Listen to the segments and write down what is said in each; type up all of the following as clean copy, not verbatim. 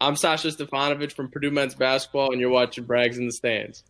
I'm Sasha Stefanovic from Purdue men's basketball, and you're watching Brags in the Stands.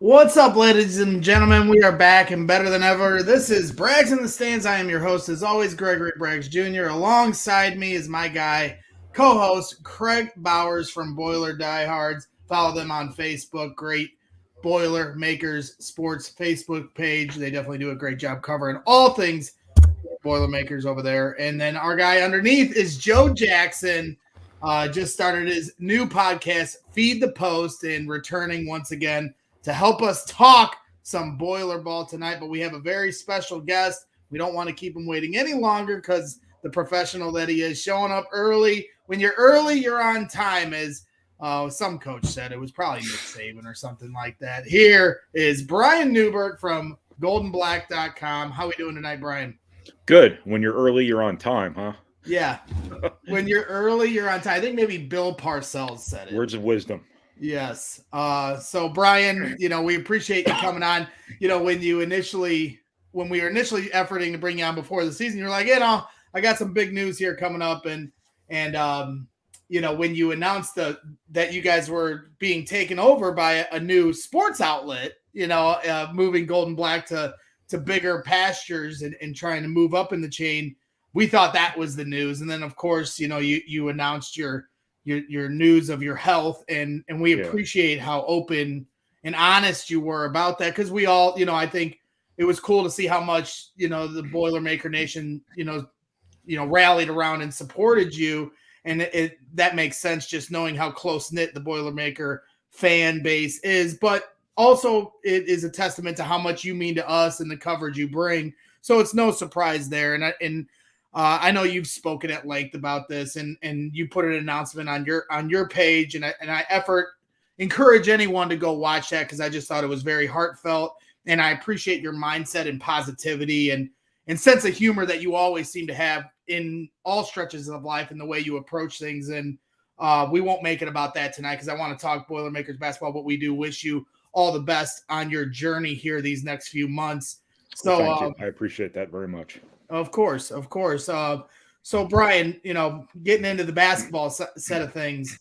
What's up, ladies and gentlemen? We are back and better than ever. This is Brags in the Stands. I am your host, as always, Gregory Braggs Jr. Alongside me is my guy, co-host Craig Bowers from Boiler Diehards. Follow them on Facebook. Great Boilermakers Sports Facebook page. They definitely do a great job covering all things Boilermakers over there. And then our guy underneath is Joe Jackson. Just started his new podcast, Feed the Post, and returning once again to help us talk some Boiler ball tonight. But we have a very special guest. We don't want to keep him waiting any longer because the professional that he is showing up early. When you're early, you're on time, as some coach said. It was probably Nick Saban or something like that. Here is Brian Neubert from goldenblack.com. How we doing tonight, Brian? Good. When you're early, you're on time, huh? Yeah. When you're early, you're on time. I think maybe Bill Parcells said it. Words of wisdom. Yes. So Brian, we appreciate you coming on. When we were initially efforting to bring you on before the season, you're like, I got some big news here coming up. And when you announced that you guys were being taken over by a new sports outlet, moving Golden Black to bigger pastures and trying to move up in the chain, we thought that was the news. And then of course, you announced your news of your health, and we appreciate how open and honest you were about that, because we all, I think it was cool to see how much the Boilermaker Nation rallied around and supported you, and that makes sense just knowing how close knit the Boilermaker fan base is, but also it is a testament to how much you mean to us and the coverage you bring. So it's no surprise there, and I know you've spoken at length about this, and you put an announcement on your page, and I encourage anyone to go watch that, because I just thought it was very heartfelt, and I appreciate your mindset and positivity and sense of humor that you always seem to have in all stretches of life and the way you approach things. And we won't make it about that tonight, because I want to talk Boilermakers basketball, but we do wish you all the best on your journey here these next few months. So Thank you. I appreciate that very much. Of course. So Brian, getting into the basketball set of things,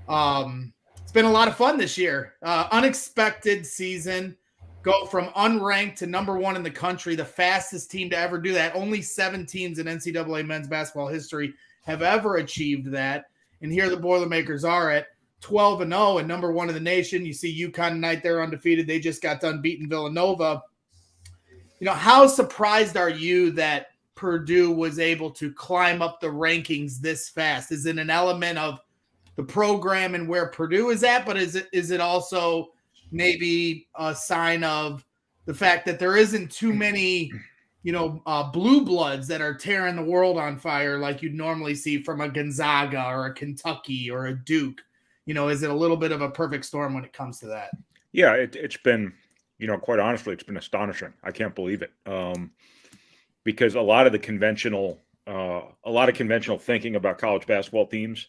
it's been a lot of fun this year. Unexpected season, go from unranked to number one in the country, the fastest team to ever do that. Only 7 teams in NCAA men's basketball history have ever achieved that. And here the Boilermakers are at 12-0 and number one in the nation. You see UConn tonight, they're undefeated. They just got done beating Villanova. How surprised are you that Purdue was able to climb up the rankings this fast? Is it an element of the program and where Purdue is at, but is it also maybe a sign of the fact that there isn't too many, blue bloods that are tearing the world on fire like you'd normally see from a Gonzaga or a Kentucky or a Duke? Is it a little bit of a perfect storm when it comes to that? Yeah, it's been, quite honestly, it's been astonishing. I can't believe it. Because a lot of conventional thinking about college basketball teams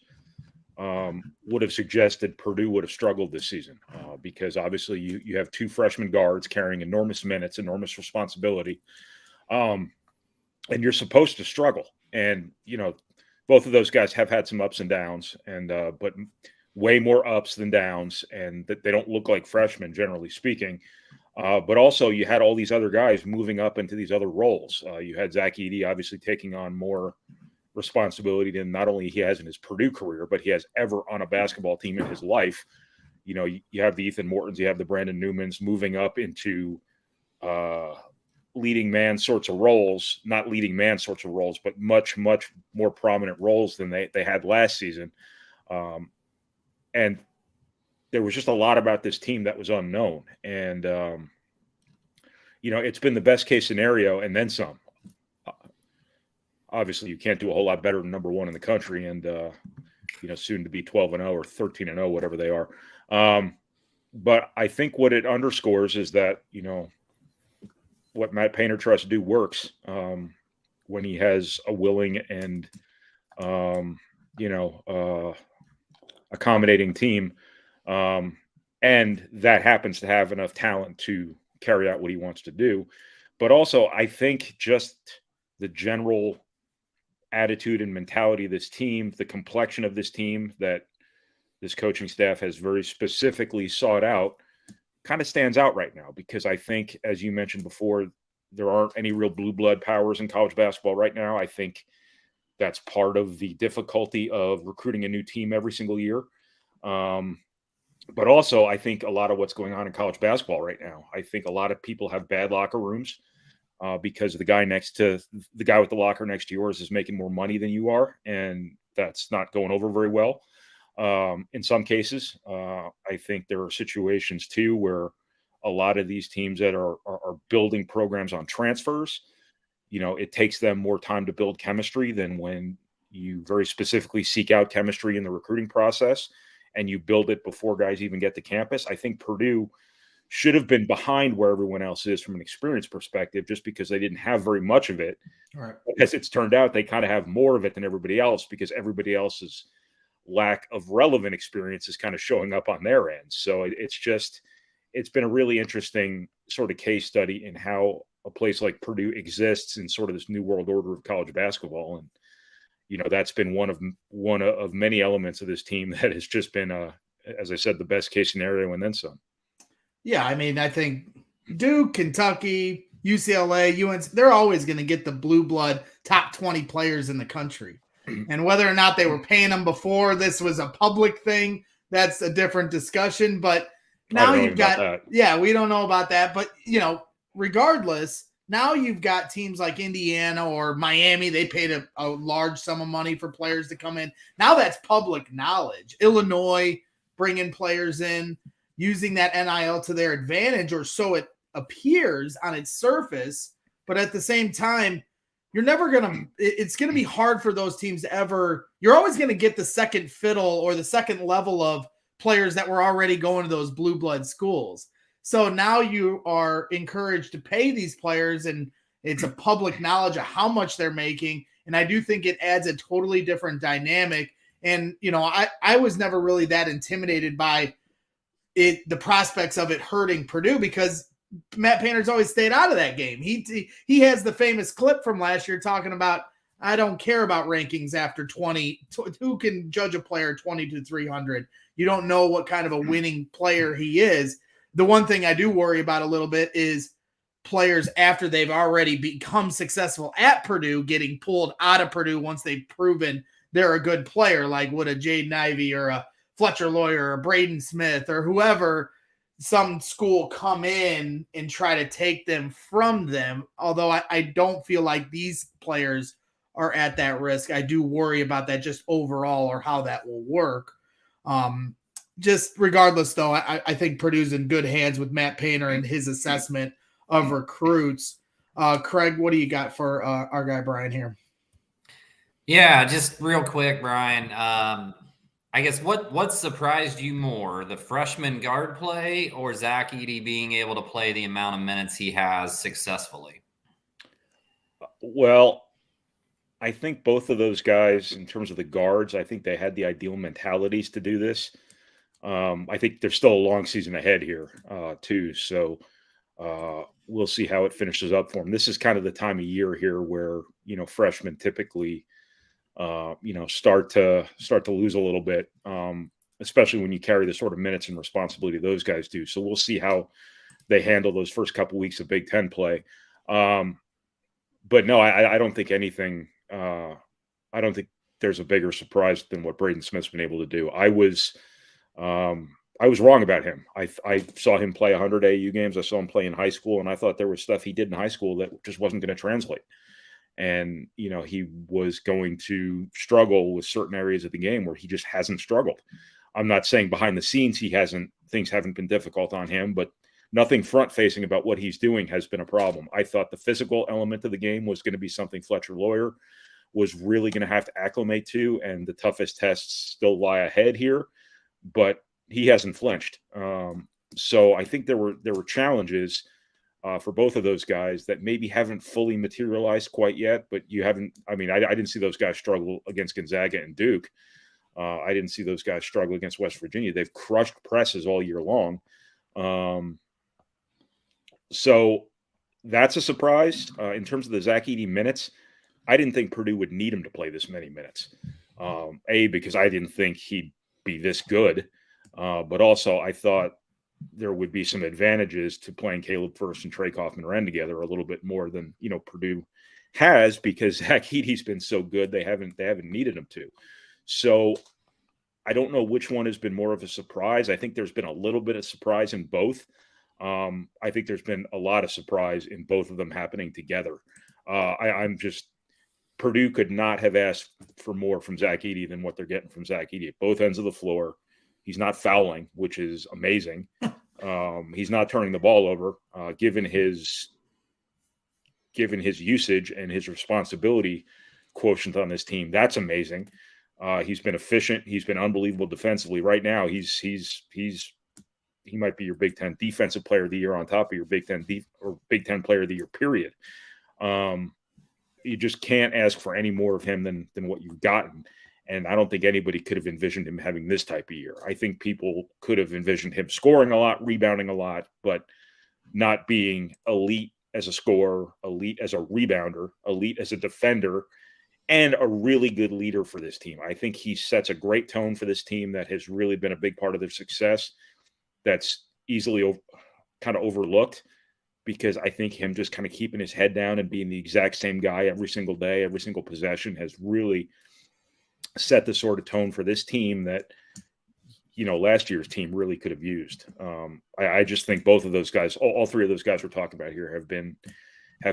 would have suggested Purdue would have struggled this season because obviously you have two freshman guards carrying enormous minutes, enormous responsibility, and you're supposed to struggle. And both of those guys have had some ups and downs, and but way more ups than downs, and that they don't look like freshmen, generally speaking. But also you had all these other guys moving up into these other roles. You had Zach Edey obviously taking on more responsibility than not only he has in his Purdue career, but he has ever on a basketball team in his life. You have the Ethan Mortons, you have the Brandon Newmans moving up into leading man sorts of roles, not leading man sorts of roles, but much, much more prominent roles than they had last season. And there was just a lot about this team that was unknown. And, it's been the best case scenario and then some. Obviously, you can't do a whole lot better than number one in the country and, soon to be 12-0 or 13-0, whatever they are. But I think what it underscores is that, what Matt Painter tries to do works when he has a willing and, accommodating team. And that happens to have enough talent to carry out what he wants to do. But also, I think just the general attitude and mentality of this team, the complexion of this team that this coaching staff has very specifically sought out, kind of stands out right now because I think, as you mentioned before, there aren't any real blue blood powers in college basketball right now. I think that's part of the difficulty of recruiting a new team every single year. But also, I think a lot of what's going on in college basketball right now, I think a lot of people have bad locker rooms because the guy with the locker next to yours is making more money than you are, and that's not going over very well. In some cases, I think there are situations too where a lot of these teams that are building programs on transfers, it takes them more time to build chemistry than when you very specifically seek out chemistry in the recruiting process and you build it before guys even get to campus. I think Purdue should have been behind where everyone else is from an experience perspective, just because they didn't have very much of it. Right. As it's turned out, they kind of have more of it than everybody else because everybody else's lack of relevant experience is kind of showing up on their end. So it's been a really interesting sort of case study in how a place like Purdue exists in sort of this new world order of college basketball. And, that's been one of many elements of this team that has just been, as I said, the best case scenario and then some. Yeah, I mean, I think Duke, Kentucky, UCLA, UNC, they're always going to get the blue blood top 20 players in the country. And whether or not they were paying them before this was a public thing, that's a different discussion. But now you've got, we don't know about that. But, regardless, now you've got teams like Indiana or Miami. They paid a large sum of money for players to come in. Now that's public knowledge. Illinois bringing players in, using that NIL to their advantage, or so it appears on its surface. But at the same time, it's going to be hard for those teams to ever, you're always going to get the second fiddle or the second level of players that were already going to those blue blood schools. So now you are encouraged to pay these players, and it's a public knowledge of how much they're making. And I do think it adds a totally different dynamic. And, I was never really that intimidated by the prospects of it hurting Purdue because Matt Painter's always stayed out of that game. He has the famous clip from last year talking about, I don't care about rankings after 20. Who can judge a player 20 to 300? You don't know what kind of a winning player he is. The one thing I do worry about a little bit is players after they've already become successful at Purdue getting pulled out of Purdue once they've proven they're a good player, like would a Jaden Ivey or a Fletcher Lawyer or Braden Smith or whoever, some school come in and try to take them from them. Although I don't feel like these players are at that risk. I do worry about that just overall or how that will work. Just regardless, though, I think Purdue's in good hands with Matt Painter and his assessment of recruits. Craig, what do you got for our guy Brian here? Yeah, just real quick, Brian. I guess what surprised you more, the freshman guard play or Zach Edey being able to play the amount of minutes he has successfully? Well, I think both of those guys, in terms of the guards, I think they had the ideal mentalities to do this. I think there's still a long season ahead here, too. So we'll see how it finishes up for them. This is kind of the time of year here where, freshmen typically, start to lose a little bit, especially when you carry the sort of minutes and responsibility those guys do. So we'll see how they handle those first couple weeks of Big Ten play. But no, I don't think anything. I don't think there's a bigger surprise than what Braden Smith's been able to do. I was wrong about him. I saw him play 100 AAU games. I saw him play in high school, and I thought there was stuff he did in high school that just wasn't going to translate. And, he was going to struggle with certain areas of the game where he just hasn't struggled. I'm not saying behind the scenes things haven't been difficult on him, but nothing front-facing about what he's doing has been a problem. I thought the physical element of the game was going to be something Fletcher Lawyer was really going to have to acclimate to, and the toughest tests still lie ahead here, but he hasn't flinched. So I think there were challenges for both of those guys that maybe haven't fully materialized quite yet, but I didn't see those guys struggle against Gonzaga and Duke. I didn't see those guys struggle against West Virginia. They've crushed presses all year long. So that's a surprise. In terms of the Zach Edey minutes, I didn't think Purdue would need him to play this many minutes. Because I didn't think he'd be this good. But also I thought there would be some advantages to playing Caleb Furst and Trey Kaufman-Renn together a little bit more than, Purdue has, because Zach Edey's been so good. They haven't needed him to. So I don't know which one has been more of a surprise. I think there's been a little bit of surprise in both. I think there's been a lot of surprise in both of them happening together. Purdue could not have asked for more from Zach Edey than what they're getting from Zach Edey at both ends of the floor. He's not fouling, which is amazing. He's not turning the ball over, given his usage and his responsibility quotient on this team. That's amazing. He's been efficient. He's been unbelievable defensively. Right now, he might be your Big Ten Defensive Player of the Year on top of your Big Ten Player of the Year. Period. You just can't ask for any more of him than what you've gotten. And I don't think anybody could have envisioned him having this type of year. I think people could have envisioned him scoring a lot, rebounding a lot, but not being elite as a scorer, elite as a rebounder, elite as a defender, and a really good leader for this team. I think he sets a great tone for this team that has really been a big part of their success. That's easily kind of overlooked, because I think him just kind of keeping his head down and being the exact same guy every single day, every single possession has really set the sort of tone for this team that, last year's team really could have used. I just think both of those guys, all three of those guys we're talking about here have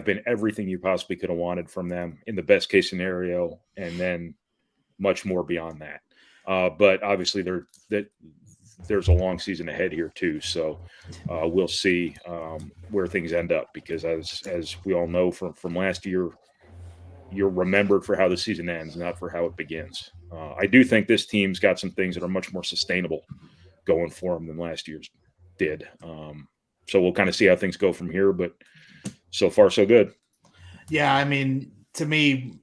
been everything you possibly could have wanted from them in the best case scenario, and then much more beyond that. But obviously there's a long season ahead here too. So we'll see where things end up, because as we all know from last year, you're remembered for how the season ends, not for how it begins. I do think this team's got some things that are much more sustainable going for them than last year's did. So we'll kind of see how things go from here, but so far so good. Yeah, I mean, to me,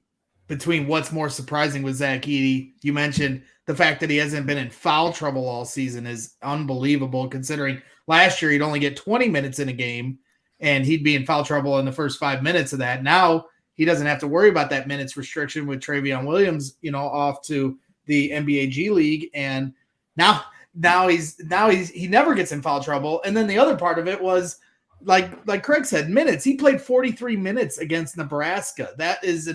between what's more surprising with Zach Edey, you mentioned the fact that he hasn't been in foul trouble all season is unbelievable, considering last year he'd only get 20 minutes in a game and he'd be in foul trouble in the first 5 minutes of that. Now he doesn't have to worry about that minutes restriction with Travion Williams, off to the NBA G League. And now he never gets in foul trouble. And then the other part of it was, like Craig said, minutes. He played 43 minutes against Nebraska. That is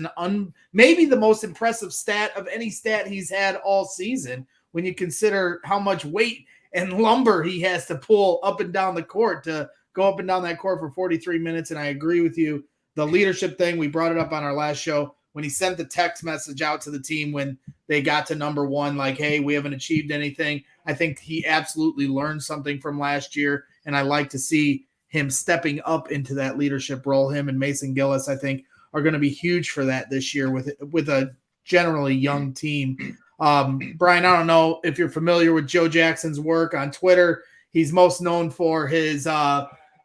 maybe the most impressive stat of any stat he's had all season, when you consider how much weight and lumber he has to pull up and down the court to go up and down that court for 43 minutes. And I agree with you. The leadership thing, we brought it up on our last show when he sent the text message out to the team when they got to number one, like, hey, we haven't achieved anything. I think he absolutely learned something from last year, and I like to see him stepping up into that leadership role. Him and Mason Gillis, I think, are going to be huge for that this year with a generally young team. Brian, I don't know if you're familiar with Joe Jackson's work on Twitter. He's most known for his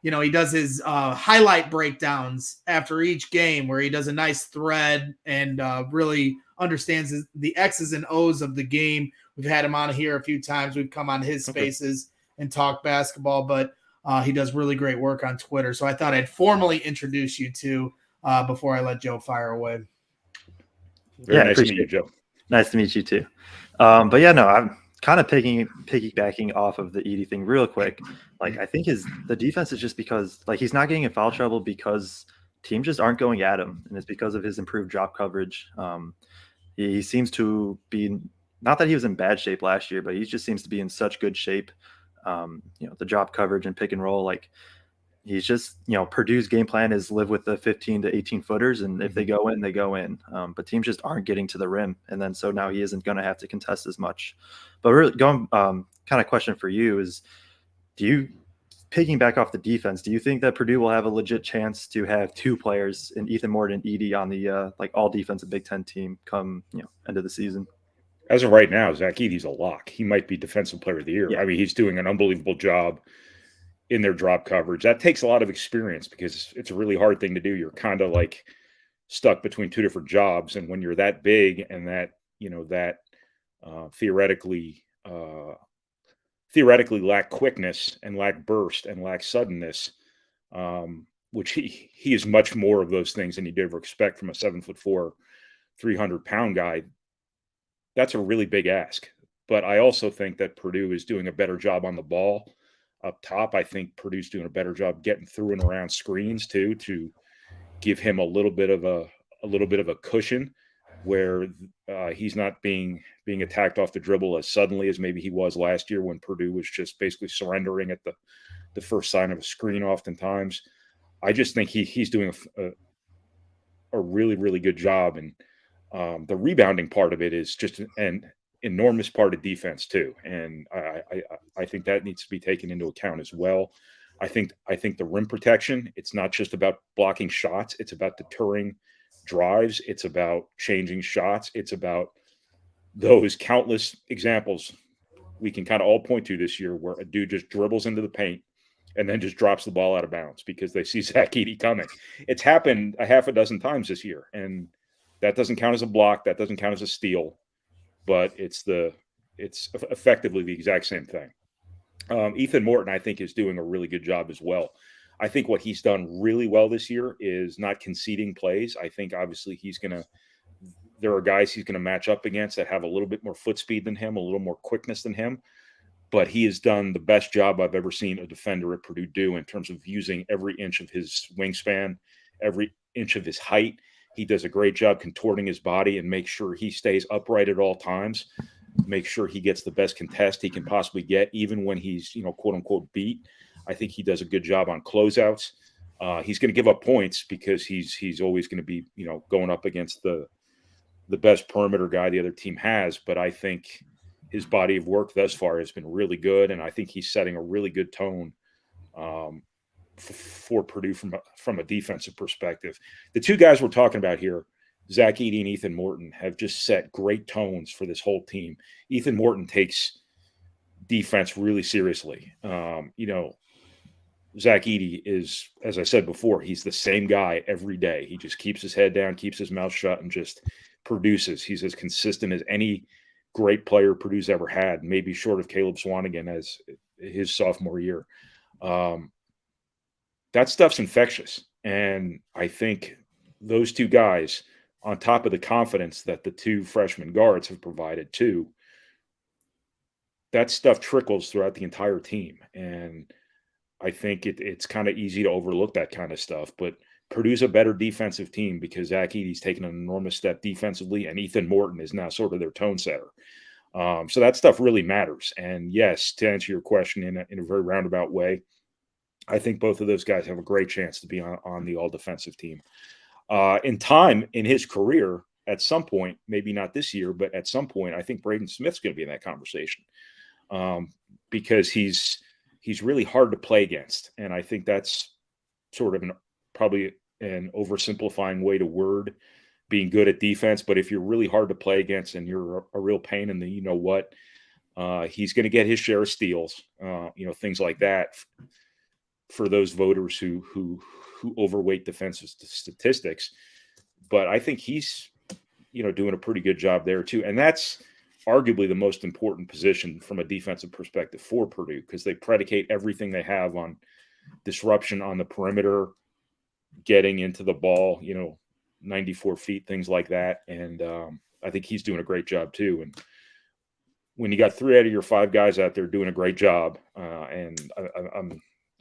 he does his highlight breakdowns after each game where he does a nice thread and really understands the X's and O's of the game. We've had him on here a few times. We've come on his spaces and talk basketball, but he does really great work on Twitter. So I thought I'd formally introduce you to before I let Joe fire away. Very nice to meet you, Joe. Nice to meet you too. But yeah, no, I'm kind of piggybacking off of the Edey thing real quick. Like, I think the defense is just because, like, he's not getting in foul trouble because teams just aren't going at him, and it's because of his improved drop coverage. He seems to be, not that he was in bad shape last year, but he just seems to be in such good shape. The drop coverage and pick and roll, like, he's just, Purdue's game plan is live with the 15 to 18 footers. And if they go in, they go in. But teams just aren't getting to the rim. And then, so now he isn't going to have to contest as much. But really going, kind of question for you is, picking back off the defense, do you think that Purdue will have a legit chance to have two players in Ethan Morton and Edey on the all defensive Big Ten team come, end of the season? As of right now, Zach Edey's a lock. He might be Defensive Player of the Year. Yeah. I mean, he's doing an unbelievable job in their drop coverage. That takes a lot of experience because it's a really hard thing to do. You're kind of like stuck between two different jobs. And when you're that big and that, theoretically lack quickness and lack burst and lack suddenness, which he is much more of those things than you'd ever expect from a 7'4", 300-pound guy. That's a really big ask. But I also think that Purdue is doing a better job on the ball up top. I think Purdue's doing a better job getting through and around screens too, to give him a little bit of a cushion where he's not being attacked off the dribble as suddenly as maybe he was last year when Purdue was just basically surrendering at the first sign of a screen oftentimes. I just think he's doing a really, really good job. And the rebounding part of it is just an enormous part of defense too. And I think that needs to be taken into account as well. I think the rim protection, it's not just about blocking shots. It's about deterring drives. It's about changing shots. It's about those countless examples we can kind of all point to this year where a dude just dribbles into the paint and then just drops the ball out of bounds because they see Zach Edey coming. It's happened a half a dozen times this year. And that doesn't count as a block. That doesn't count as a steal. But it's effectively the exact same thing. Ethan Morton, I think, is doing a really good job as well. I think what he's done really well this year is not conceding plays. I think obviously there are guys he's going to match up against that have a little bit more foot speed than him, a little more quickness than him. But he has done the best job I've ever seen a defender at Purdue do in terms of using every inch of his wingspan, every inch of his height. He does a great job contorting his body and make sure he stays upright at all times, make sure he gets the best contest he can possibly get, even when he's, quote unquote, beat. I think he does a good job on closeouts. He's going to give up points because he's always going to be, going up against the best perimeter guy the other team has. But I think his body of work thus far has been really good. And I think he's setting a really good tone for Purdue from a defensive perspective. The two guys we're talking about here, Zach Edey and Ethan Morton, have just set great tones for this whole team. Ethan Morton takes defense really seriously. Zach Edey is, as I said before, he's the same guy every day. He just keeps his head down, keeps his mouth shut, and just produces. He's as consistent as any great player Purdue's ever had, maybe short of Caleb Swanigan as his sophomore year. That stuff's infectious. And I think those two guys, on top of the confidence that the two freshman guards have provided too, that stuff trickles throughout the entire team. And I think it's kind of easy to overlook that kind of stuff. But Purdue's a better defensive team because Zach Edey's taken an enormous step defensively, and Ethan Morton is now sort of their tone setter. So that stuff really matters. And yes, to answer your question in a very roundabout way, I think both of those guys have a great chance to be on the all-defensive team. In time in his career at some point, maybe not this year, but at some point, I think Braden Smith's going to be in that conversation because he's really hard to play against. And I think that's sort of probably an oversimplifying way to word being good at defense. But if you're really hard to play against and you're a real pain in the, you know what, he's going to get his share of steals, things like that for those voters who overweight defensive statistics. But I think he's, doing a pretty good job there too. And that's arguably the most important position from a defensive perspective for Purdue, because they predicate everything they have on disruption on the perimeter, getting into the ball, 94 feet, things like that. And I think he's doing a great job too. And when you got 3 out of your 5 guys out there doing a great job, and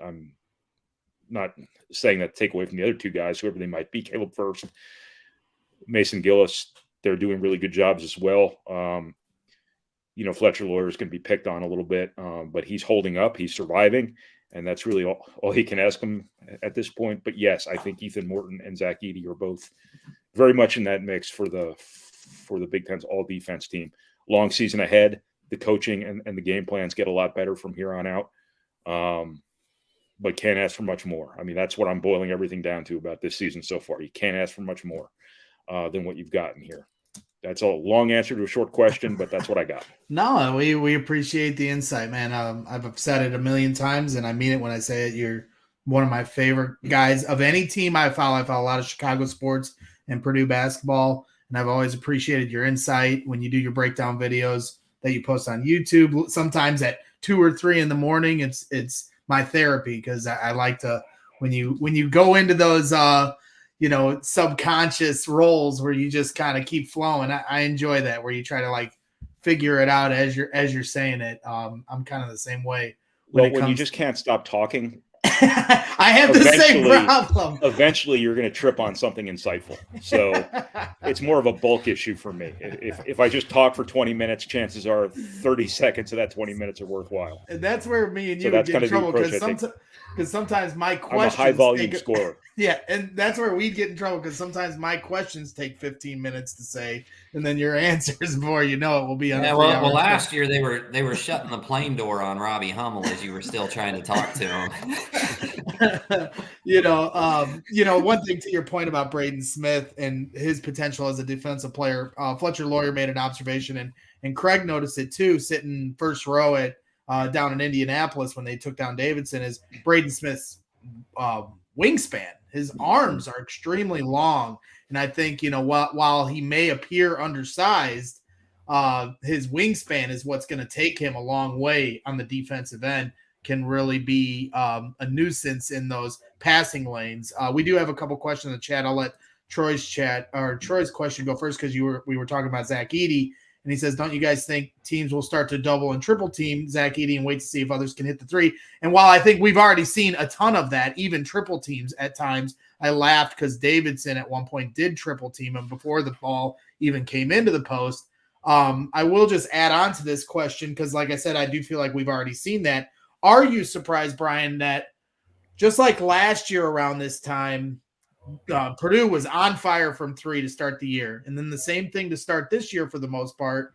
I'm not saying that to take away from the other 2 guys, whoever they might be, Caleb First, Mason Gillis, they're doing really good jobs as well. Fletcher Lawyer is going to be picked on a little bit, but he's holding up, he's surviving, and that's really all he can ask him at this point. But yes, I think Ethan Morton and Zach Edey are both very much in that mix for the Big Ten's all defense team. Long season ahead. The coaching and the game plans get a lot better from here on out. But can't ask for much more. I mean, that's what I'm boiling everything down to about this season so far. You can't ask for much more than what you've gotten here. That's a long answer to a short question, but that's what I got. No, we appreciate the insight, man. I've said it a million times, and I mean it when I say it. You're one of my favorite guys of any team I follow. I follow a lot of Chicago sports and Purdue basketball, and I've always appreciated your insight when you do your breakdown videos that you post on YouTube. Sometimes at 2 or 3 in the morning, it's my therapy, because I like to, when you go into those subconscious roles where you just kind of keep flowing. I enjoy that, where you try to like figure it out as you're saying it. I'm kind of the same way. When you just can't stop talking, I have the same problem. Eventually, you're going to trip on something insightful. So it's more of a bulk issue for me. If I just talk for 20 minutes, chances are 30 seconds of that 20 minutes are worthwhile. And that's where me and you would get in trouble, because sometimes my questions. I'm a high volume scorer. Yeah, and that's where we'd get in trouble, because sometimes my questions take 15 minutes to say, and then your answers, before you know it, will be on. Yeah, well, last year they were shutting the plane door on Robbie Hummel as you were still trying to talk to him. One thing to your point about Braden Smith and his potential as a defensive player, Fletcher Lawyer made an observation, and Craig noticed it too, sitting first row at down in Indianapolis when they took down Davidson, is Braden Smith's wingspan. His arms are extremely long, and I think while he may appear undersized, his wingspan is what's going to take him a long way on the defensive end. Can really be a nuisance in those passing lanes. We do have a couple questions in the chat. I'll let Troy's question go first, because we were talking about Zach Edey, and he says, "Don't you guys think teams will start to double and triple team Zach Edey and wait to see if others can hit the 3?" And while I think we've already seen a ton of that, even triple teams at times, I laughed because Davidson at one point did triple team him before the ball even came into the post. I will just add on to this question, because like I said, I do feel like we've already seen that. Are you surprised, Brian, that just like last year around this time, Purdue was on fire from 3 to start the year, and then the same thing to start this year for the most part,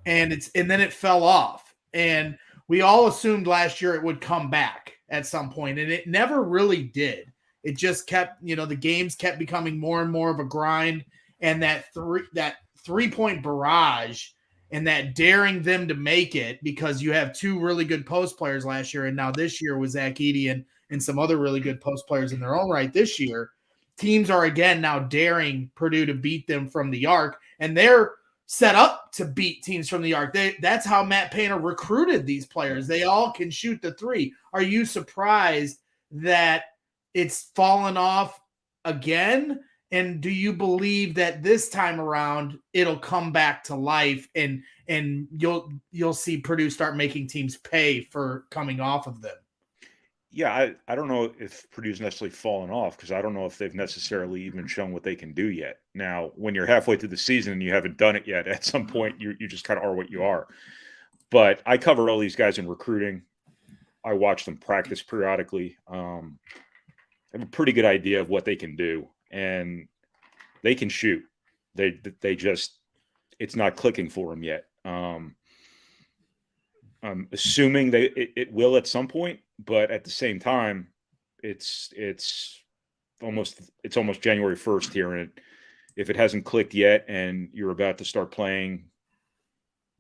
and then it fell off, and we all assumed last year it would come back at some point, and it never really did. It just kept, the games kept becoming more and more of a grind, and that 3-point barrage and that daring them to make it, because you have 2 really good post players last year, and now this year with Zach Edey and some other really good post players in their own right this year, teams are again now daring Purdue to beat them from the arc, and they're set up to beat teams from the arc. That's how Matt Painter recruited these players. They all can shoot the 3. Are you surprised that it's fallen off again? And do you believe that this time around it'll come back to life, and you'll see Purdue start making teams pay for coming off of them? Yeah, I don't know if Purdue's necessarily fallen off, because I don't know if they've necessarily even shown what they can do yet. Now, when you're halfway through the season and you haven't done it yet, at some point you just kind of are what you are. But I cover all these guys in recruiting. I watch them practice periodically. I have a pretty good idea of what they can do, and they can shoot. They just, it's not clicking for them yet. I'm assuming it will at some point, but at the same time, it's almost January 1st here, and if it hasn't clicked yet, and you're about to start playing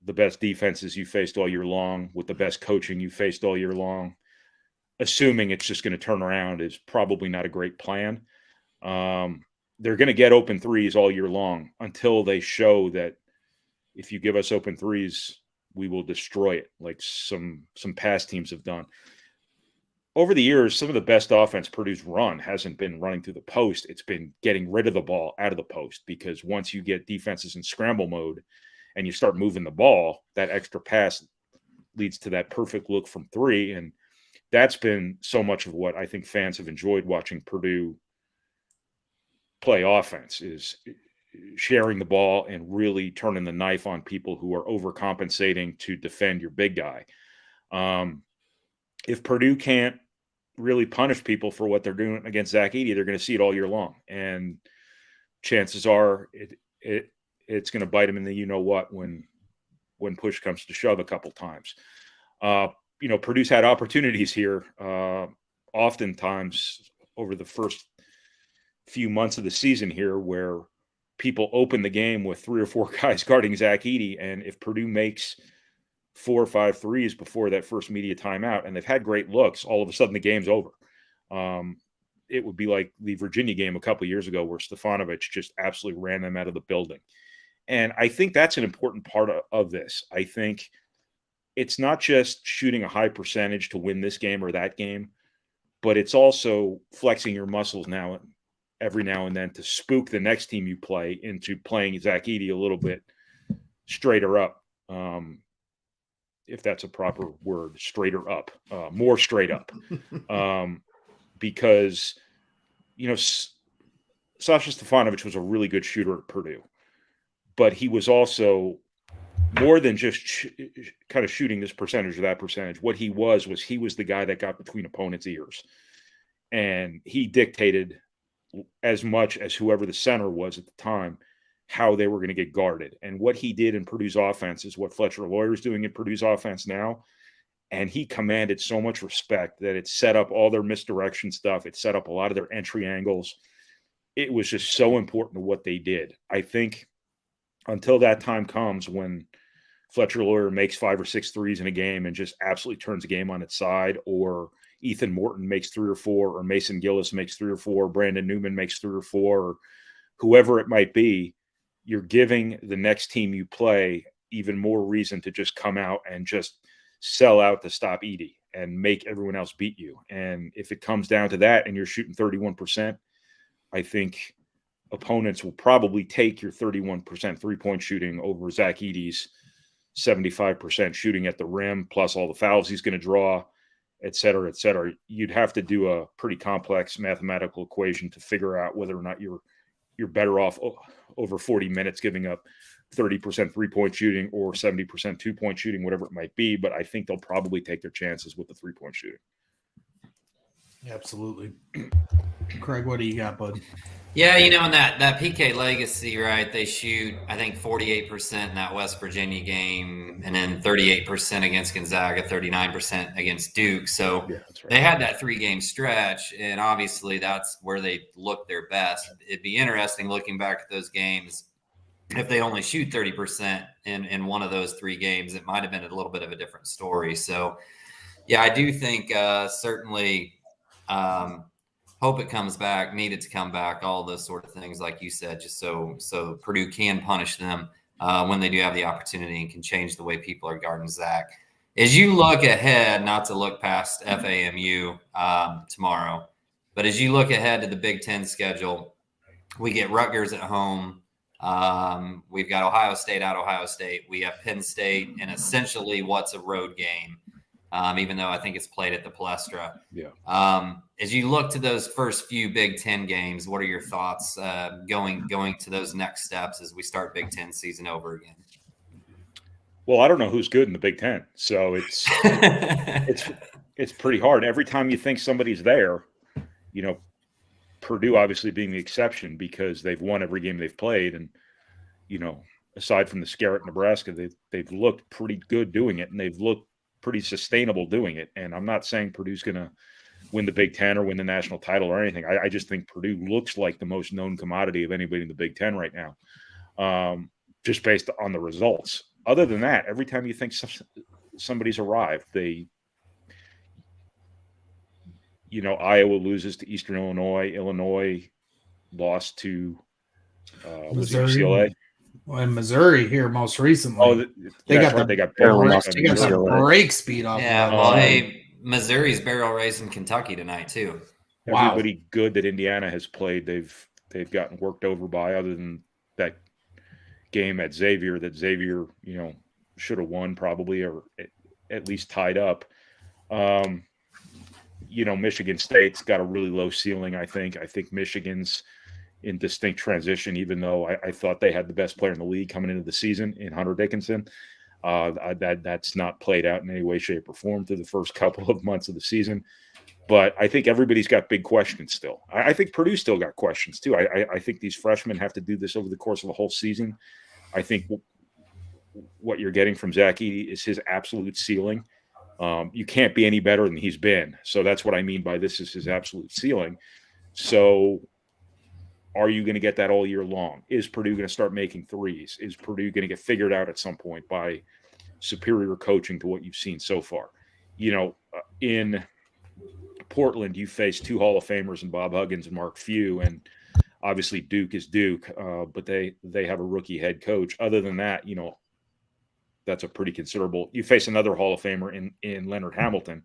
the best defenses you faced all year long with the best coaching you faced all year long, assuming it's just going to turn around is probably not a great plan. They're going to get open threes all year long until they show that if you give us open threes, we will destroy it, like some past teams have done. Over the years, some of the best offense Purdue's run hasn't been running through the post. It's been getting rid of the ball out of the post, because once you get defenses in scramble mode and you start moving the ball, that extra pass leads to that perfect look from three. And that's been so much of what I think fans have enjoyed watching Purdue play offense, is sharing the ball and really turning the knife on people who are overcompensating to defend your big guy. If Purdue can't really punish people for what they're doing against Zach Edey, they're going to see it all year long. And chances are it's going to bite them in the you-know-what when push comes to shove a couple times. Purdue's had opportunities here oftentimes over the first few months of the season here where people open the game with 3 or 4 guys guarding Zach Edey, and if Purdue makes 4 or 5 threes before that first media timeout, and they've had great looks, all of a sudden the game's over. It would be like the Virginia game a couple of years ago where Stefanovic just absolutely ran them out of the building. And I think that's an important part of this. I think it's not just shooting a high percentage to win this game or that game, but it's also flexing your muscles every now and then to spook the next team you play into playing Zach Edey a little bit straighter up. If that's a proper word, straighter up, more straight up. Because, Sasha Stefanovic was a really good shooter at Purdue, but he was also more than just kind of shooting this percentage or that percentage. What he was the guy that got between opponents' ears, and he dictated as much as whoever the center was at the time, how they were going to get guarded. And what he did in Purdue's offense is what Fletcher Loyer is doing in Purdue's offense now. And he commanded so much respect that it set up all their misdirection stuff. It set up a lot of their entry angles. It was just so important to what they did. I think until that time comes when Fletcher Loyer makes 5 or 6 threes in a game and just absolutely turns the game on its side, or Ethan Morton makes 3 or 4, or Mason Gillis makes 3 or 4, Brandon Newman makes 3 or 4, or whoever it might be, you're giving the next team you play even more reason to just come out and just sell out to stop Edey and make everyone else beat you. And if it comes down to that and you're shooting 31%, I think opponents will probably take your 31% three-point shooting over Zach Edey's 75% shooting at the rim, plus all the fouls he's going to draw, et cetera, et cetera. You'd have to do a pretty complex mathematical equation to figure out whether or not you're better off over 40 minutes giving up 30% three-point shooting or 70% two-point shooting, whatever it might be. But I think they'll probably take their chances with the three-point shooting. Absolutely. Craig, what do you got, bud? Yeah, in that PK legacy, right, they shoot, I think, 48% in that West Virginia game, and then 38% against Gonzaga, 39% against Duke. So yeah, that's right. They had that 3-game stretch, and obviously that's where they looked their best. It'd be interesting looking back at those games. If they only shoot 30% in one of those 3 games, it might have been a little bit of a different story. So, yeah, I do think certainly hope it comes back, need it to come back, all those sort of things, like you said, just so Purdue can punish them when they do have the opportunity and can change the way people are guarding Zach. As you look ahead, not to look past FAMU tomorrow, but as you look ahead to the Big Ten schedule, we get Rutgers at home. We've got Ohio State at Ohio State. We have Penn State, and essentially what's a road game, even though I think it's played at the Palestra. Yeah. As you look to those first few Big Ten games, what are your thoughts going to those next steps as we start Big Ten season over again? Well, I don't know who's good in the Big Ten, so it's pretty hard. Every time you think somebody's there, Purdue obviously being the exception because they've won every game they've played, and aside from the scare at Nebraska, they've looked pretty good doing it, and they've looked pretty sustainable doing it. And I'm not saying Purdue's going to win the Big Ten or win the national title or anything. I just think Purdue looks like the most known commodity of anybody in the Big Ten right now, just based on the results. Other than that, every time you think somebody's arrived, Iowa loses to Eastern Illinois. Illinois lost to UCLA. Well, in Missouri here most recently. Oh, they got barely lost to the UCLA. break speed off. Yeah, well, Missouri's barrel racing Kentucky tonight too. Everybody good that Indiana has played, they've gotten worked over by. Other than that game at Xavier, should have won probably, or at least tied up. Michigan State's got a really low ceiling. I think Michigan's in distinct transition, even though I thought they had the best player in the league coming into the season in Hunter Dickinson. That's not played out in any way, shape, or form through the first couple of months of the season. But I think everybody's got big questions still. I think Purdue still got questions too. I think these freshmen have to do this over the course of a whole season. I think what you're getting from Zach Edey is his absolute ceiling. You can't be any better than he's been. So that's what I mean by this is his absolute ceiling. So are you going to get that all year long? Is Purdue going to start making threes? Is Purdue going to get figured out at some point by superior coaching to what you've seen so far? In Portland, you face two Hall of Famers in Bob Huggins and Mark Few, and obviously Duke is Duke, but they have a rookie head coach. Other than that, that's a pretty considerable. You face another Hall of Famer in Leonard Hamilton.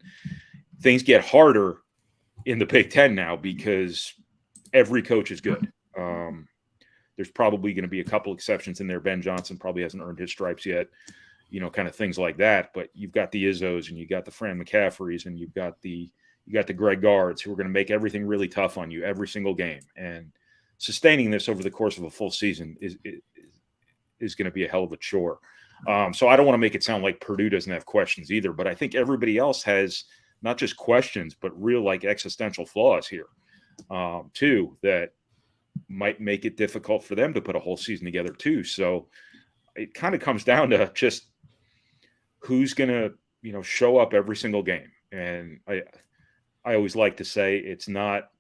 Things get harder in the Big Ten now because every coach is good. There's probably going to be a couple exceptions in there. Ben Johnson probably hasn't earned his stripes yet, kind of things like that. But you've got the Izzos and you've got the Fran McCaffreys and you've got the Greg Gards who are going to make everything really tough on you every single game. And sustaining this over the course of a full season is going to be a hell of a chore. So I don't want to make it sound like Purdue doesn't have questions either, but I think everybody else has not just questions, but real existential flaws here too, that might make it difficult for them to put a whole season together too. So it kind of comes down to just who's going to, show up every single game. And I always like to say it's not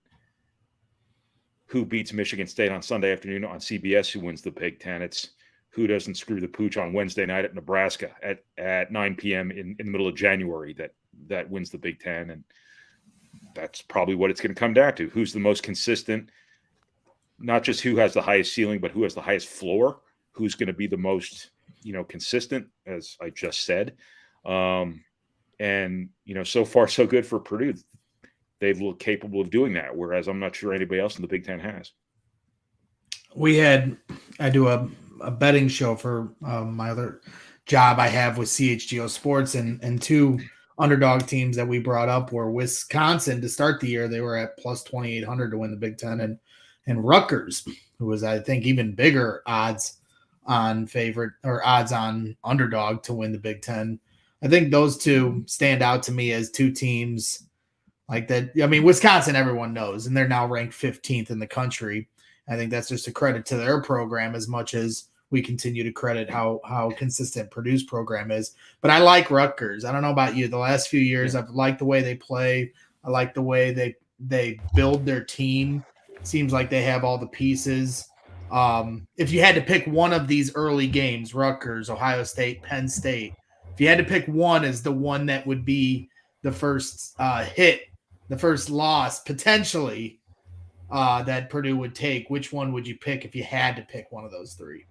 who beats Michigan State on Sunday afternoon on CBS who wins the Big Ten. It's who doesn't screw the pooch on Wednesday night at Nebraska at 9 p.m. in the middle of January that wins the Big Ten. And that's probably what it's going to come down to. Who's the most consistent, not just who has the highest ceiling, but who has the highest floor, who's going to be the most, consistent, as I just said. And, so far so good for Purdue. They've looked capable of doing that, whereas I'm not sure anybody else in the Big Ten has. I do a betting show for my other job I have with CHGO Sports, and two underdog teams that we brought up were Wisconsin to start the year. They were at plus 2,800 to win the Big Ten, and Rutgers, who was, I think, even bigger odds on favorite or odds on underdog to win the Big Ten. I think those two stand out to me as two teams like that. I mean, Wisconsin, everyone knows, and they're now ranked 15th in the country. I think that's just a credit to their program as much as we continue to credit how consistent Purdue's program is. But I like Rutgers. I don't know about you. The last few years, I've liked the way they play. I like the way they build their team. Seems like they have all the pieces. If you had to pick one of these early games, Rutgers, Ohio State, Penn State, if you had to pick one as the one that would be the first hit, the first loss potentially that Purdue would take, which one would you pick if you had to pick one of those three?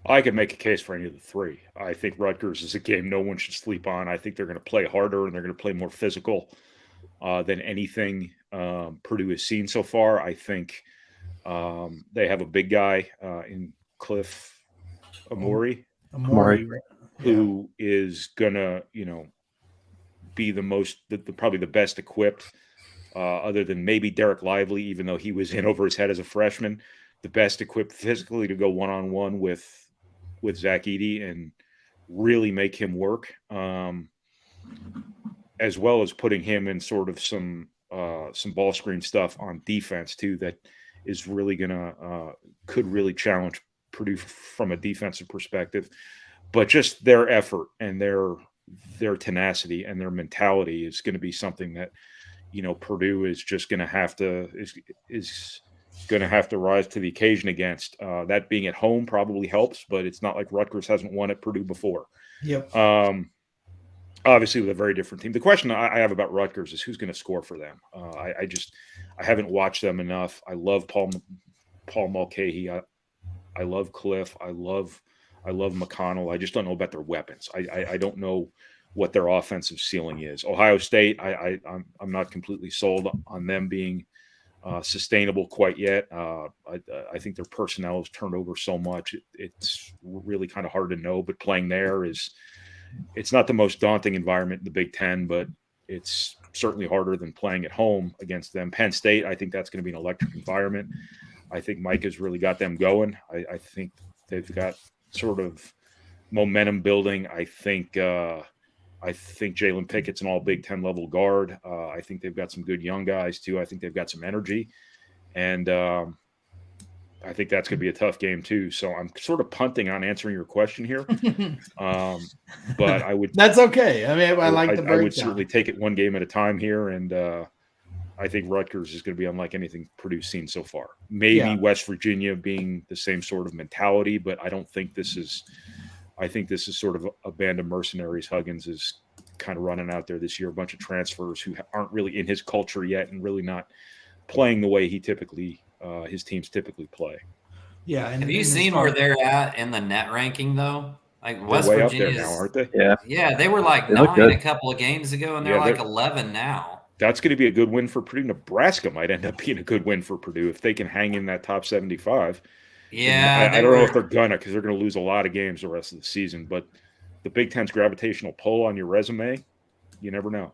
I could make a case for any of the three. I think Rutgers is a game no one should sleep on. I think they're going to play harder and they're going to play more physical than anything Purdue has seen so far. I think they have a big guy in Cliff Amori, who is going to, be the most, probably the best equipped, other than maybe Derek Lively, even though he was in over his head as a freshman, the best equipped physically to go one-on-one with Zach Edey and really make him work, as well as putting him in sort of some ball screen stuff on defense too that is really could really challenge Purdue from a defensive perspective, but just their effort and their tenacity and their mentality is going to be something that, Purdue is just going to have to is going to have to rise to the occasion against. That being at home probably helps, but it's not like Rutgers hasn't won at Purdue before. Yep. Obviously with a very different team. The question I have about Rutgers is who's going to score for them. I haven't watched them enough. I love Paul Mulcahy. I love Cliff. I love McConnell. I just don't know about their weapons. I don't know what their offensive ceiling is. Ohio State, I'm not completely sold on them being sustainable quite yet. I think their personnel has turned over so much. It's really kind of hard to know, but playing there it's not the most daunting environment in the Big Ten, but it's certainly harder than playing at home against them. Penn State, I think that's going to be an electric environment. I think Mike has really got them going. I think they've got sort of momentum building. I think Jalen Pickett's an all Big Ten level guard. I think they've got some good young guys too. I think they've got some energy, and I think that's going to be a tough game too. So I'm sort of punting on answering your question here, but I would. That's okay. I mean, I like the breakdown. I would certainly take it one game at a time here, and I think Rutgers is going to be unlike anything Purdue's seen so far. Maybe West Virginia being the same sort of mentality, but I don't think this is. I think this is sort of a band of mercenaries. Huggins is kind of running out there this year, a bunch of transfers who aren't really in his culture yet and really not playing the way his teams typically play. Yeah. Have you seen where they're at in the net ranking though? Like West Virginia Virginia up there now, aren't they? Yeah. Yeah, they were like 9 a couple of games ago, and they're like 11 now. That's going to be a good win for Purdue. Nebraska might end up being a good win for Purdue if they can hang in that top 75. Yeah, I don't know if they're gonna, because they're going to lose a lot of games the rest of the season. But the Big Ten's gravitational pull on your resume, you never know.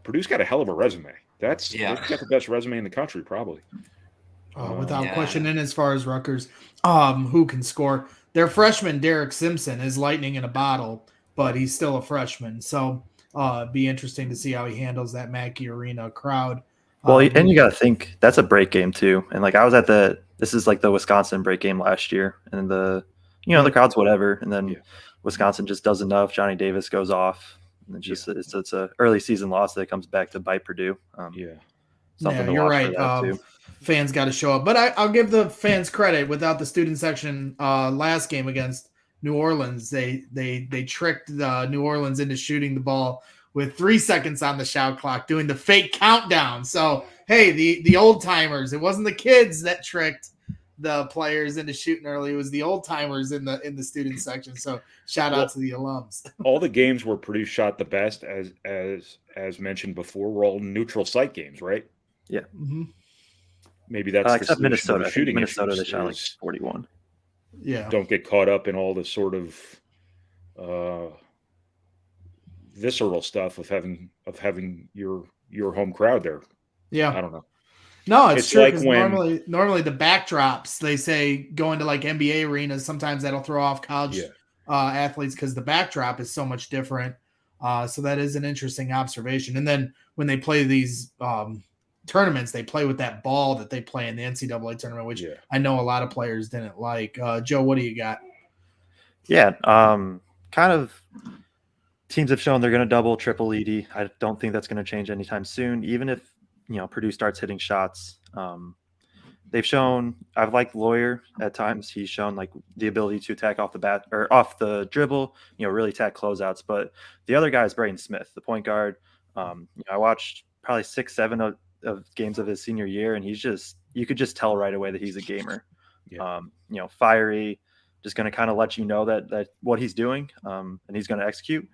Purdue's got a hell of a resume. They've got the best resume in the country, probably. Without question. And as far as Rutgers, who can score? Their freshman Derek Simpson is lightning in a bottle, but he's still a freshman. So it'd be interesting to see how he handles that Mackey Arena crowd. Well, and you got to think that's a break game too. And like I was at this is like the Wisconsin break game last year, and the crowd's whatever, and then Wisconsin just does enough. Johnny Davis goes off, and it's a early season loss that comes back to bite Purdue. Something to you're watch right. for that too. Fans got to show up, but I'll give the fans credit. Without the student section last game against New Orleans, they tricked New Orleans into shooting the ball with 3 seconds on the shot clock, doing the fake countdown. So, hey, the old timers, it wasn't the kids that tricked the players into shooting early. It was the old timers in the student section. So shout out to the alums. All the games where Purdue shot the best, as mentioned before, were all neutral site games, right? Yeah. Mm-hmm. Maybe that's except Minnesota. Shooting Minnesota, they shot like 41. Yeah. Don't get caught up in all the sort of visceral stuff of having your home crowd there. Yeah. I don't know. No, it's true. Like when normally the backdrops, they say going to like NBA arenas, sometimes that'll throw off college athletes because the backdrop is so much different. So that is an interesting observation. And then when they play these tournaments, they play with that ball that they play in the NCAA tournament, which I know a lot of players didn't like. Joe, what do you got? Yeah, kind of teams have shown they're going to double, triple ED. I don't think that's going to change anytime soon, even if Purdue starts hitting shots. They've shown, I've liked Lawyer at times. He's shown like the ability to attack off the bat or off the dribble, really attack closeouts. But the other guy is Braden Smith, the point guard. I watched probably 6-7 of games of his senior year, and you could just tell right away that he's a gamer. Fiery, just going to kind of let you know that what he's doing, and he's going to execute.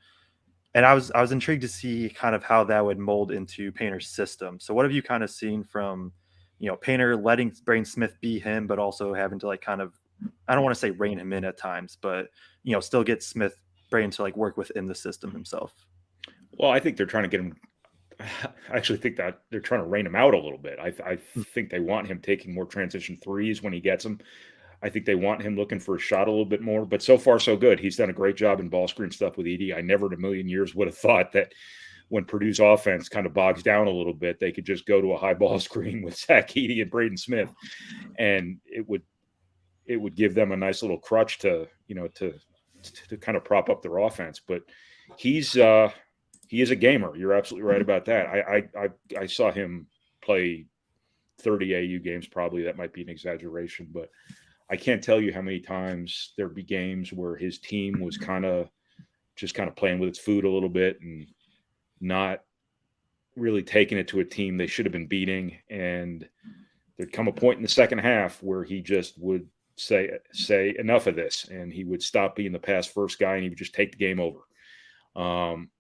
And I was intrigued to see kind of how that would mold into Painter's system. So what have you kind of seen from, Painter letting Braden Smith be him, but also having to like kind of, I don't want to say rein him in at times, but, still get Braden to like work within the system himself? Well, I think they're trying to get him. I actually think that they're trying to rein him out a little bit. I think they want him taking more transition threes when he gets them. I think they want him looking for a shot a little bit more, but so far so good. He's done a great job in ball screen stuff with Edey. I never in a million years would have thought that when Purdue's offense kind of bogs down a little bit, they could just go to a high ball screen with Zach Edey and Braden Smith, and it would it would give them a nice little crutch to kind of prop up their offense. But he is a gamer. You're absolutely right about that. I saw him play 30 AU games. Probably that might be an exaggeration, but I can't tell you how many times there'd be games where his team was kind of playing with its food a little bit and not really taking it to a team they should have been beating. And there'd come a point in the second half where he just would say enough of this, and he would stop being the pass first guy and he would just take the game over.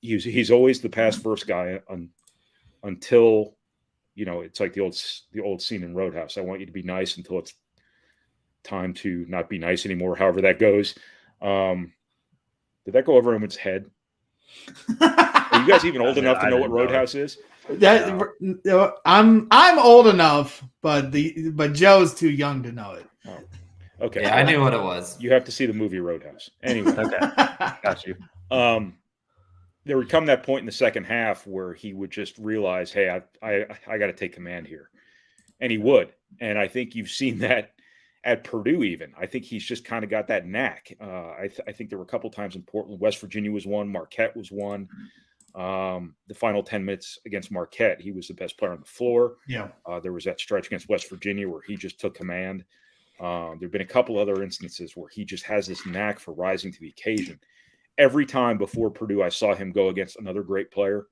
He's always the pass first guy until, it's like the old scene in Roadhouse. I want you to be nice until it's time to not be nice anymore, however that goes. Did that go over everyone's head? Are you guys even old enough to know what Roadhouse is? I'm old enough, but Joe's too young to know it. Oh, okay. Yeah, I knew what it was. You have to see the movie Roadhouse. Anyway. Okay. Got you. There would come that point in the second half where he would just realize, hey, I got to take command here. And he would. And I think you've seen that at Purdue even. I think he's just kind of got that knack. I think there were a couple times in Portland. West Virginia was one. Marquette was one. The final 10 minutes against Marquette, he was the best player on the floor. Yeah. There was that stretch against West Virginia where he just took command. There have been a couple other instances where he just has this knack for rising to the occasion. Every time before Purdue, I saw him go against another great player.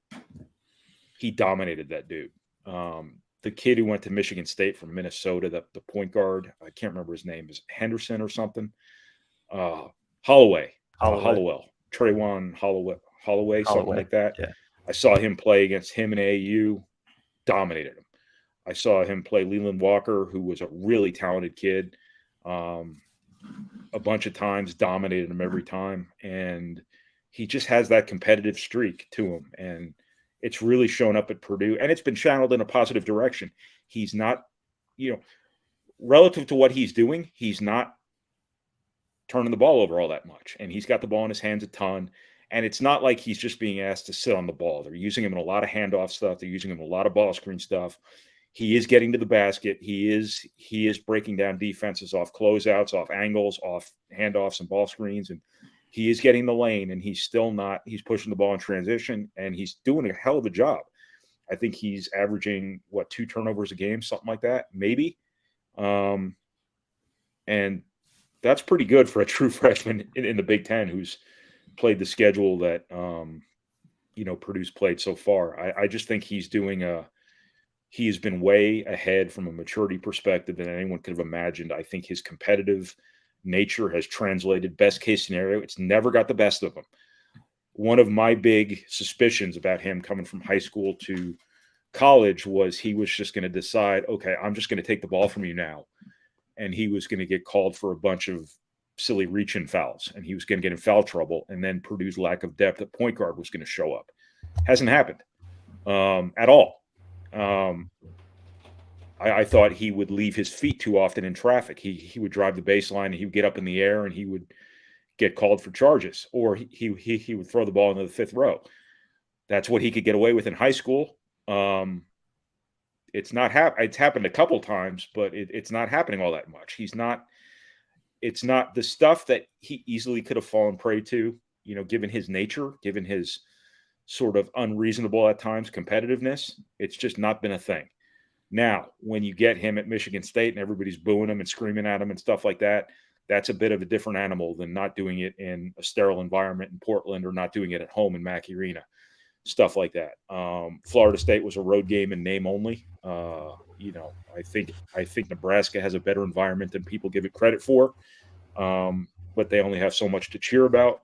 He dominated that dude. The kid who went to Michigan State from Minnesota, the point guard, I can't remember his name, is Henderson or something. Hollowell, Trayvon Holloway, something like that. Yeah. I saw him play against him in AAU, dominated him. I saw him play Leland Walker, who was a really talented kid, a bunch of times, dominated him every time. And he just has that competitive streak to him. And it's really shown up at Purdue, and it's been channeled in a positive direction. He's not, relative to what he's doing, he's not turning the ball over all that much. And he's got the ball in his hands a ton. And it's not like he's just being asked to sit on the ball. They're using him in a lot of handoff stuff. They're using him in a lot of ball screen stuff. He is getting to the basket. He is breaking down defenses off closeouts, off angles, off handoffs and ball screens. And he is getting the lane, and he's pushing the ball in transition, and he's doing a hell of a job. I think he's averaging, 2 turnovers a game, something like that, maybe. And that's pretty good for a true freshman in the Big Ten who's played the schedule that, Purdue's played so far. I just think he's he's been way ahead from a maturity perspective than anyone could have imagined. I think his competitive nature has translated. Best case scenario, it's never got the best of him. One of my big suspicions about him coming from high school to college was he was just going to decide, okay, I'm just going to take the ball from you now. And he was going to get called for a bunch of silly reach-in fouls, and he was going to get in foul trouble. And then Purdue's lack of depth at point guard was going to show up. Hasn't happened at all. I thought he would leave his feet too often in traffic. He would drive the baseline, and he would get up in the air, and he would get called for charges, or he would throw the ball into the fifth row. That's what he could get away with in high school. It's happened a couple times, but it's not happening all that much. It's not the stuff that he easily could have fallen prey to, given his nature, given his sort of unreasonable at times competitiveness. It's just not been a thing. Now, when you get him at Michigan State and everybody's booing him and screaming at him and stuff like that, that's a bit of a different animal than not doing it in a sterile environment in Portland or not doing it at home in Mackey Arena, stuff like that. Florida State was a road game in name only. I think Nebraska has a better environment than people give it credit for, but they only have so much to cheer about.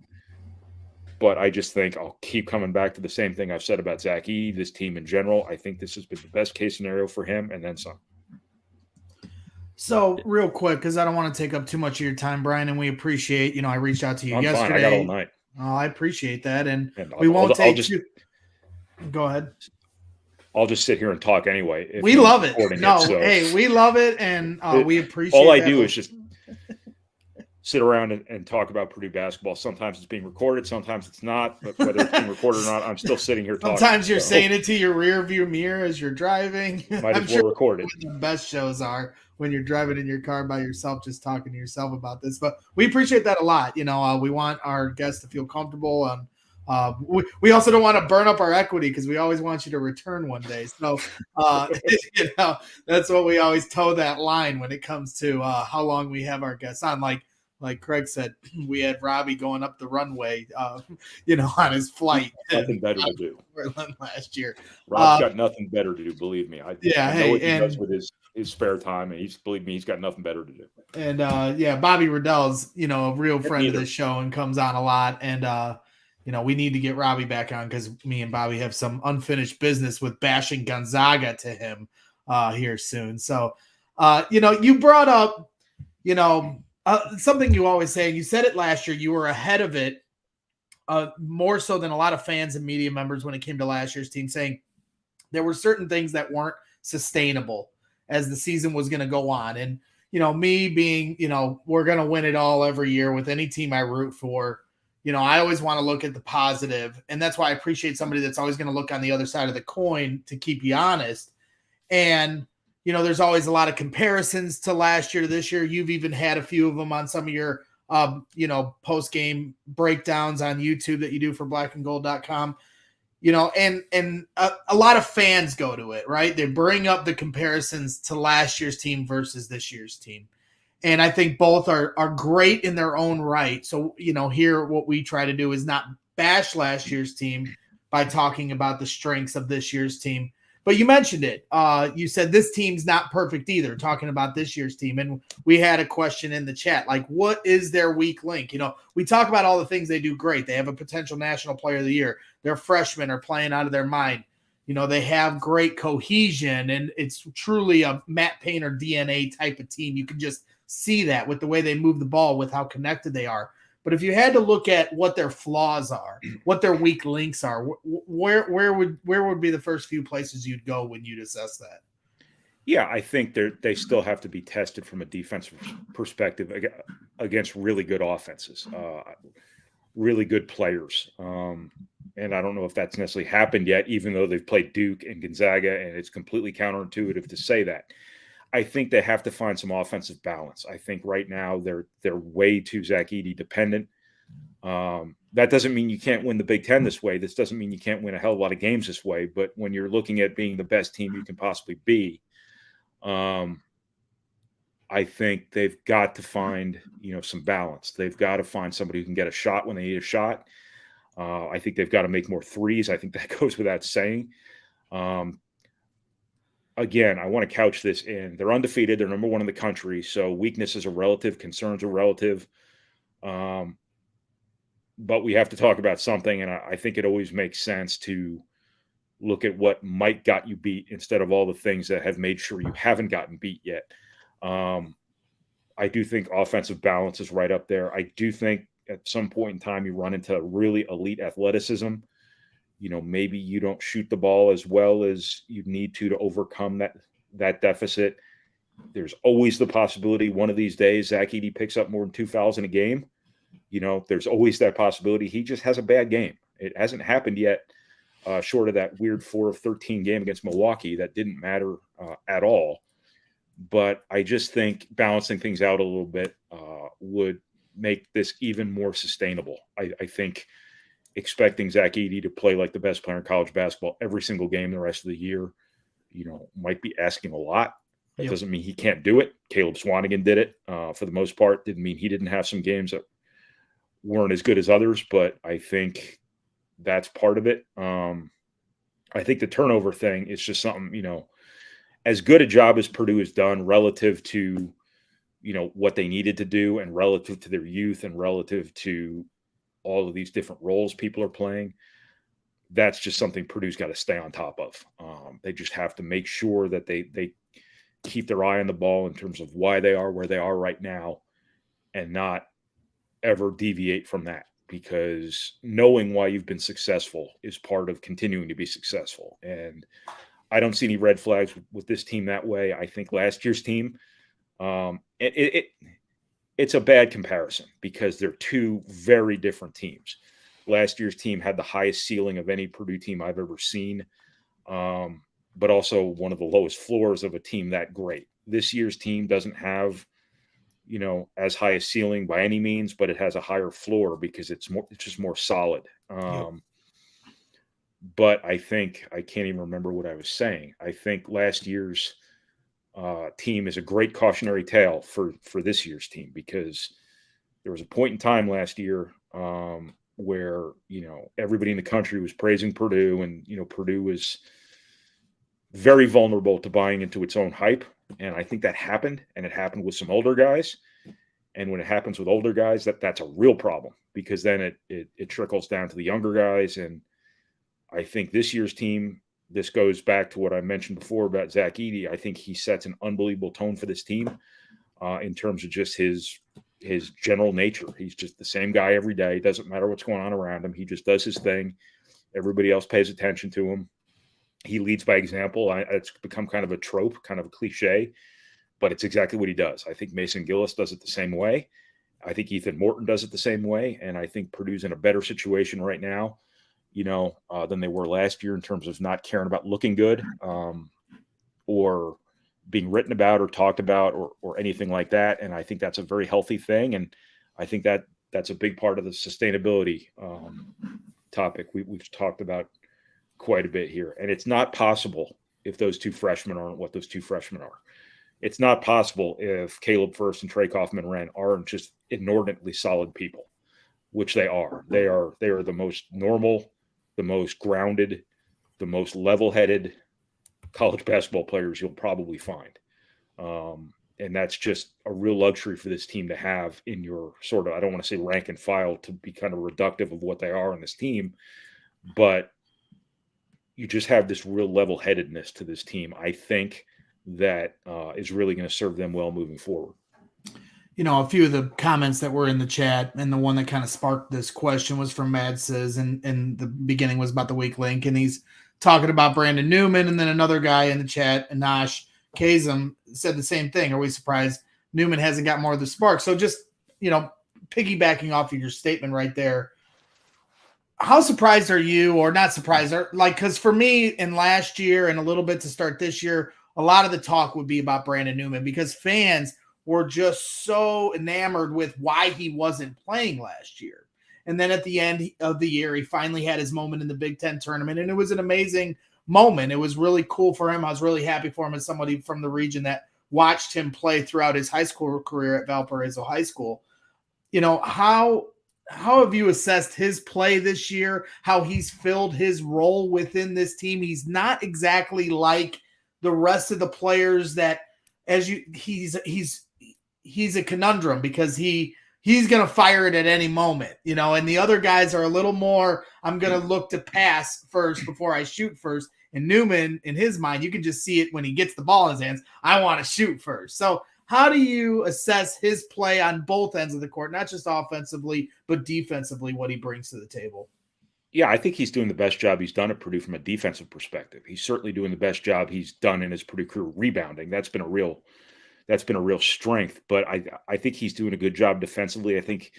But I just think I'll keep coming back to the same thing I've said about Zach Edey, this team in general. I think this has been the best case scenario for him, and then some. So real quick, because I don't want to take up too much of your time, Brian, and we appreciate, I reached out to you yesterday. Fine. I got all night. Oh, I appreciate that. And we won't take you. Go ahead. I'll just sit here and talk anyway. We love it. No, hey, we love it, and we appreciate all I that. do is just sit around and talk about Purdue basketball. Sometimes it's being recorded, sometimes it's not. But whether it's being recorded or not, I'm still sitting here talking. Sometimes you're saying it to your rear view mirror as you're driving. Might as well record it. The best shows are when you're driving in your car by yourself, just talking to yourself about this. But we appreciate that a lot. We want our guests to feel comfortable, and we also don't want to burn up our equity because we always want you to return one day. So, that's what we always toe that line when it comes to how long we have our guests on. Like Craig said, we had Robbie going up the runway, on his flight. Nothing better to do. Last year. Rob's got nothing better to do, believe me. I know what he does with his spare time, and believe me, he's got nothing better to do. And Bobby Riddell's, a real friend of this show and comes on a lot. And we need to get Robbie back on because me and Bobby have some unfinished business with bashing Gonzaga to him here soon. So, you brought up, something you always say, and you said it last year, you were ahead of it more so than a lot of fans and media members when it came to last year's team, saying there were certain things that weren't sustainable as the season was going to go on. And, me being, we're going to win it all every year with any team I root for. I always want to look at the positive, and that's why I appreciate somebody that's always going to look on the other side of the coin to keep you honest. And, there's always a lot of comparisons to last year to this year. You've even had a few of them on some of your, post-game breakdowns on YouTube that you do for blackandgold.com, and a lot of fans go to it, right? They bring up the comparisons to last year's team versus this year's team. And I think both are great in their own right. So, here what we try to do is not bash last year's team by talking about the strengths of this year's team. But you mentioned it. You said this team's not perfect either, talking about this year's team. And we had a question in the chat, like, what is their weak link? We talk about all the things they do great. They have a potential national player of the year. Their freshmen are playing out of their mind. They have great cohesion, and it's truly a Matt Painter DNA type of team. You can just see that with the way they move the ball, with how connected they are. But if you had to look at what their flaws are, what their weak links are, where would be the first few places you'd go when you'd assess that? Yeah, I think they still have to be tested from a defensive perspective against really good offenses, really good players. And I don't know if that's necessarily happened yet, even though they've played Duke and Gonzaga, and it's completely counterintuitive to say that. I think they have to find some offensive balance. I think right now they're way too Zach Edey dependent. That doesn't mean you can't win the Big Ten this way. This doesn't mean you can't win a hell of a lot of games this way. But when you're looking at being the best team you can possibly be, I think they've got to find some balance. They've got to find somebody who can get a shot when they need a shot. I think they've got to make more threes. I think that goes without saying. Again, I want to couch this in they're undefeated. They're number one in the country. So weaknesses are relative. Concerns are relative. But we have to talk about something. And I think it always makes sense to look at what might got you beat instead of all the things that have made sure you haven't gotten beat yet. I do think offensive balance is right up there. I do think at some point in time you run into really elite athleticism. Maybe you don't shoot the ball as well as you need to overcome that deficit. There's always the possibility one of these days Zach Edey picks up more than 2 fouls in a game. There's always that possibility. He just has a bad game. It hasn't happened yet, short of that weird 4 of 13 game against Milwaukee that didn't matter at all. But I just think balancing things out a little bit would make this even more sustainable. I think expecting Zach Edey to play like the best player in college basketball every single game the rest of the year, might be asking a lot. That doesn't mean he can't do it. Caleb Swanigan did it for the most part. Didn't mean he didn't have some games that weren't as good as others, but I think that's part of it. I think the turnover thing is just something, as good a job as Purdue has done relative to, what they needed to do and relative to their youth and relative to all of these different roles people are playing. That's just something Purdue's got to stay on top of. They just have to make sure that they keep their eye on the ball in terms of why they are where they are right now and not ever deviate from that, because knowing why you've been successful is part of continuing to be successful. And I don't see any red flags with this team that way. I think last year's team, it it's a bad comparison because they're two very different teams. Last year's team had the highest ceiling of any Purdue team I've ever seen, but also one of the lowest floors of a team that great. This year's team doesn't have, as high a ceiling by any means, but it has a higher floor because it's just more solid. But I think I can't even remember what I was saying. I think last year's team is a great cautionary tale for this year's team, because there was a point in time last year where everybody in the country was praising Purdue, and Purdue was very vulnerable to buying into its own hype. And I think that happened, and it happened with some older guys. And when it happens with older guys, that's a real problem, because then it trickles down to the younger guys. And I think this year's team, this goes back to what I mentioned before about Zach Edey. I think he sets an unbelievable tone for this team in terms of just his general nature. He's just the same guy every day. It doesn't matter what's going on around him. He just does his thing. Everybody else pays attention to him. He leads by example. It's become kind of a trope, kind of a cliche, but it's exactly what he does. I think Mason Gillis does it the same way. I think Ethan Morton does it the same way. And I think Purdue's in a better situation right now, than they were last year in terms of not caring about looking good or being written about or talked about or anything like that. And I think that's a very healthy thing. And I think that's a big part of the sustainability topic we've talked about quite a bit here. And it's not possible if those two freshmen aren't what those two freshmen are. It's not possible if Caleb First and Trey Kaufman-Wren aren't just inordinately solid people, which they are. They are the most normal, the most grounded, the most level-headed college basketball players you'll probably find. And that's just a real luxury for this team to have in your sort of, I don't want to say rank and file to be kind of reductive of what they are on this team, but you just have this real level-headedness to this team, I think, that is really going to serve them well moving forward. A few of the comments that were in the chat, and the one that kind of sparked this question was from Mad Says, and the beginning was about the weak link, and he's talking about Brandon Newman, and then another guy in the chat, Anash Kazem, said the same thing. Are we surprised Newman hasn't got more of the spark? So just, piggybacking off of your statement right there, how surprised are you, or not surprised? Because for me, in last year and a little bit to start this year, a lot of the talk would be about Brandon Newman because fans were just so enamored with why he wasn't playing last year. And then at the end of the year, he finally had his moment in the Big Ten tournament, and it was an amazing moment. It was really cool for him. I was really happy for him as somebody from the region that watched him play throughout his high school career at Valparaiso High School. How have you assessed his play this year, how he's filled his role within this team? He's not exactly like the rest of the players that, he's a conundrum because he's going to fire it at any moment, and the other guys are a little more, I'm going to look to pass first before I shoot first. And Newman, in his mind, you can just see it when he gets the ball in his hands. I want to shoot first. So how do you assess his play on both ends of the court, not just offensively, but defensively, what he brings to the table? Yeah, I think he's doing the best job he's done at Purdue from a defensive perspective. He's certainly doing the best job he's done in his Purdue career rebounding. That's been a real strength. But I think he's doing a good job defensively. I think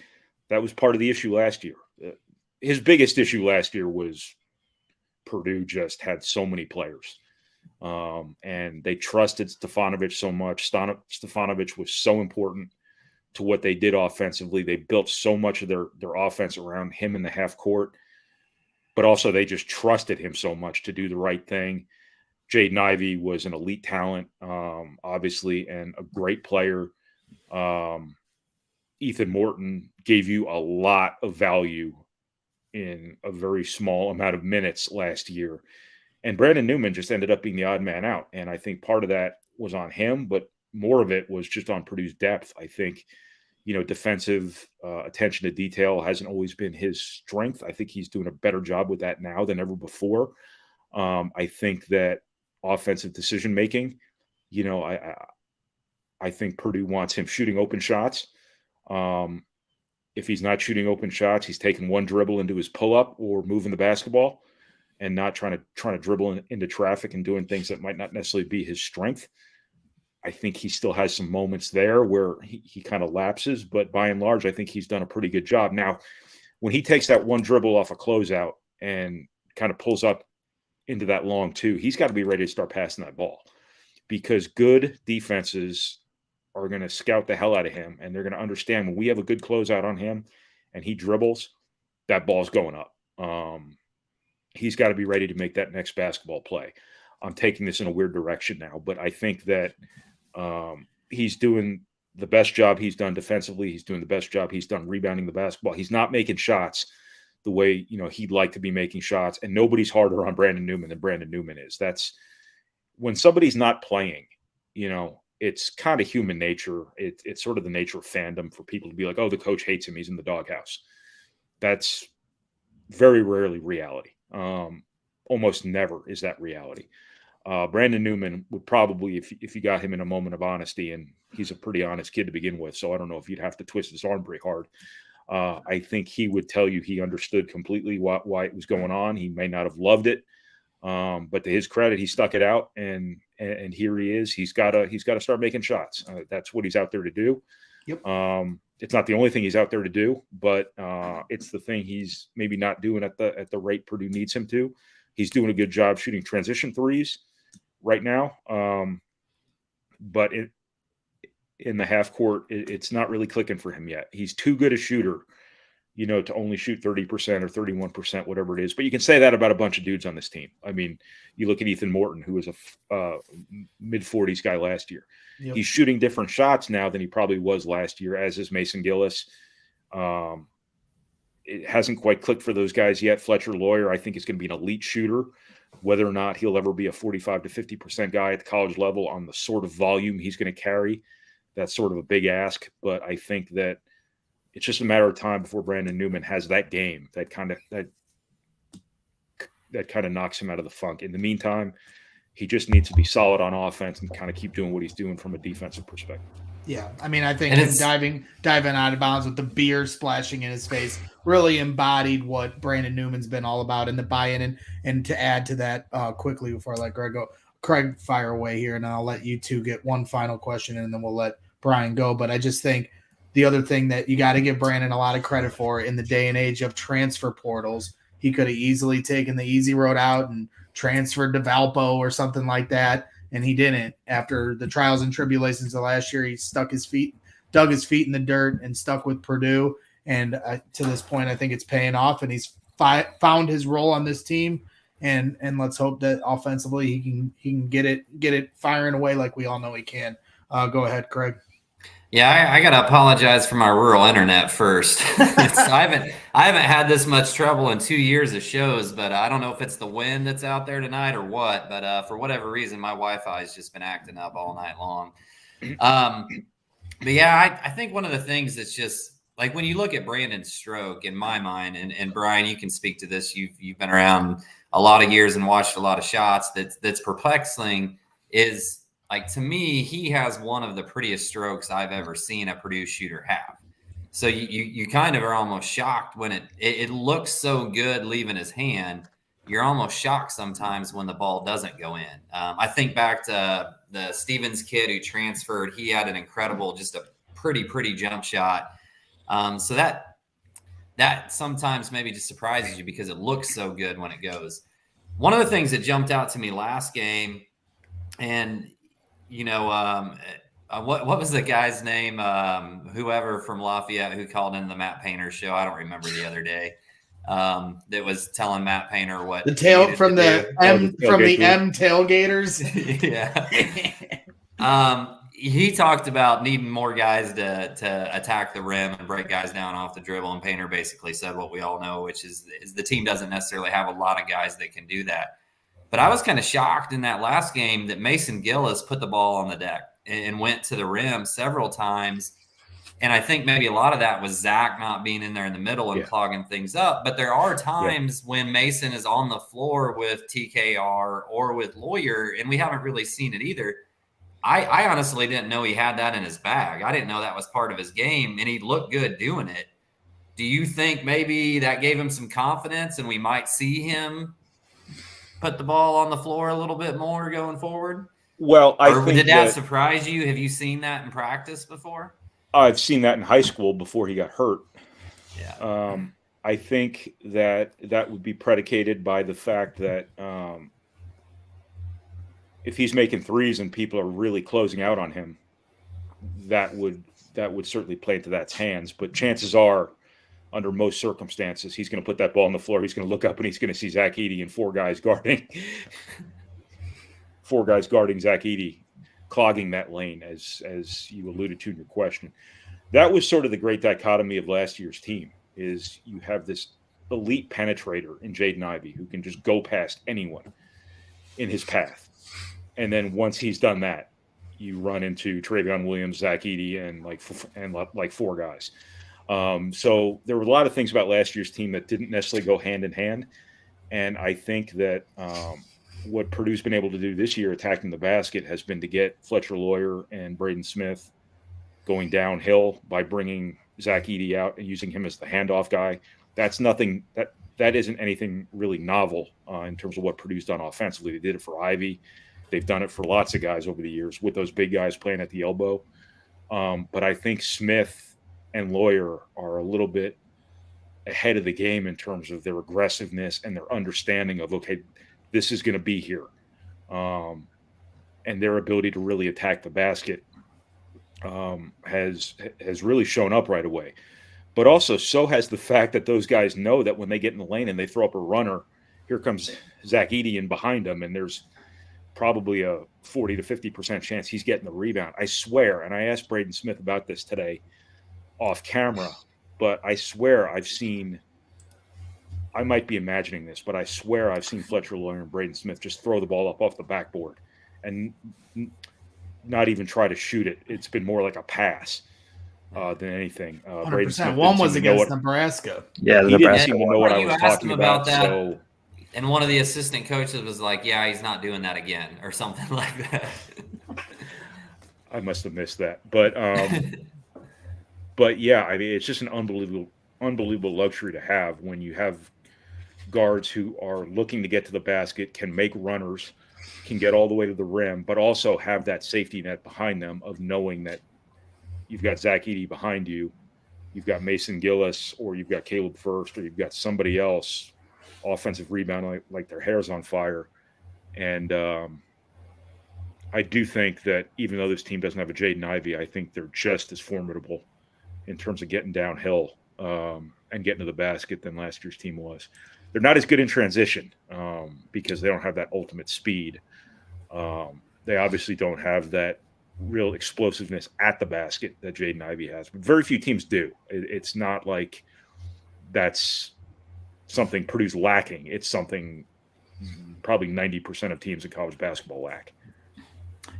that was part of the issue last year. His biggest issue last year was Purdue just had so many players. And they trusted Stefanovic so much. Stefanovic was so important to what they did offensively. They built so much of their offense around him in the half court. But also they just trusted him so much to do the right thing. Jaden Ivey was an elite talent, obviously, and a great player. Ethan Morton gave you a lot of value in a very small amount of minutes last year. And Brandon Newman just ended up being the odd man out. And I think part of that was on him, but more of it was just on Purdue's depth. I think, defensive attention to detail hasn't always been his strength. I think he's doing a better job with that now than ever before. I think that offensive decision-making, I think Purdue wants him shooting open shots. If he's not shooting open shots, he's taking one dribble into his pull-up or moving the basketball and not trying to dribble into traffic and doing things that might not necessarily be his strength. I think he still has some moments there where he kind of lapses, but by and large, I think he's done a pretty good job. Now, when he takes that one dribble off a closeout and kind of pulls up into that long two, he's got to be ready to start passing that ball, because good defenses are going to scout the hell out of him, and they're going to understand when we have a good closeout on him and he dribbles, that ball's going up. He's got to be ready to make that next basketball play. I'm taking this in a weird direction now, but I think that he's doing the best job he's done defensively. He's doing the best job he's done rebounding the basketball. He's not making shots the way, he'd like to be making shots, and nobody's harder on Brandon Newman than Brandon Newman is. That's when somebody's not playing, it's kind of human nature. It's sort of the nature of fandom for people to be like, oh, the coach hates him, he's in the doghouse. That's very rarely reality. Almost never is that reality. Brandon Newman would probably, if you got him in a moment of honesty, and he's a pretty honest kid to begin with, so I don't know if you'd have to twist his arm very hard. I think he would tell you he understood completely why it was going on. He may not have loved it, but to his credit, he stuck it out, and here he is. He's got to start making shots. That's what he's out there to do. Yep. It's not the only thing he's out there to do, but it's the thing he's maybe not doing at the rate Purdue needs him to. He's doing a good job shooting transition threes right now, but in the half court, it's not really clicking for him yet. He's too good a shooter, to only shoot 30% or 31%, whatever it is. But you can say that about a bunch of dudes on this team. I mean, you look at Ethan Morton, who was a mid-40s guy last year. Yep. He's shooting different shots now than he probably was last year, as is Mason Gillis. It hasn't quite clicked for those guys yet. Fletcher Lawyer, I think, is going to be an elite shooter. Whether or not he'll ever be a 45 to 50% guy at the college level on the sort of volume he's going to carry, that's sort of a big ask. But I think that it's just a matter of time before Brandon Newman has that game that kind of knocks him out of the funk. In the meantime, he just needs to be solid on offense and kind of keep doing what he's doing from a defensive perspective. Yeah, I mean, I think him diving out of bounds with the beer splashing in his face really embodied what Brandon Newman's been all about in the buy-in. And to add to that quickly before I let Greg go, Craig, fire away here, and I'll let you two get one final question, and then we'll let Brian go. But I just think the other thing that you got to give Brandon a lot of credit for in the day and age of transfer portals, he could have easily taken the easy road out and transferred to Valpo or something like that. And he didn't. After the trials and tribulations of last year, he dug his feet in the dirt and stuck with Purdue. And to this point, I think it's paying off. And he's found his role on this team. And let's hope that offensively he can get it firing away like we all know he can. Go ahead, Craig. Yeah, I got to apologize for my rural internet first. I haven't had this much trouble in 2 years of shows, but I don't know if it's the wind that's out there tonight or what. But for whatever reason, my Wi-Fi has just been acting up all night long. But yeah, I think one of the things that's just like when you look at Brandon's stroke, in my mind, and Brian, you can speak to this. You've been around a lot of years and watched a lot of shots. That's perplexing is. Like, to me, he has one of the prettiest strokes I've ever seen a Purdue shooter have. So you kind of are almost shocked when it looks so good leaving his hand. You're almost shocked sometimes when the ball doesn't go in. I think back to the Stevens kid who transferred. He had an incredible, just a pretty jump shot. So that sometimes maybe just surprises you because it looks so good when it goes. One of the things that jumped out to me last game, and what was the guy's name? Whoever from Lafayette who called in the Matt Painter show. I don't remember the other day. That was telling Matt Painter what the tail from the M tailgaters. Yeah. He talked about needing more guys to attack the rim and break guys down off the dribble. And Painter basically said what we all know, which is the team doesn't necessarily have a lot of guys that can do that. But I was kind of shocked in that last game that Mason Gillis put the ball on the deck and went to the rim several times. And I think maybe a lot of that was Zach not being in there in the middle and clogging things up. But there are times when Mason is on the floor with TKR or with Lawyer, and we haven't really seen it either. I honestly didn't know he had that in his bag. I didn't know that was part of his game, and he looked good doing it. Do you think maybe that gave him some confidence and we might see him put the ball on the floor a little bit more going forward? Well, I think did that surprise you? Have you seen that in practice before? I've seen that in high school before he got hurt. Yeah. I think that would be predicated by the fact that if he's making threes and people are really closing out on him, that would certainly play into that's hands. But chances are, under most circumstances, he's going to put that ball on the floor. He's going to look up and he's going to see Zach Edey and four guys guarding Zach Edey, clogging that lane, as you alluded to in your question. That was sort of the great dichotomy of last year's team, is you have this elite penetrator in Jaden Ivey who can just go past anyone in his path. And then once he's done that, you run into Travion Williams, Zach Edey, and like four guys. So there were a lot of things about last year's team that didn't necessarily go hand in hand. And I think that what Purdue's been able to do this year attacking the basket has been to get Fletcher Lawyer and Braden Smith going downhill by bringing Zach Edey out and using him as the handoff guy. That's nothing that isn't anything really novel in terms of what Purdue's done offensively. They did it for Ivy. They've done it for lots of guys over the years with those big guys playing at the elbow. But I think Smith and Lawyer are a little bit ahead of the game in terms of their aggressiveness and their understanding of, okay, this is going to be here. And their ability to really attack the basket has really shown up right away. But also so has the fact that those guys know that when they get in the lane and they throw up a runner, here comes Zach Edey in behind them, and there's probably a 40 to 50% chance he's getting the rebound. I swear, and I asked Braden Smith about this today off camera, but I swear I might be imagining this, but I swear I've seen Fletcher Lawyer and Braden Smith just throw the ball up off the backboard and not even try to shoot it. It's been more like a pass than anything. Braden Smith one was against Nebraska. Yeah, he didn't seem to know what I was talking about. That, so. And one of the assistant coaches was like, yeah, he's not doing that again, or something like that. I must have missed that. But but yeah, I mean, it's just an unbelievable luxury to have when you have guards who are looking to get to the basket, can make runners, can get all the way to the rim, but also have that safety net behind them of knowing that you've got Zach Edey behind you, you've got Mason Gillis, or you've got Caleb First, or you've got somebody else, offensive rebound like their hair's on fire. And I do think that even though this team doesn't have a Jaden Ivey, I think they're just as formidable in terms of getting downhill and getting to the basket than last year's team was. They're not as good in transition because they don't have that ultimate speed. They obviously don't have that real explosiveness at the basket that Jaden Ivey has. But very few teams do. It's not like that's something Purdue's lacking. It's something probably 90% of teams in college basketball lack.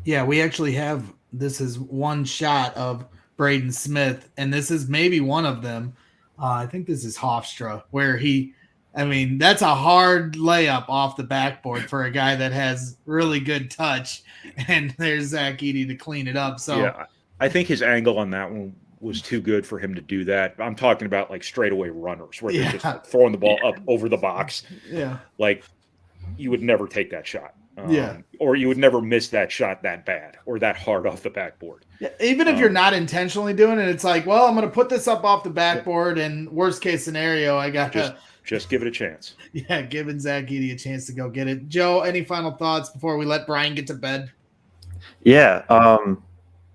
Yeah, we actually have, this is one shot of Braden Smith, and this is maybe one of them. I think this is Hofstra, where that's a hard layup off the backboard for a guy that has really good touch, and there's Zach Edey to clean it up. So yeah, I think his angle on that one was too good for him to do that. I'm talking about like straightaway runners where they're just throwing the ball up over the box. Yeah. Like you would never take that shot. Or you would never miss that shot that bad or that hard off the backboard. Yeah, even if you're not intentionally doing it, it's like, well, I'm going to put this up off the backboard, and worst case scenario, I got to just give it a chance. Yeah, giving Zach Edey a chance to go get it. Joe, any final thoughts before we let Brian get to bed? Yeah.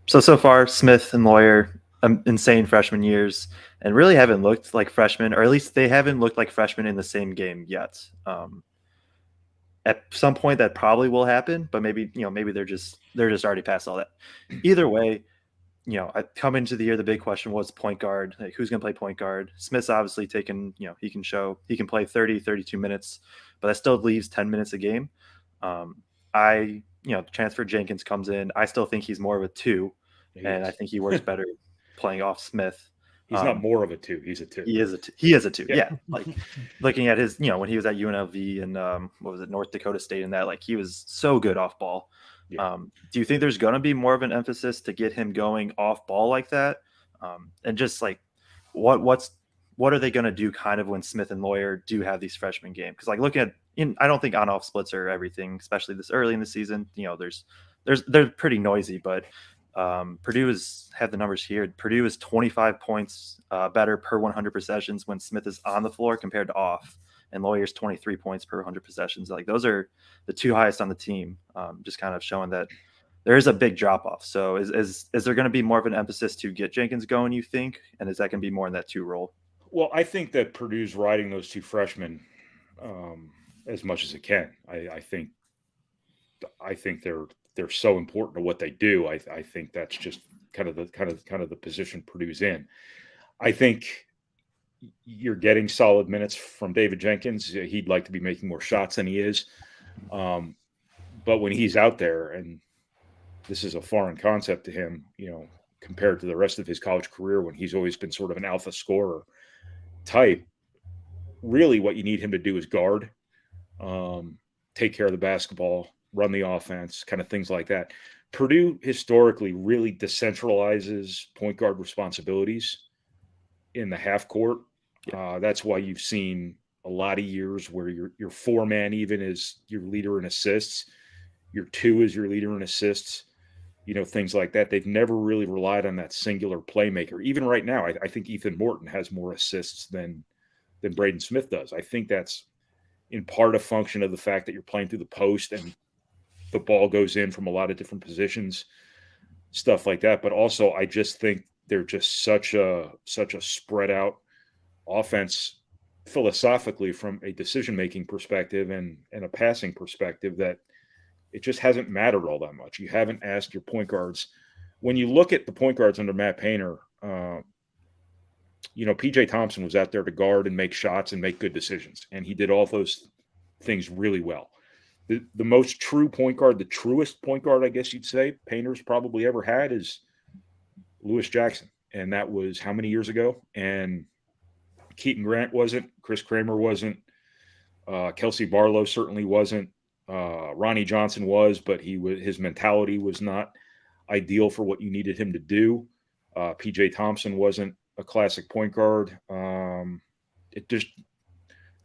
So far, Smith and Lawyer, insane freshman years, and really haven't looked like freshmen, or at least they haven't looked like freshmen in the same game yet. At some point that probably will happen, but maybe they're just already past all that. Either way, I come into the year, the big question was point guard, like who's going to play point guard. Smith's obviously taken, he can play 30, 32 minutes, but that still leaves 10 minutes a game. Transfer Jenkins comes in. I still think he's more of a 2, and I think he works better playing off Smith. He's not more of a 2. He's a 2. He is a 2. Yeah. Like looking at his, when he was at UNLV and North Dakota State and that, like he was so good off ball. Yeah. Do you think there's going to be more of an emphasis to get him going off ball like that? And just like what are they going to do kind of when Smith and Lawyer do have these freshman games? Because like looking at, I don't think on-off splits are everything, especially this early in the season. There's they're pretty noisy, but Purdue have the numbers here. Purdue is 25 points better per 100 possessions when Smith is on the floor compared to off, and Lawyer's 23 points per 100 possessions. Like those are the two highest on the team. Just kind of showing that there is a big drop off. So is there going to be more of an emphasis to get Jenkins going, you think? And is that going to be more in that 2 role? Well, I think that Purdue's riding those 2 freshmen as much as it can. I think they're so important to what they do. I think that's just kind of the position Purdue's in. I think you're getting solid minutes from David Jenkins. He'd like to be making more shots than he is. But when he's out there, and this is a foreign concept to him, compared to the rest of his college career when he's always been sort of an alpha scorer type, really what you need him to do is guard, take care of the basketball, run the offense, kind of things like that. Purdue historically really decentralizes point guard responsibilities in the half court. That's why you've seen a lot of years where your 4-man even is your leader in assists, your 2 is your leader in assists, things like that. They've never really relied on that singular playmaker. Even right now, I think Ethan Morton has more assists than Braden Smith does. I think that's in part a function of the fact that you're playing through the post and the ball goes in from a lot of different positions, stuff like that. But also, I just think they're just such a spread out offense philosophically from a decision-making perspective and a passing perspective that it just hasn't mattered all that much. You haven't asked your point guards. When you look at the point guards under Matt Painter, PJ Thompson was out there to guard and make shots and make good decisions. And he did all those things really well. The most true point guard, the truest point guard, I guess you'd say, Painter's probably ever had is Lewis Jackson. And that was how many years ago? And Keaton Grant wasn't. Chris Kramer wasn't. Kelsey Barlow certainly wasn't. Ronnie Johnson was, but his mentality was not ideal for what you needed him to do. PJ Thompson wasn't a classic point guard. There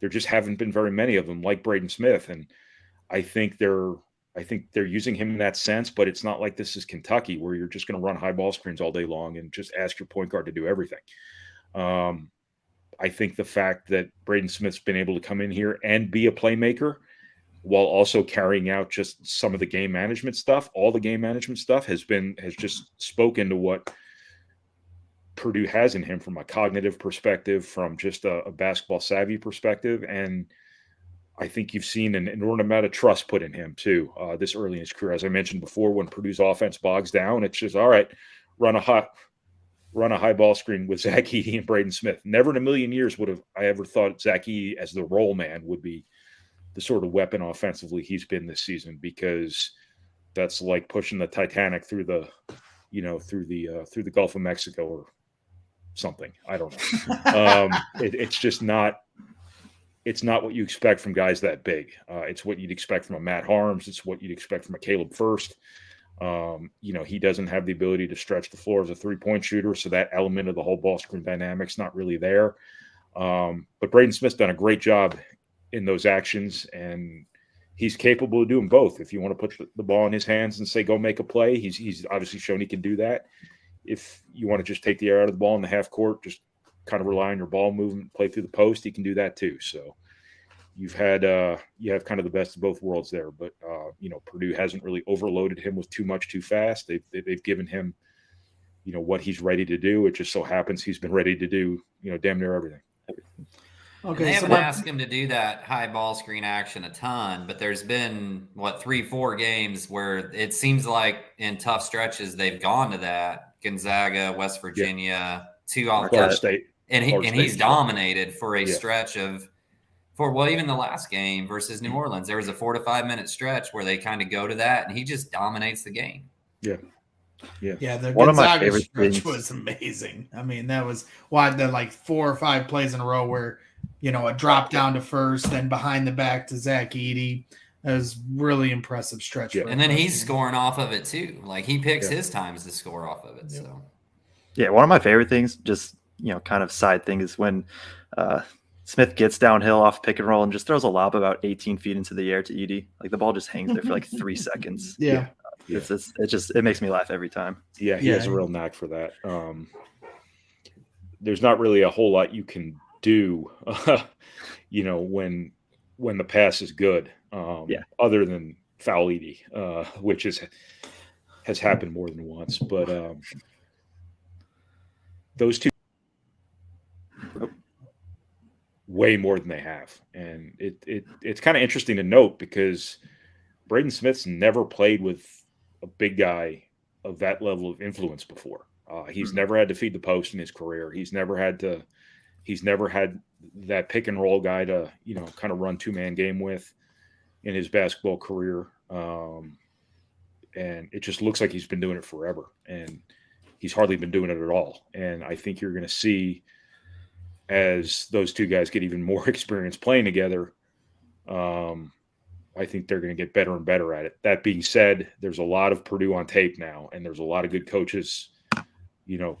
just haven't been very many of them like Braden Smith. And I think they're using him in that sense, but it's not like this is Kentucky where you're just going to run high ball screens all day long and just ask your point guard to do everything. I think the fact that Braden Smith's been able to come in here and be a playmaker while also carrying out just some of the game management stuff, all the game management stuff has just spoken to what Purdue has in him from a cognitive perspective, from just a basketball savvy perspective. And I think you've seen an inordinate amount of trust put in him too, this early in his career. As I mentioned before, when Purdue's offense bogs down, it's just, all right, run a high ball screen with Zach Edey and Braden Smith. Never in a million years would have I ever thought Zach Edey as the roll man would be the sort of weapon offensively he's been this season, because that's like pushing the Titanic through the Gulf of Mexico or something. I don't know. It's just not. It's not what you expect from guys that big. It's what you'd expect from a Matt Harms. It's what you'd expect from a Caleb First. He doesn't have the ability to stretch the floor as a 3-point shooter, so that element of the whole ball screen dynamic's not really there. But Braden Smith's done a great job in those actions, and he's capable of doing both. If you want to put the ball in his hands and say, go make a play, he's obviously shown he can do that. If you want to just take the air out of the ball in the half court, just kind of rely on your ball movement, play through the post, he can do that too. So you have kind of the best of both worlds there, but Purdue hasn't really overloaded him with too much too fast. They've given him, what he's ready to do. It just so happens he's been ready to do, damn near everything. Okay, they haven't asked him to do that high ball screen action a ton, but there's been 3-4 games where it seems like in tough stretches they've gone to that. Gonzaga, West Virginia, 2 off Florida State, and he's dominated for a stretch of even the last game versus New Orleans. There was a 4 to 5 minute stretch where they kind of go to that, and he just dominates the game. Yeah. The One of my Gonzaga favorite stretch things was amazing. I mean, that was the 4 or 5 plays in a row where a drop down to first, then behind the back to Zach Edey. That was really impressive stretch. Yeah. And then he's scoring off of it too. Like he picks his times to score off of it. Yeah. So yeah, one of my favorite things, just kind of side thing, is when Smith gets downhill off pick and roll and just throws a lob about 18 feet into the air to Edey. Like the ball just hangs there for like 3 seconds. Yeah. Yeah. It makes me laugh every time. Yeah, he has a real knack for that. There's not really a whole lot you can do, when the pass is good, other than foul Edie, which has happened more than once. But those two way more than they have, and it's kind of interesting to note because Braden Smith's never played with a big guy of that level of influence before. He's never had to feed the post in his career. He's never had that pick and roll guy to, kind of run 2-man game with in his basketball career. And it just looks like he's been doing it forever, and he's hardly been doing it at all. And I think you're going to see, as those two guys get even more experience playing together, I think they're going to get better and better at it. That being said, there's a lot of Purdue on tape now, and there's a lot of good coaches,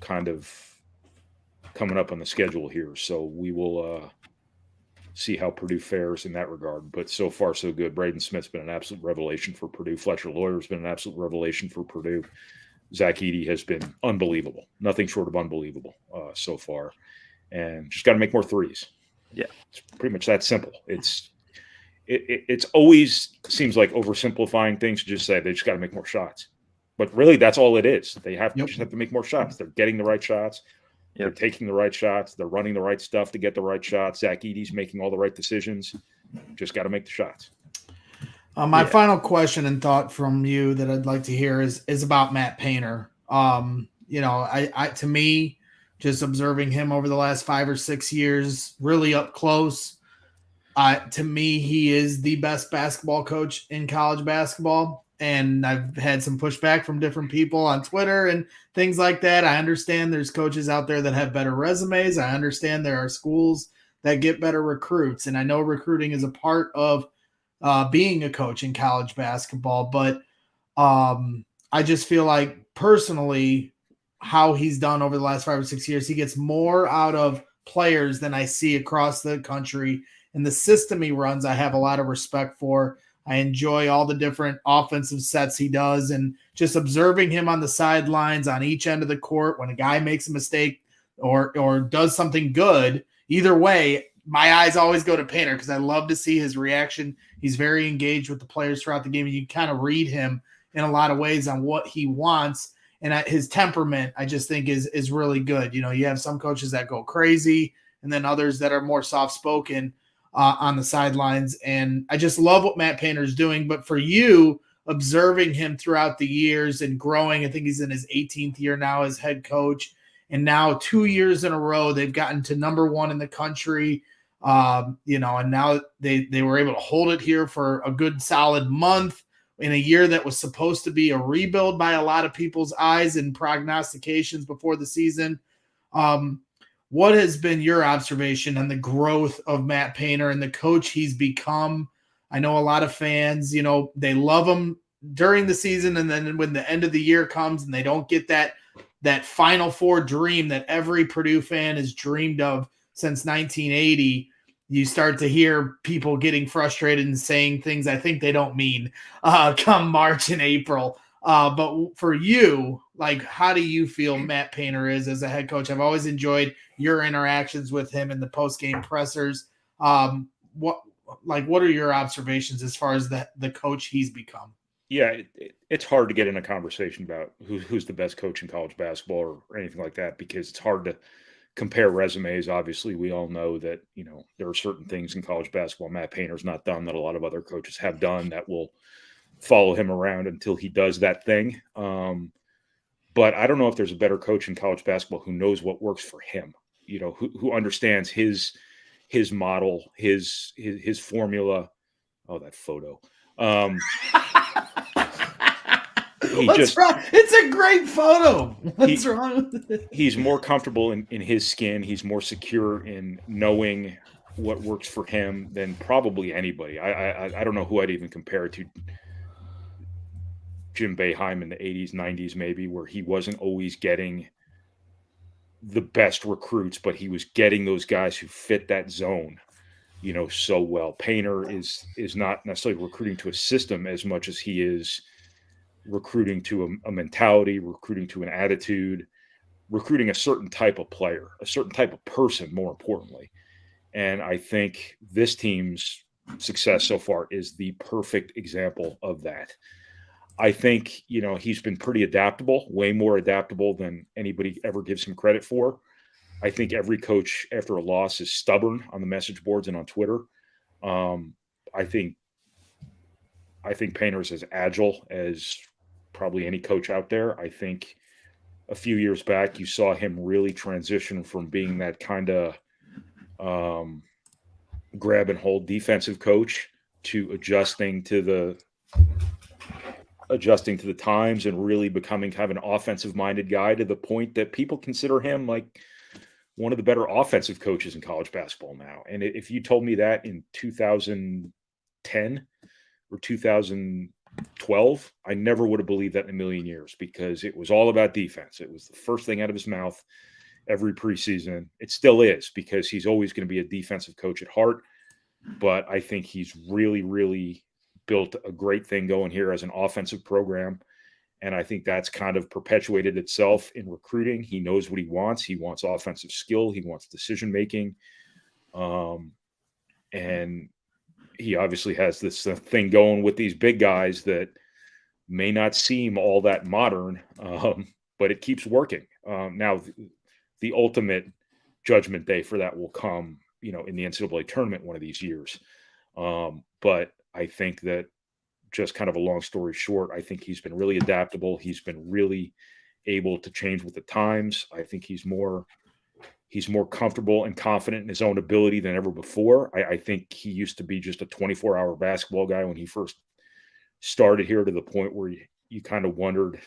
kind of coming up on the schedule here. So we will see how Purdue fares in that regard. But so far, so good. Braden Smith's been an absolute revelation for Purdue. Fletcher Lawyer's been an absolute revelation for Purdue. Zach Edey has been unbelievable. Nothing short of unbelievable so far. And just got to make more threes. Yeah. It's pretty much that simple. It's always seems like oversimplifying things to just say they just got to make more shots. But really, that's all it is. They just have to make more shots. They're getting the right shots. They're taking the right shots. They're running the right stuff to get the right shots. Zach Edey's making all the right decisions. Just got to make the shots. My final question and thought from you that I'd like to hear is about Matt Painter. To me, just observing him over the last 5 or 6 years, really up close, to me, he is the best basketball coach in college basketball. And I've had some pushback from different people on Twitter and things like that. I understand there's coaches out there that have better resumes. I understand there are schools that get better recruits. And I know recruiting is a part of being a coach in college basketball. But I just feel like personally how he's done over the last 5 or 6 years, he gets more out of players than I see across the country. And the system he runs, I have a lot of respect for. I enjoy all the different offensive sets he does, and just observing him on the sidelines on each end of the court when a guy makes a mistake or does something good. Either way, my eyes always go to Painter because I love to see his reaction. He's very engaged with the players throughout the game, and you kind of read him in a lot of ways on what he wants. And his temperament, I just think, is really good. You have some coaches that go crazy, and then others that are more soft-spoken on the sidelines. And I just love what Matt Painter is doing. But for you, observing him throughout the years and growing, I think he's in his 18th year now as head coach. And now 2 years in a row, they've gotten to number 1 in the country. And now they were able to hold it here for a good solid month in a year that was supposed to be a rebuild by a lot of people's eyes and prognostications before the season. What has been your observation on the growth of Matt Painter and the coach he's become? I know a lot of fans, they love him during the season, and then when the end of the year comes and they don't get that Final Four dream that every Purdue fan has dreamed of since 1980, you start to hear people getting frustrated and saying things I think they don't mean come March and April. But for you, how do you feel Matt Painter is as a head coach? I've always enjoyed your interactions with him in the post-game pressers. What are your observations as far as the coach he's become? Yeah, it's hard to get in a conversation about who's the best coach in college basketball or anything like that, because it's hard to compare resumes. Obviously, we all know that, there are certain things in college basketball Matt Painter's not done that a lot of other coaches have done that will follow him around until he does that thing. But I don't know if there's a better coach in college basketball who knows what works for him, who understands his model, his formula. Oh, that photo. What's wrong? It's a great photo. What's wrong with it? He's more comfortable in his skin. He's more secure in knowing what works for him than probably anybody. I don't know who I'd even compare it to. Jim Boeheim in the 80s, 90s, maybe, where he wasn't always getting the best recruits, but he was getting those guys who fit that zone, so well. Painter is not necessarily recruiting to a system as much as he is recruiting to a mentality, recruiting to an attitude, recruiting a certain type of player, a certain type of person, more importantly. And I think this team's success so far is the perfect example of that. I think, he's been pretty adaptable, way more adaptable than anybody ever gives him credit for. I think every coach after a loss is stubborn on the message boards and on Twitter. I think Painter's as agile as probably any coach out there. I think a few years back, you saw him really transition from being that kind of grab and hold defensive coach to adjusting to the times and really becoming kind of an offensive minded guy, to the point that people consider him like one of the better offensive coaches in college basketball now. And if you told me that in 2010 or 2012, I never would have believed that in a million years, because it was all about defense. It was the first thing out of his mouth every preseason. It still is, because he's always going to be a defensive coach at heart. But I think he's really, really built a great thing going here as an offensive program. And I think that's kind of perpetuated itself in recruiting. He knows what he wants. He wants offensive skill. He wants decision-making. And he obviously has this thing going with these big guys that may not seem all that modern, but it keeps working. Now, the ultimate judgment day for that will come, in the NCAA tournament one of these years. But I think that, just kind of a long story short, I think he's been really adaptable. He's been really able to change with the times. I think he's more comfortable and confident in his own ability than ever before. I think he used to be just a 24-hour basketball guy when he first started here, to the point where you kind of wondered,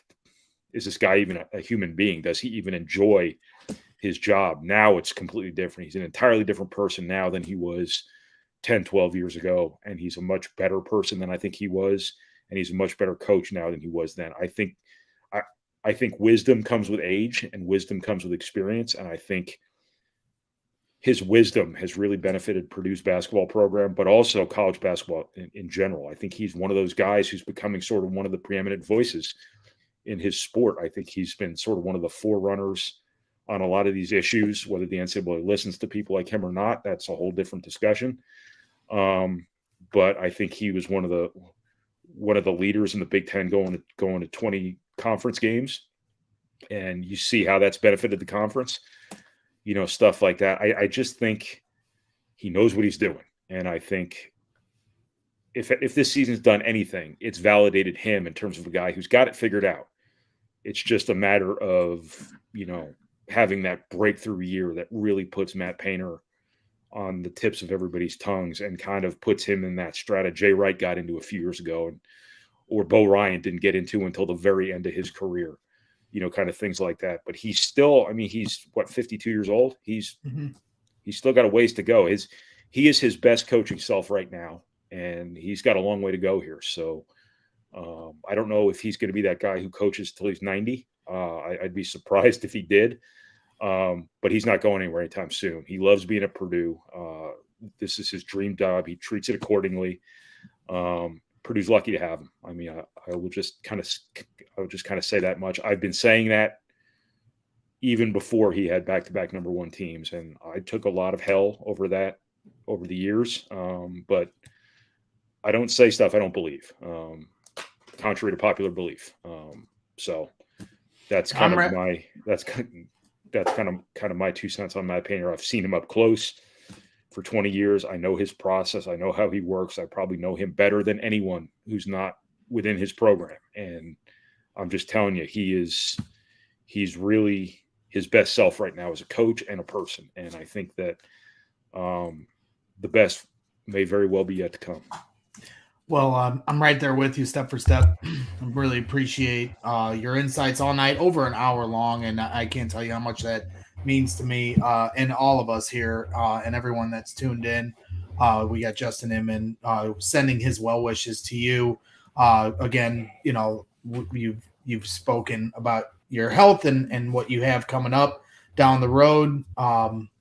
is this guy even a human being? Does he even enjoy his job? Now it's completely different. He's an entirely different person now than he was 10, 12 years ago. And he's a much better person than I think he was. And he's a much better coach now than he was then. I think wisdom comes with age, and wisdom comes with experience. And I think his wisdom has really benefited Purdue's basketball program, but also college basketball in general. I think he's one of those guys who's becoming sort of one of the preeminent voices in his sport. I think he's been sort of one of the forerunners on a lot of these issues. Whether the NCAA listens to people like him or not, that's a whole different discussion. But I think he was one of the leaders in the Big Ten going to 20 conference games, and you see how that's benefited the conference. Stuff like that. I just think he knows what he's doing, and I think if this season's done anything, it's validated him in terms of a guy who's got it figured out. It's just a matter of having that breakthrough year that really puts Matt Painter on the tips of everybody's tongues and kind of puts him in that strata Jay Wright got into a few years ago, or Bo Ryan didn't get into until the very end of his career, kind of things like that. But he's still, he's 52 years old. He's still got a ways to go. He is his best coaching self right now, and he's got a long way to go here. So I don't know if he's going to be that guy who coaches till he's 90. I'd be surprised if he did. But he's not going anywhere anytime soon. He loves being at Purdue. This is his dream job. He treats it accordingly. Purdue's lucky to have him. I will just kind of say that much. I've been saying that even before he had back-to-back number one teams, and I took a lot of hell over that over the years. But I don't say stuff I don't believe, contrary to popular belief. So that's kind of my 2 cents on Matt Painter. I've seen him up close for 20 years. I know his process. I know how he works. I probably know him better than anyone who's not within his program. And I'm just telling you, he's really his best self right now as a coach and a person. And I think that the best may very well be yet to come. Well, I'm right there with you step for step. I really appreciate your insights all night, over an hour long. And I can't tell you how much that means to me and all of us here and everyone that's tuned in. We got Justin Inman sending his well wishes to you. Again, you've spoken about your health and what you have coming up down the road.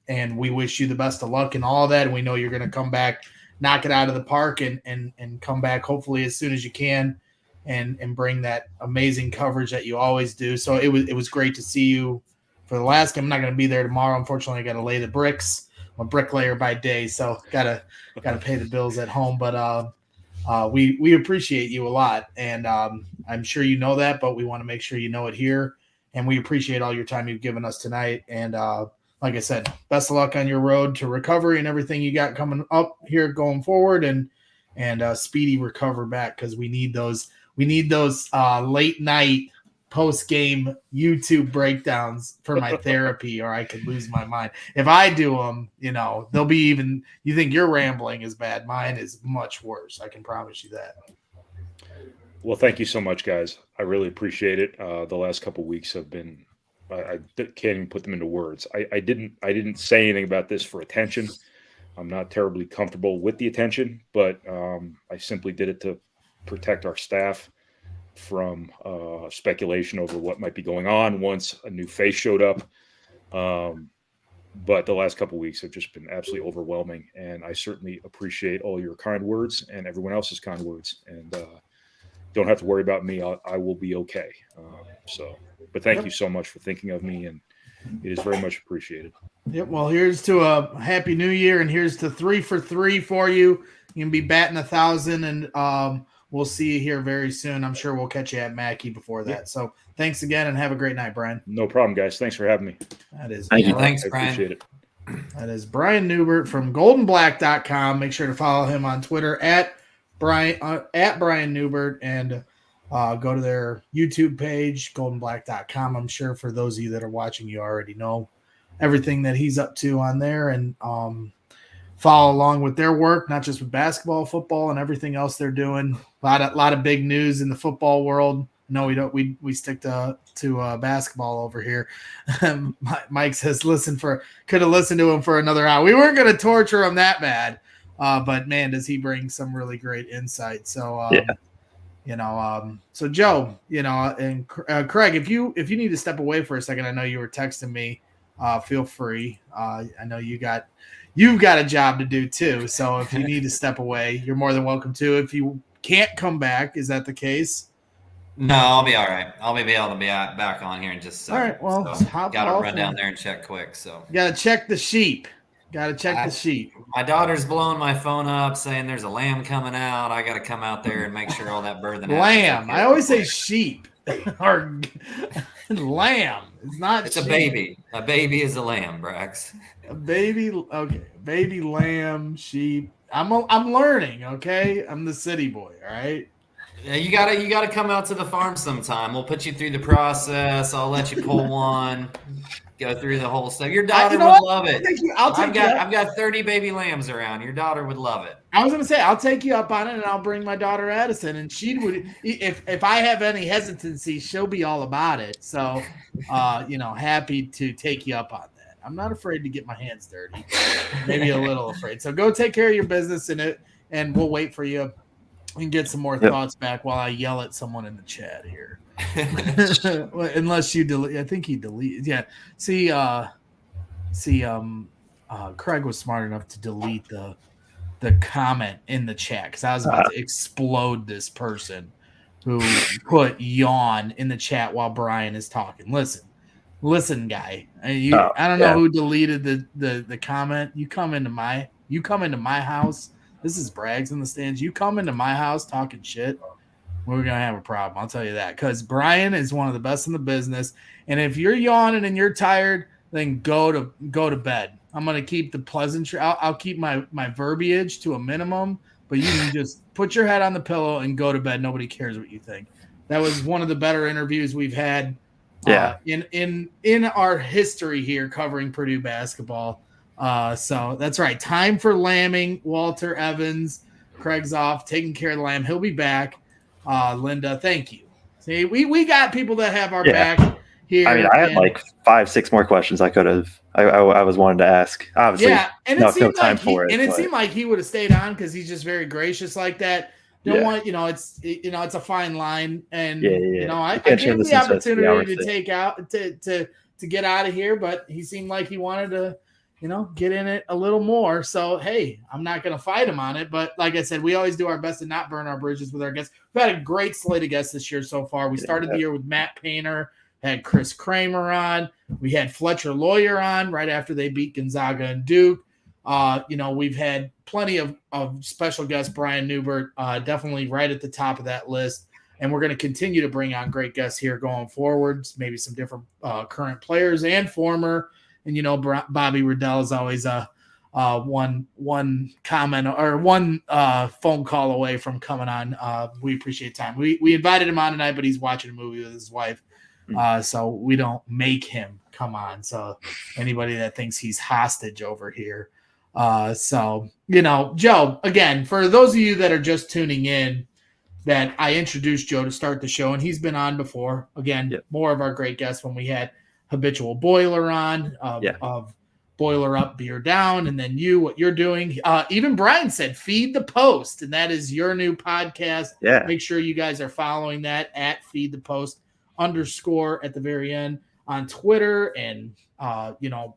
And we wish you the best of luck and all of that. And we know you're going to come back, knock it out of the park and come back hopefully as soon as you can. and bring that amazing coverage that you always do. So it was great to see you for the last game. I'm not going to be there tomorrow. Unfortunately, I got to lay the bricks. I'm a bricklayer by day, so gotta pay the bills at home. But we appreciate you a lot, and I'm sure you know that, but we want to make sure you know it here. And we appreciate all your time you've given us tonight. And like I said, best of luck on your road to recovery and everything you got coming up here going forward, and speedy recover back, because we need those late night post game YouTube breakdowns for my therapy, or I could lose my mind. If I do them, they'll be even. You think your rambling is bad? Mine is much worse. I can promise you that. Well, thank you so much, guys. I really appreciate it. The last couple of weeks have been, I can't even put them into words. I didn't say anything about this for attention. I'm not terribly comfortable with the attention, but I simply did it to protect our staff from speculation over what might be going on once a new face showed up. But the last couple of weeks have just been absolutely overwhelming, and I certainly appreciate all your kind words and everyone else's kind words. And don't have to worry about me. I will be okay. But thank you so much for thinking of me, and it is very much appreciated. Yep. Well, here's to a happy new year, and here's to 3 for 3 for you. You can be batting 1,000, and we'll see you here very soon. I'm sure we'll catch you at Mackey before that. Yeah. So thanks again, and have a great night, Brian. No problem, guys. Thanks for having me. That is Thank you. Thanks, Brian. I appreciate it. That is Brian Neubert from goldenblack.com. Make sure to follow him on Twitter at Brian Neubert, and go to their YouTube page, goldenblack.com. I'm sure for those of you that are watching, you already know everything that he's up to on there, and follow along with their work, not just with basketball, football, and everything else they're doing. A lot of big news in the football world. No, we don't. We stick to basketball over here. Mike says, could have listened to him for another hour. We weren't going to torture him that bad. But man, does he bring some really great insight. So, so Joe, and Craig, if you need to step away for a second, I know you were texting me, feel free. I know you've got a job to do too. So if you need to step away, you're more than welcome to. If you can't come back, is that the case? No, I'll be all right. I'll be able to be back on here in just a second. All right. Well, got to run down there and check quick. So got to check the sheep. The sheep. My daughter's blowing my phone up saying there's a lamb coming out. I got to come out there and make sure all that birthing. Lamb. I always say sheep or lamb. It's not. It's sheep. A baby. A baby is a lamb, Brax. A baby. Okay. Baby lamb, sheep. I'm learning. Okay. I'm the city boy. All right. Yeah, you gotta come out to the farm sometime. We'll put you through the process. I'll let you pull one. Go through the whole stuff. Your daughter would love it. I've got 30 baby lambs around. Your daughter would love it. I was going to say, I'll take you up on it, and I'll bring my daughter Addison, and she would, if I have any hesitancy, she'll be all about it. So, happy to take you up on that. I'm not afraid to get my hands dirty. Maybe a little afraid. So go take care of your business and we'll wait for you and get some more thoughts back while I yell at someone in the chat here. Unless you delete, I think he deleted. Yeah. Craig was smart enough to delete the comment in the chat, because I was about to explode this person who put yawn in the chat while Brian is talking. Listen, guy. I don't know who deleted the comment. You come into my house. This is Braggs in the stands. You come into my house talking shit, we're going to have a problem. I'll tell you that, because Brian is one of the best in the business. And if you're yawning and you're tired, then go to bed. I'm going to keep the pleasantry. I'll keep my verbiage to a minimum, but you can just put your head on the pillow and go to bed. Nobody cares what you think. That was one of the better interviews we've had in our history here covering Purdue basketball. So that's right. Time for lambing. Walter Evans, Craig's off, taking care of the lamb. He'll be back. Linda, thank you. See, we got people that have our back here. I mean, I had like 5-6 more questions I could have. I was wanting to ask. Obviously, and it seemed like it seemed like he would have stayed on, because he's just very gracious like that. Want it's a fine line, and I gave him the opportunity to take out to get out of here, but he seemed like he wanted to get in it a little more. So, hey, I'm not going to fight him on it. But like I said, we always do our best to not burn our bridges with our guests. We've had a great slate of guests this year so far. We started the year with Matt Painter, had Chris Kramer on. We had Fletcher Lawyer on right after they beat Gonzaga and Duke. We've had plenty of special guests. Brian Neubert, definitely right at the top of that list. And we're going to continue to bring on great guests here going forwards, maybe some different current players and former. And, Bobby Riddell is always one comment or one phone call away from coming on. We appreciate time. We invited him on tonight, but he's watching a movie with his wife. So we don't make him come on. So anybody that thinks he's hostage over here. Joe, again, for those of you that are just tuning in, that I introduced Joe to start the show, and he's been on before. Again, more of our great guests when we had Habitual Boiler on of Boiler Up, Beer Down, and then what you're doing. Even Brian said, Feed the Post, and that is your new podcast. Yeah. Make sure you guys are following that at Feed the Post _ at the very end on Twitter, and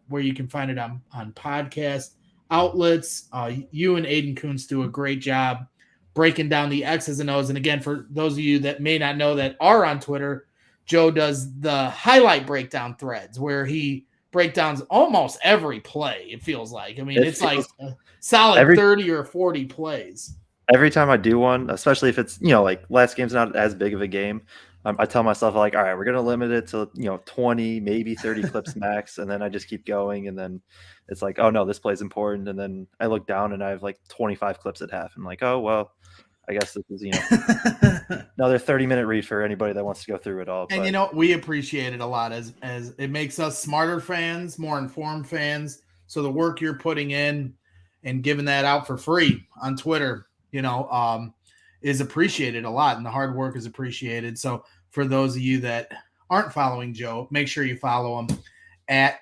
where you can find it on podcast outlets. You and Aiden Kuntz do a great job breaking down the X's and O's. And again, for those of you that may not know that are on Twitter, Joe does the highlight breakdown threads where he breakdowns almost every play, it feels like. I mean, it's like a solid 30 or 40 plays. Every time I do one, especially if it's, like last game's not as big of a game, I tell myself, like, all right, we're going to limit it to, 20, maybe 30 clips max. And then I just keep going. And then it's like, oh, no, this play's important. And then I look down and I have like 25 clips at half. I'm like, oh, well, I guess this is, another 30-minute read for anybody that wants to go through it all. And, we appreciate it a lot as it makes us smarter fans, more informed fans. So the work you're putting in and giving that out for free on Twitter, is appreciated a lot. And the hard work is appreciated. So for those of you that aren't following Joe, make sure you follow him at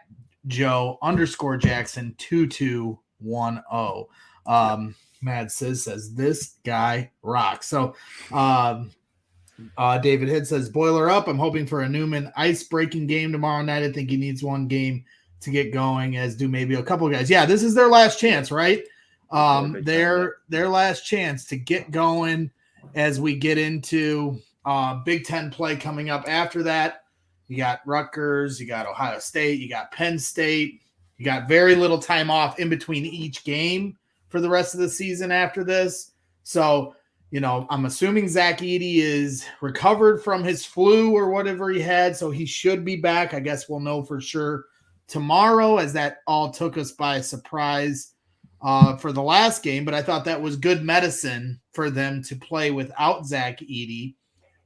Joe_Jackson 2210. Mad says this guy rocks. So David Hidd says, Boiler Up. I'm hoping for a Newman ice-breaking game tomorrow night. I think he needs one game to get going, as do maybe a couple of guys. Yeah, this is their last chance, right? Their last chance to get going as we get into Big Ten play coming up after that. You got Rutgers, you got Ohio State, you got Penn State. You got very little time off in between each game for the rest of the season after this. So, I'm assuming Zach Edey is recovered from his flu or whatever he had, so he should be back. I guess we'll know for sure tomorrow, as that all took us by surprise for the last game. But I thought that was good medicine for them to play without Zach Edey.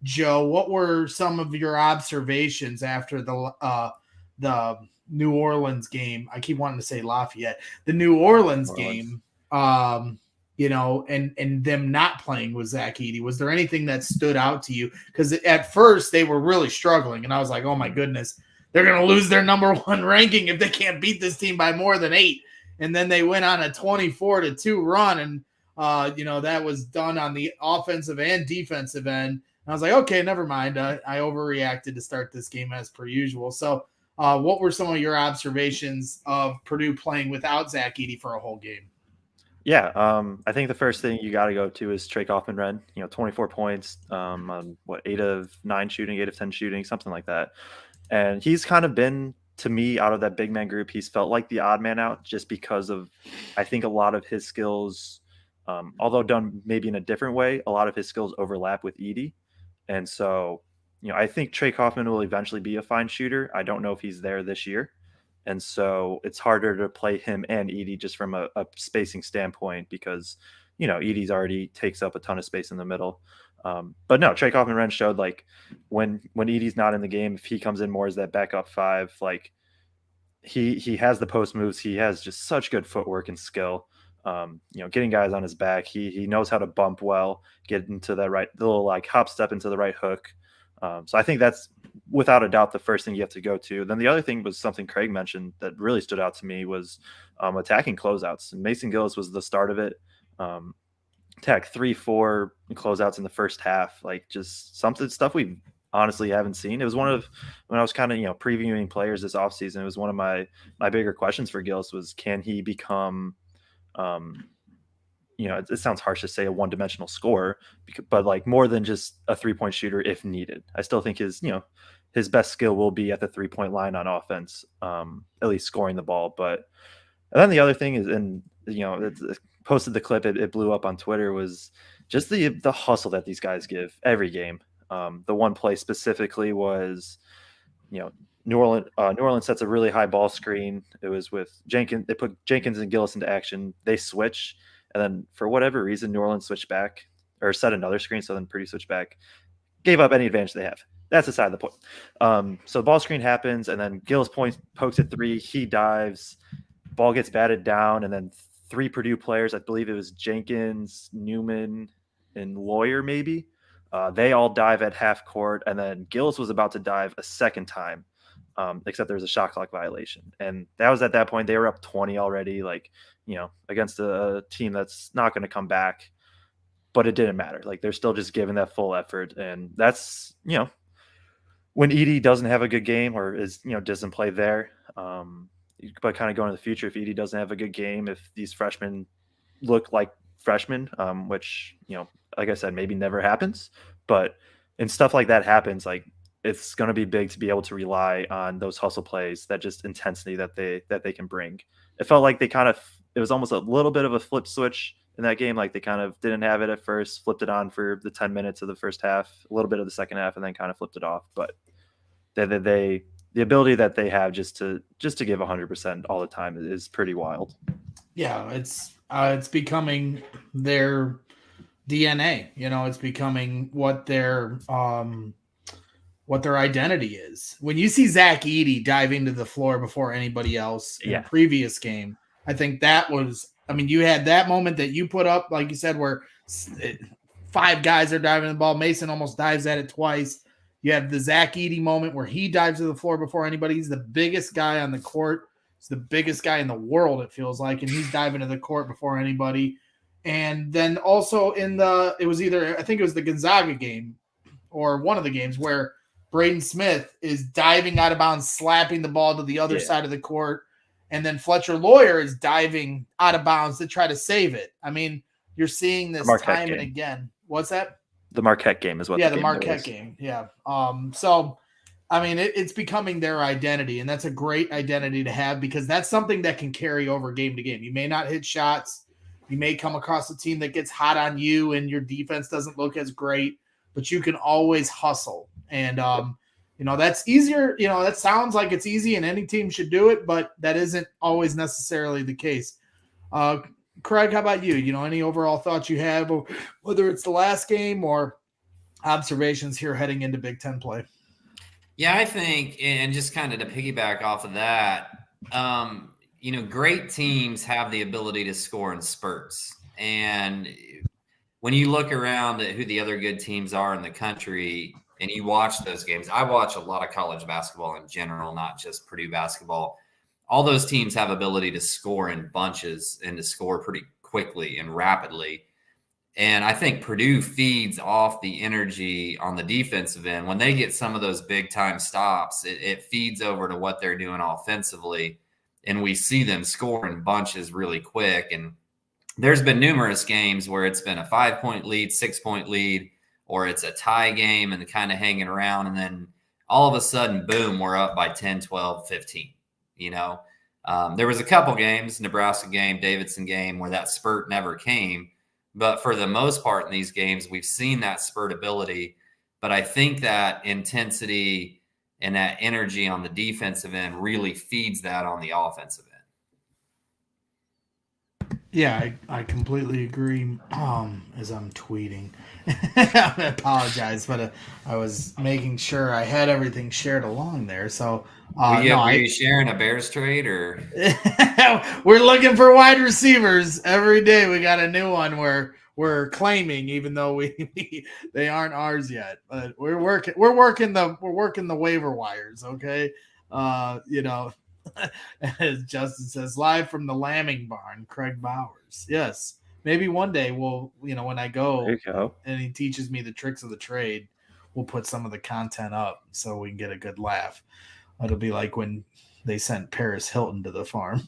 Joe, what were some of your observations after the New Orleans game? I keep wanting to say Lafayette. The New Orleans game, and them not playing with Zach Edey. Was there anything that stood out to you? Because at first they were really struggling, and I was like, oh my goodness, they're going to lose their number one ranking if they can't beat this team by more than 8. And then they went on a 24-2 run, and that was done on the offensive and defensive end. And I was like, okay, never mind. I overreacted to start this game as per usual. So what were some of your observations of Purdue playing without Zach Edey for a whole game? Yeah, I think the first thing you got to go to is Trey Kaufman-Renn. 24 points on 8 of 9 shooting, 8 of 10 shooting, something like that. And he's kind of been, to me, out of that big man group, he's felt like the odd man out just because of, I think, a lot of his skills, although done maybe in a different way, a lot of his skills overlap with Edey. And so, I think Trey Kaufman will eventually be a fine shooter. I don't know if he's there this year. And so it's harder to play him and Edey just from a spacing standpoint because, Edey's already takes up a ton of space in the middle. But no, Trey Kaufman-Renn showed like when Edey's not in the game, if he comes in more as that backup 5, like he has the post moves. He has just such good footwork and skill. Getting guys on his back. He knows how to bump well, get into that right little like hop step into the right hook. So I think that's without a doubt the first thing you have to go to. Then the other thing was something Craig mentioned that really stood out to me was attacking closeouts. And Mason Gillis was the start of it. Attack 3-4 closeouts in the first half, like just stuff we've honestly haven't seen. It was one of when I was kind of previewing players this offseason. It was one of my bigger questions for Gillis was, can he become it sounds harsh to say a one-dimensional scorer, but like more than just a 3-point shooter if needed. I still think his best skill will be at the 3-point line on offense, at least scoring the ball. But and then the other thing is, and posted the clip, it blew up on Twitter, was just the hustle that these guys give every game. The one play specifically was, New Orleans sets a really high ball screen. It was with Jenkins. They put Jenkins and Gillis into action. They switch, and then for whatever reason, New Orleans switched back or set another screen. So then Purdue switched back, gave up any advantage they have. That's aside the point. So the ball screen happens, and then Gillis pokes at three. He dives. Ball gets batted down, and then three Purdue players, I believe it was Jenkins, Newman, and Lawyer maybe, they all dive at half court, and then Gillis was about to dive a second time, except there was a shot clock violation. And that was at that point, they were up 20 already, against a team that's not going to come back, but it didn't matter. Like, they're still just giving that full effort. And that's, when Edey doesn't have a good game or doesn't play there, but kind of going to the future, if Edey doesn't have a good game, if these freshmen look like freshmen, which, like I said, maybe never happens, but and stuff like that happens, like it's going to be big to be able to rely on those hustle plays, that just intensity that they can bring. It felt like it was almost a little bit of a flip switch in that game. Like they kind of didn't have it at first, flipped it on for the 10 minutes of the first half, a little bit of the second half, and then kind of flipped it off. But the ability that they have just to give 100% all the time is pretty wild. Yeah, it's becoming their DNA. It's becoming what their identity is. When you see Zach Edey diving to the floor before anybody else in a previous game, I think that was. I mean, you had that moment that you put up, like you said, where 5 guys are diving the ball. Mason almost dives at it twice. You have the Zach Edey moment where he dives to the floor before anybody. He's the biggest guy on the court. He's the biggest guy in the world, it feels like, and he's diving to the court before anybody. And then also I think it was the Gonzaga game or one of the games where Braden Smith is diving out of bounds, slapping the ball to the other side of the court. And then Fletcher Lawyer is diving out of bounds to try to save it. I mean, you're seeing this time and again. What's that? The Marquette game is what. Yeah, the Marquette game. Yeah. So, I mean, it's becoming their identity, and that's a great identity to have because that's something that can carry over game to game. You may not hit shots. You may come across a team that gets hot on you and your defense doesn't look as great, but you can always hustle. And, that's easier. That sounds like it's easy and any team should do it, but that isn't always necessarily the case. Craig, how about you? Any overall thoughts you have, whether it's the last game or observations here heading into Big Ten play? Yeah, I think, and just kind of to piggyback off of that, great teams have the ability to score in spurts. And when you look around at who the other good teams are in the country and you watch those games, I watch a lot of college basketball in general, not just Purdue basketball. All those teams have ability to score in bunches and to score pretty quickly and rapidly. And I think Purdue feeds off the energy on the defensive end. When they get some of those big time stops, it feeds over to what they're doing offensively. And we see them score in bunches really quick. And there's been numerous games where it's been a 5-point lead, 6-point lead, or it's a tie game and kind of hanging around. And then all of a sudden, boom, we're up by 10, 12, 15. There was a couple games, Nebraska game, Davidson game, where that spurt never came. But for the most part in these games, we've seen that spurt ability. But I think that intensity and that energy on the defensive end really feeds that on the offensive end. Yeah, I completely agree. As I'm tweeting, I apologize, but I was making sure I had everything shared along there. So, were you sharing a Bears trade or? We're looking for wide receivers every day. We got a new one where we're claiming, even though they aren't ours yet. But we're working the waiver wires. Okay, as Justin says, live from the lambing barn, Craig Bowers. Yes, maybe one day when I go and he teaches me the tricks of the trade, we'll put some of the content up so we can get a good laugh. It'll be like when they sent Paris Hilton to the farm,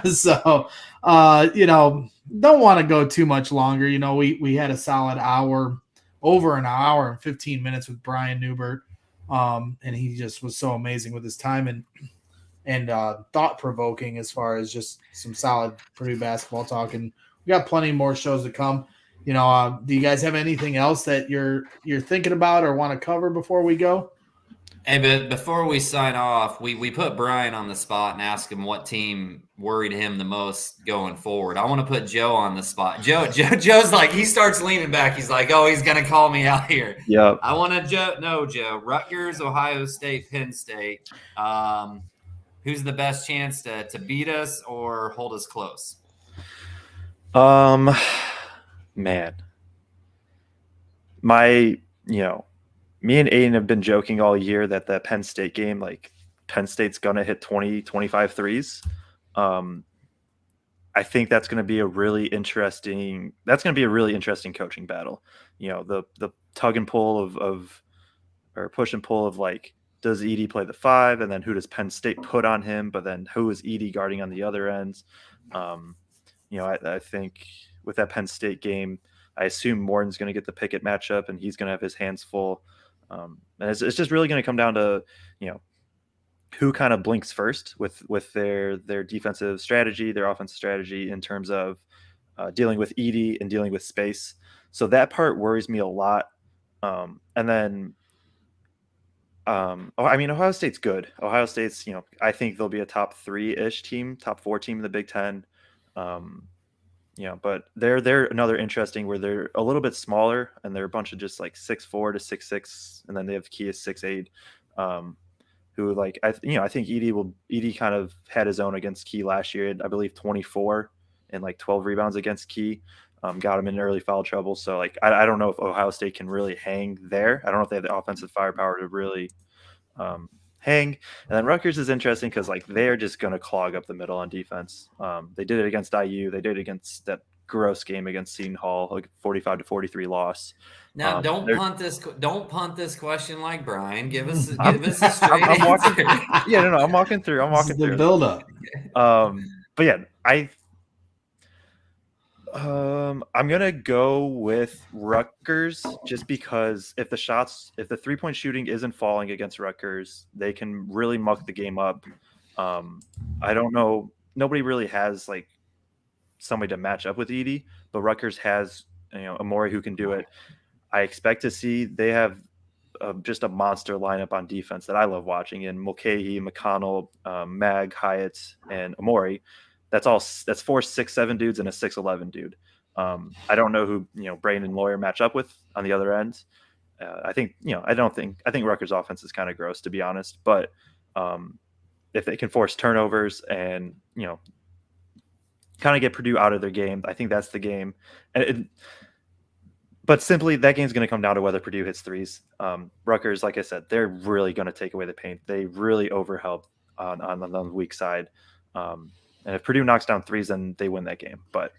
So, don't want to go too much longer. We had a solid hour, over an hour and 15 minutes with Brian Neubert. And he just was so amazing with his time and thought-provoking as far as just some solid Purdue basketball talk. And we got plenty more shows to come. Do you guys have anything else that you're thinking about or want to cover before we go? Hey, but before we sign off, we put Brian on the spot and asked him what team worried him the most going forward. I want to put Joe on the spot. Joe's like, he starts leaning back. He's like, oh, he's going to call me out here. Yep. I want to Joe. Rutgers, Ohio State, Penn State. Who's the best chance to beat us or hold us close? Man. Me and Aiden have been joking all year that the Penn State game, like Penn State's going to hit 20, 25 threes. I think that's going to be a really interesting coaching battle. The tug and pull or push and pull of like, does Edey play the 5? And then who does Penn State put on him? But then who is Edey guarding on the other ends? I think with that Penn State game, I assume Morton's going to get the Pickett matchup and he's going to have his hands full. And it's just really going to come down to, who kind of blinks first with their defensive strategy, their offensive strategy in terms of dealing with Edey and dealing with space. So that part worries me a lot. And then, Ohio State's good. Ohio State's, I think they'll be a top 3-ish team, top 4 team in the Big Ten. But they're another interesting where they're a little bit smaller and they're a bunch of just like 6'4" to 6'6", and then they have Key as 6'8", who like I think Edey kind of had his own against Key last year. I believe 24 and like 12 rebounds against Key, got him in early foul trouble. So like I don't know if Ohio State can really hang there. I don't know if they have the offensive firepower to really hang. And then Rutgers is interesting because like they're just going to clog up the middle on defense. They did it against IU. They did it against that gross game against Seton Hall, like 45-43 loss. Now don't punt this question like Brian. Give us a straight I'm walking, answer. I'm walking through. The build up. But yeah, I'm gonna go with Rutgers just because if the 3-point shooting isn't falling against Rutgers, they can really muck the game up. I don't know. Nobody really has like somebody to match up with Edey, but Rutgers has Amori who can do it. I expect to see they have just a monster lineup on defense that I love watching in Mulcahy, McConnell, Mag, Hyatt, and Amori. That's 4 6'7" dudes and a 6'11" dude. I don't know who Braden and Lawyer match up with on the other end. I think Rutgers offense is kind of gross, to be honest. But if they can force turnovers and kind of get Purdue out of their game, I think that's the game. But simply that game's going to come down to whether Purdue hits threes. Rutgers, like I said, they're really going to take away the paint. They really overhelp on the weak side. And if Purdue knocks down threes, then they win that game. But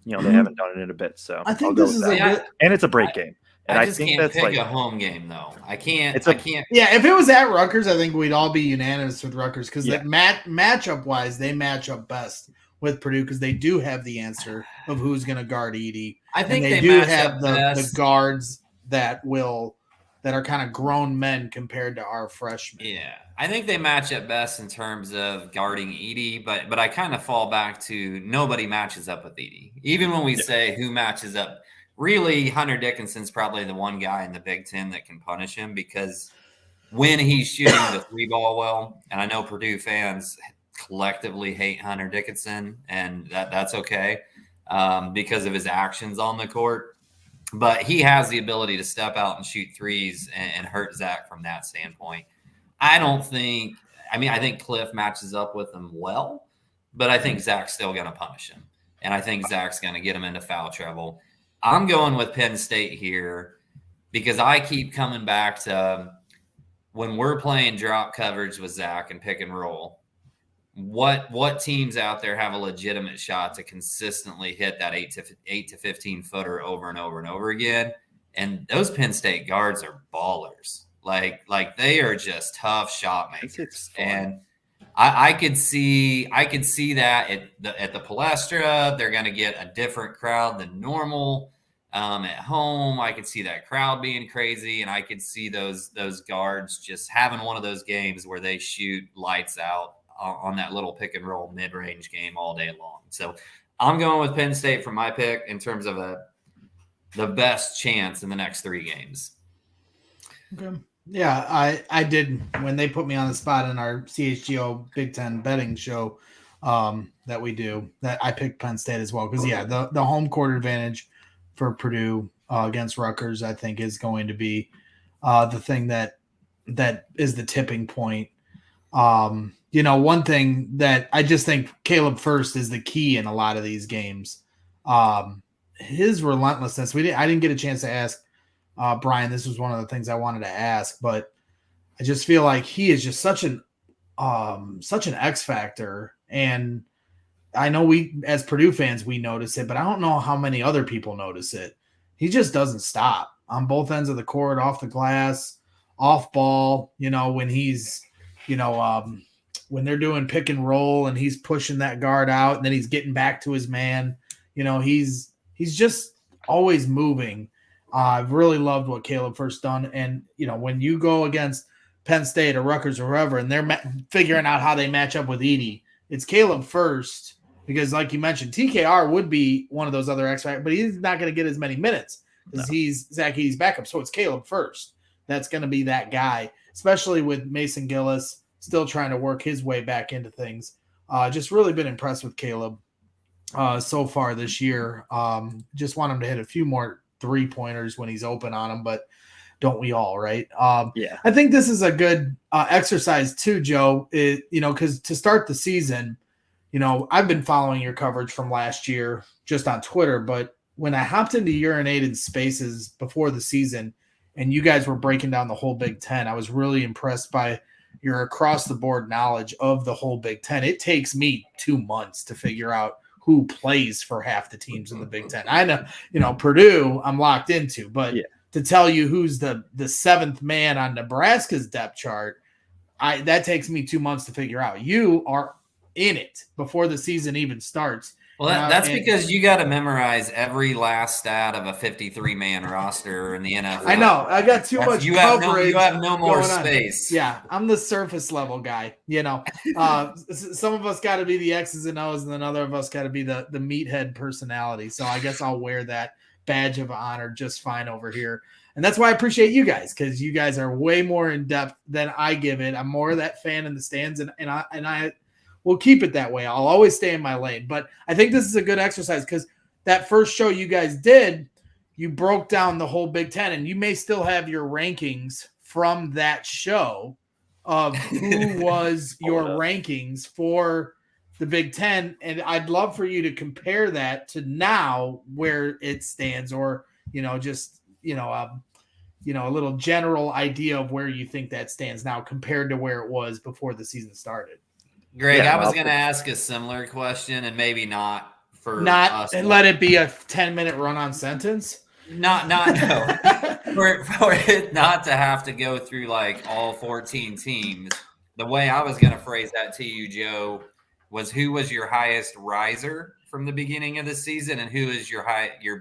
they haven't done it in a bit, so I think this is and it's a break game. And I just think can't that's pick like a home game though. I can't. Yeah, if it was at Rutgers, I think we'd all be unanimous with Rutgers because matchup wise, they match up best with Purdue because they do have the answer of who's going to guard Edey. I think and they do have the guards that are kind of grown men compared to our freshmen. Yeah, I think they match up best in terms of guarding Edey, but I kind of fall back to nobody matches up with Edey. Even when we say who matches up, really Hunter Dickinson's probably the one guy in the Big Ten that can punish him because when he's shooting the 3-ball well, and I know Purdue fans collectively hate Hunter Dickinson, and that's okay because of his actions on the court. But he has the ability to step out and shoot threes and hurt Zach from that standpoint. I think Cliff matches up with him well, but I think Zach's still going to punish him. And I think Zach's going to get him into foul trouble. I'm going with Penn State here because I keep coming back to when we're playing drop coverage with Zach and pick and roll, what teams out there have a legitimate shot to consistently hit that 8 to 15 footer over and over and over again? And those Penn State guards are ballers. Like they are just tough shot makers. And I could see that at the Palestra. They're going to get a different crowd than normal. At home, I could see that crowd being crazy, and I could see those guards just having one of those games where they shoot lights out on that little pick and roll mid-range game all day long. So I'm going with Penn State for my pick in terms of the best chance in the next 3 games. Okay. Yeah, I did when they put me on the spot in our CHGO Big Ten betting show that we do, that I picked Penn State as well. Because, yeah, the home court advantage for Purdue against Rutgers, I think, is going to be the thing that is the tipping point. One thing that I just think Caleb First is the key in a lot of these games. His relentlessness. I didn't get a chance to ask Brian. This was one of the things I wanted to ask, but I just feel like he is just such an X factor. And I know we, as Purdue fans, we notice it, but I don't know how many other people notice it. He just doesn't stop on both ends of the court, off the glass, off ball, when he's, when they're doing pick and roll and he's pushing that guard out and then he's getting back to his man, he's just always moving. I've really loved what Caleb First done. And, when you go against Penn State or Rutgers or whoever, and they're figuring out how they match up with Edey, it's Caleb First, because like you mentioned, TKR would be one of those other X factors, but he's not going to get as many minutes because he's Zach Edey's backup. So it's Caleb First. That's going to be that guy, especially with Mason Gillis still trying to work his way back into things. Just really been impressed with Caleb so far this year. Just want him to hit a few more 3-pointers when he's open on them, but don't we all, right? Yeah. I think this is a good exercise too, Joe, because to start the season, I've been following your coverage from last year just on Twitter, but when I hopped into Urinated Spaces before the season and you guys were breaking down the whole Big Ten, I was really impressed by your across-the-board knowledge of the whole Big Ten. It takes me 2 months to figure out who plays for half the teams in the Big Ten. I know, Purdue I'm locked into, but to tell you who's the 7th man on Nebraska's depth chart, that takes me 2 months to figure out. You are in it before the season even starts. Well, that's because you got to memorize every last stat of a 53-man roster in the NFL. I know. I got too much coverage. You have no more space. Yeah, I'm the surface level guy. Some of us got to be the X's and O's, and then other of us got to be the meathead personality. So I guess I'll wear that badge of honor just fine over here. And that's why I appreciate you guys, because you guys are way more in depth than I give it. I'm more of that fan in the stands, and I will keep it that way. I'll always stay in my lane. But I think this is a good exercise because that first show you guys did, you broke down the whole Big Ten, and you may still have your rankings from that show of who was your rankings for the Big Ten. And I'd love for you to compare that to now where it stands, or, a little general idea of where you think that stands now compared to where it was before the season started. Greg, I was going to ask a similar question, and maybe not for us. And let it be a 10-minute run-on sentence? No. for it not to have to go through like all 14 teams. The way I was going to phrase that to you, Joe, was who was your highest riser from the beginning of the season, and who is your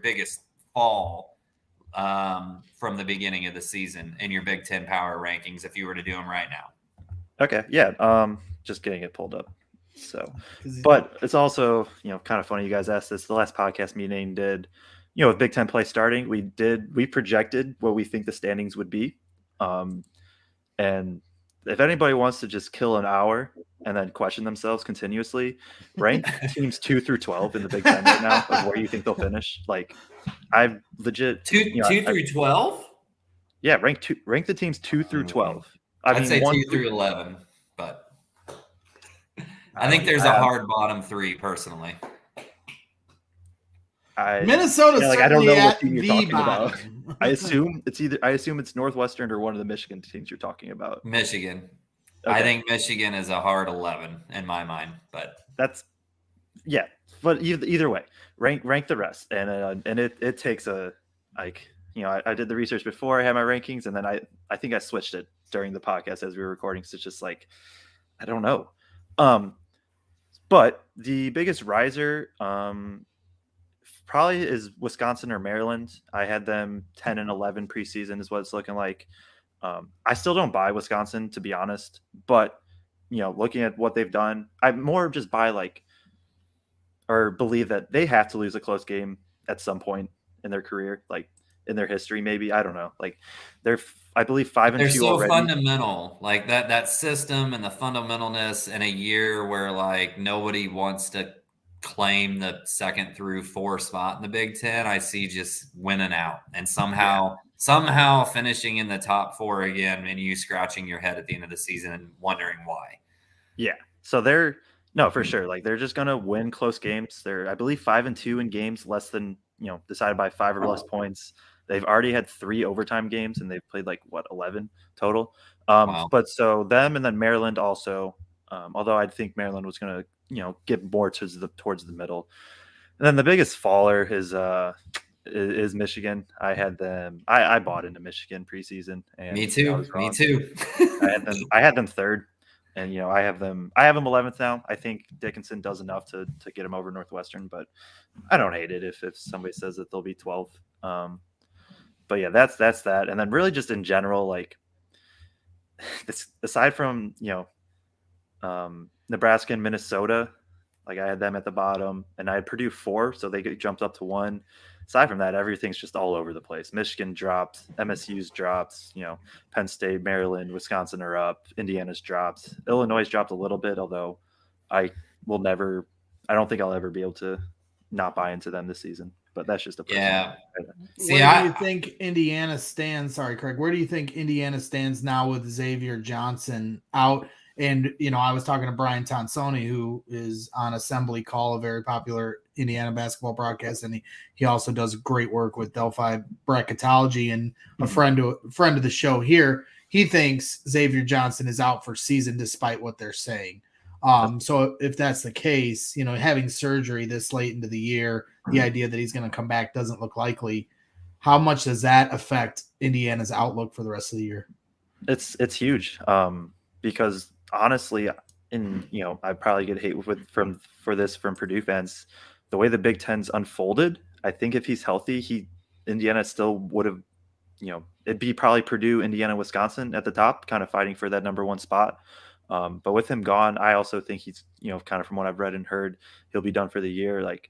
biggest fall from the beginning of the season in your Big Ten power rankings if you were to do them right now? Okay, yeah. Just getting it pulled up. So, but it's also, kind of funny you guys asked this. The last podcast meeting did, with Big Ten play starting, we projected what we think the standings would be. And if anybody wants to just kill an hour and then question themselves continuously, rank teams 2 through 12 in the Big Ten right now of where you think they'll finish. Like, I've legit 2 through 12. Yeah, rank the teams 2 through 12. I'd say 2 through 11, but I think there's a hard bottom 3 personally. Minnesota's I don't know what team you're talking bottom. about. I assume it's Northwestern or one of the Michigan teams you're talking about. Michigan. Okay. I think Michigan is a hard 11 in my mind, but but either way, rank the rest, and it takes I did the research before I had my rankings, and then I think I switched it during the podcast as we were recording. So it's just like, I don't know. But the biggest riser probably is Wisconsin or Maryland. I had them 10 and 11 preseason is what it's looking like. I still don't buy Wisconsin, to be honest, but looking at what they've done, I more just buy or believe that they have to lose a close game at some point in their career, like in their history, maybe. I don't know. Like they're, I believe 5-2 They're so already. fundamental, like that system and the fundamentalness in a year where like nobody wants to claim the 2nd through 4 spot in the Big Ten. I see just winning out and somehow finishing in the top 4 again, and you scratching your head at the end of the season and wondering why. Yeah. So for sure. Like they're just gonna win close games. They're, I believe, 5-2 in games less than decided by 5 or less points. They've already had 3 overtime games, and they've played 11 total. Wow. But so them, and then Maryland also. Although I think Maryland was gonna get more towards the middle. And then the biggest faller is Michigan. I had them. I bought into Michigan preseason, and Me too. I had them 3rd. And I have them 11th now. I think Dickinson does enough to get them over Northwestern, but I don't hate it if somebody says that they'll be 12th. But yeah, that's that. And then really just in general, like this, aside from Nebraska and Minnesota, like I had them at the bottom, and I had Purdue 4, so they jumped up to 1. Aside from that, everything's just all over the place. Michigan dropped, MSU's dropped, Penn State, Maryland, Wisconsin are up, Indiana's dropped, Illinois dropped a little bit, although I don't think I'll ever be able to not buy into them this season. But that's just a personal. Yeah. See, where do you think Indiana stands? Sorry, Craig. Where do you think Indiana stands now with Xavier Johnson out? And, I was talking to Brian Tonsoni, who is on Assembly Call, a very popular Indiana basketball broadcast. And he also does great work with Delphi bracketology, and a friend of the show here. He thinks Xavier Johnson is out for season despite what they're saying. So if that's the case, having surgery this late into the year, the idea that he's going to come back doesn't look likely. How much does that affect Indiana's outlook for the rest of the year? It's huge. Because honestly, I probably get hate for this from Purdue fans. The way the Big Ten's unfolded, I think if he's healthy, Indiana still would have, it'd be probably Purdue, Indiana, Wisconsin at the top, kind of fighting for that number 1 spot. But with him gone, I also think he's, kind of from what I've read and heard, he'll be done for the year. Like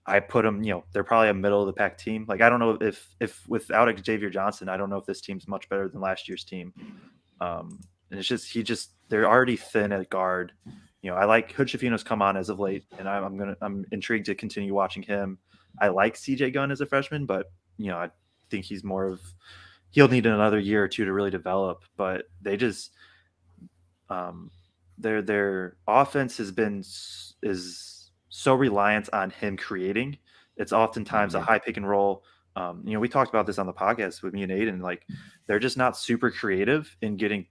I put them, they're probably a middle of the pack team. Like I don't know if without Xavier Johnson, I don't know if this team's much better than last year's team. And it's just they're already thin at guard. I like Hood-Schifino's come on as of late, and I'm intrigued to continue watching him. I like CJ Gunn as a freshman, but I think he'll need another year or 2 to really develop. But they just their offense is so reliant on him creating. It's oftentimes a high pick and roll. We talked about this on the podcast with me and Aiden. Like they're just not super creative in getting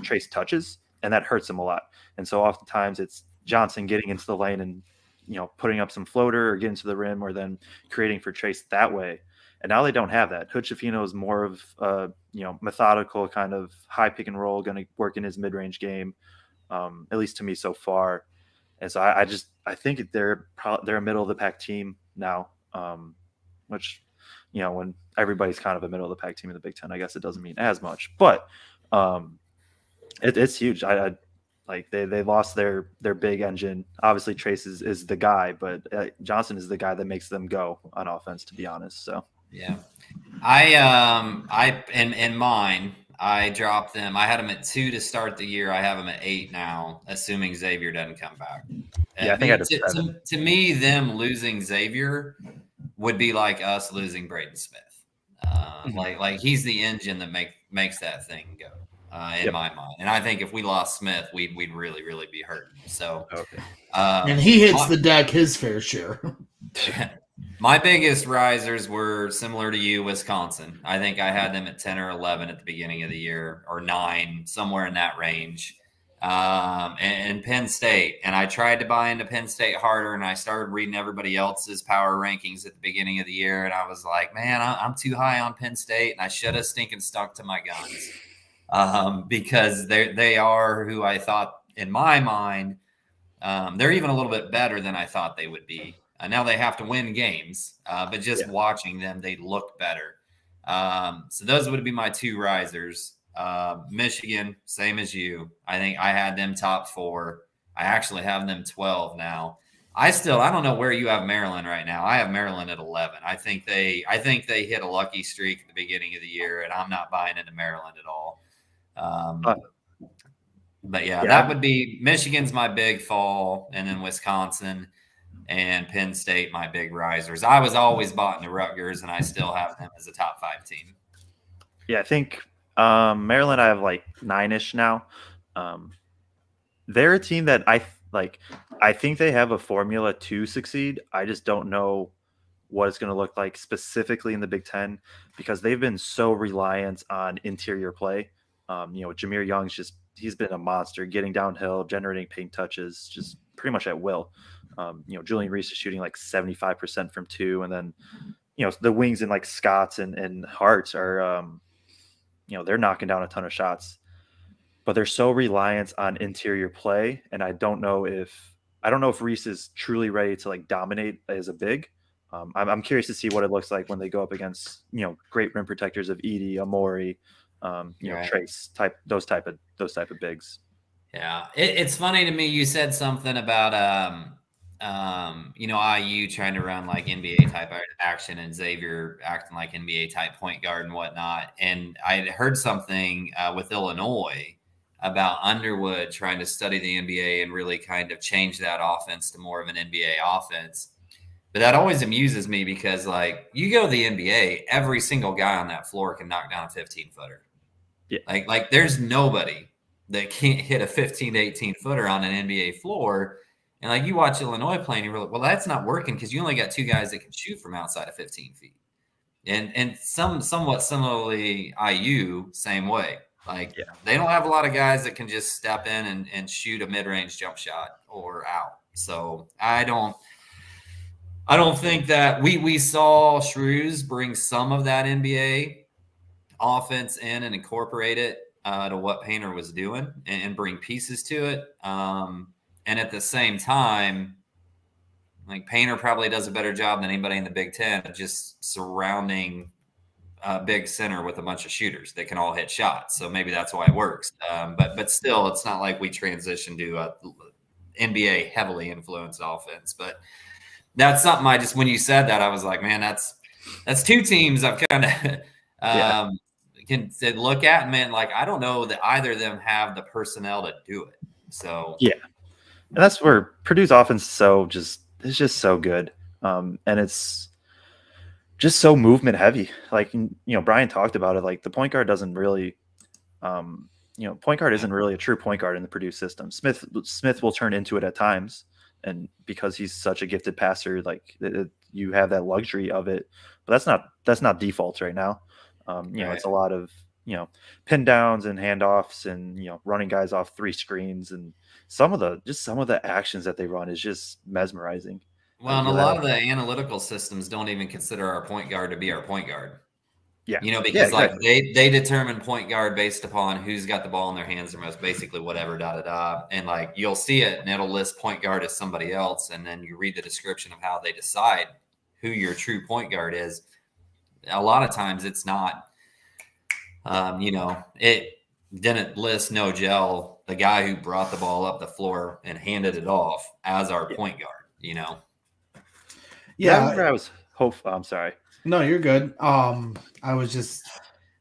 Trace touches, and that hurts him a lot. And so oftentimes it's Johnson getting into the lane and putting up some floater or getting to the rim, or then creating for Trace that way. And now they don't have that. Hood-Schifino is more of methodical kind of high pick and roll, going to work in his mid-range game, at least to me so far. And so I think they're a middle of the pack team now, which when everybody's kind of a middle of the pack team in the Big Ten, I guess it doesn't mean as much, but it's huge. I like they lost their big engine. Obviously Trace is the guy, but Johnson is the guy that makes them go on offense, to be honest. So yeah, I in mine, I dropped them. I had them at 2 to start the year. I have them at 8 now, assuming Xavier doesn't come back. Yeah, I think I had 7. To me, them losing Xavier would be like us losing Braden Smith. Like he's the engine that makes that thing go. In my mind, and I think if we lost Smith, we'd really, really be hurting. So, okay. And he hits the deck his fair share. My biggest risers were similar to you, Wisconsin. I think I had them at 10 or 11 at the beginning of the year, or 9, somewhere in that range. and Penn State. And I tried to buy into Penn State harder, and I started reading everybody else's power rankings at the beginning of the year. And I was like, man, I'm too high on Penn State, and I should have stinking stuck to my guns because they are who I thought, in my mind, they're even a little bit better than I thought they would be. Now they have to win games, but just watching them, they look better. So those would be my two risers. Michigan, same as you. I think I had them top 4. I actually have them 12 now. I don't know where you have Maryland right now. I have Maryland at 11. I think they hit a lucky streak at the beginning of the year, and I'm not buying into Maryland at all. But that would be Michigan's my big fall, and then Wisconsin and Penn State my big risers. I was always bought into Rutgers, and I still have them as a top 5 team. Yeah, I think Maryland I have like 9-ish now. They're a team that I think they have a formula to succeed. I just don't know what it's going to look like specifically in the Big Ten because they've been so reliant on interior play. Jameer Young's he's been a monster getting downhill, generating paint touches, just pretty much at will. Julian Reese is shooting like 75% from 2. And then, the wings and like Scott's and Hart's are, they're knocking down a ton of shots, but they're so reliant on interior play. And I don't know if Reese is truly ready to like dominate as a big. I'm curious to see what it looks like when they go up against, great rim protectors of Edey, Amori, Right. Trace those type of bigs. Yeah. It's funny to me. You said something about, IU trying to run like NBA type action and Xavier acting like NBA type point guard and whatnot. And I had heard something with Illinois about Underwood trying to study the NBA and really kind of change that offense to more of an NBA offense. But that always amuses me because, like, you go to the NBA, every single guy on that floor can knock down a 15-footer. Yeah. Like there's nobody that can't hit a 15 to 18-footer on an NBA floor. And like you watch Illinois play and you're like, well, that's not working because you only got 2 guys that can shoot from outside of 15 feet. And somewhat similarly, IU, same way. Like they don't have a lot of guys that can just step in and shoot a mid-range jump shot or out. So I don't think that we saw Shrews bring some of that NBA offense in and incorporate it to what Painter was doing and bring pieces to it. And at the same time, like Painter probably does a better job than anybody in the Big Ten of just surrounding a big center with a bunch of shooters that can all hit shots. So maybe that's why it works. But still, it's not like we transitioned to a NBA heavily influenced offense. But that's something when you said that, I was like, man, that's 2 teams I've kind of can look at, man. Like, I don't know that either of them have the personnel to do it. So and that's where Purdue's offense is just so good, and it's just so movement heavy. Like Brian talked about it. Like the point guard doesn't really, point guard isn't really a true point guard in the Purdue system. Smith will turn into it at times, and because he's such a gifted passer, like you have that luxury of it. But that's not default right now. It's a lot of pin downs and handoffs and running guys off 3 screens, and some of the actions that they run is just mesmerizing. Well, and a lot of the analytical systems don't even consider our point guard to be our point guard. Yeah. Because exactly. they determine point guard based upon who's got the ball in their hands or most basically whatever, and like you'll see it and it'll list point guard as somebody else, and then you read the description of how they decide who your true point guard is. A lot of times it's not. It didn't list No Gel, the guy who brought the ball up the floor and handed it off, as our point guard. Yeah, I was hopeful. I'm sorry. No, you're good. I was just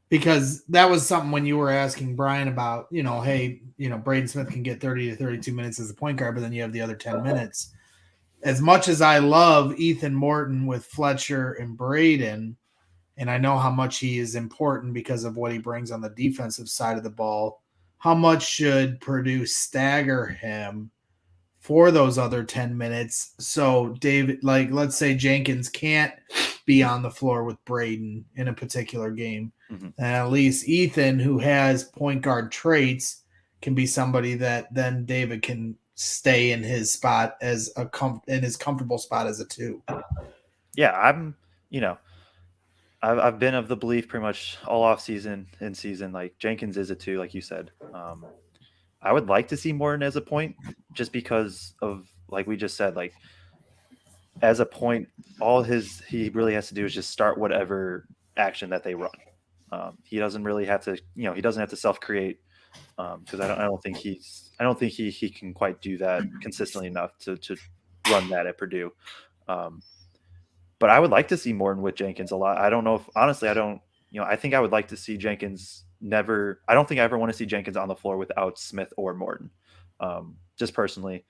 because that was something when you were asking Brian about, Braden Smith can get 30 to 32 minutes as a point guard, but then you have the other 10 minutes. As much as I love Ethan Morton with Fletcher and Braden, and I know how much he is important because of what he brings on the defensive side of the ball, how much should Purdue stagger him for those other 10 minutes? So David, like, let's say Jenkins can't be on the floor with Braden in a particular game. Mm-hmm. And at least Ethan, who has point guard traits, can be somebody that then David can stay in his spot as in his comfortable spot as a 2. Yeah, I've been of the belief pretty much all off season in season, like Jenkins is a 2, like you said. I would like to see Morton as a point, just because of, like we just said, like as a point, he really has to do is just start whatever action that they run. He doesn't really have to, he doesn't have to self-create, because I don't think he can quite do that consistently enough to run that at Purdue. But I would like to see Morton with Jenkins a lot. I don't know if, honestly, I think I would like to see Jenkins I don't think I ever want to see Jenkins on the floor without Smith or Morton. Just personally,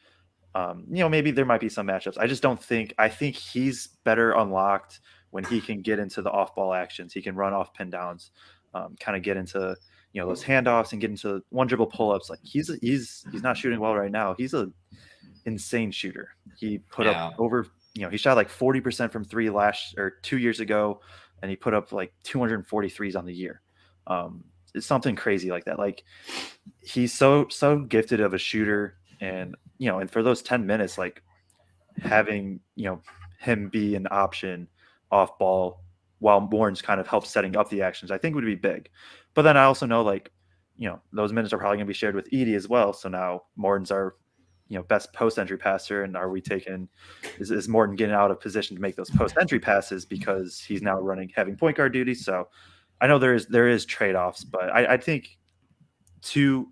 maybe there might be some matchups. I think he's better unlocked when he can get into the off-ball actions. He can run off pin downs, kind of get into, those handoffs and get into one dribble pull-ups. Like he's not shooting well right now. He's a insane shooter. He put up over, he shot like 40% from 3 2 years ago, and he put up like 243s on the year. It's something crazy like that. Like he's so gifted of a shooter, and and for those 10 minutes, like having him be an option off ball while Morton's kind of helps setting up the actions, I think would be big. But then I also know, like, those minutes are probably going to be shared with Edey as well. So now Morton's our best post entry passer, and is Morton getting out of position to make those post entry passes because he's now having point guard duties? So I know there is trade-offs, but I think you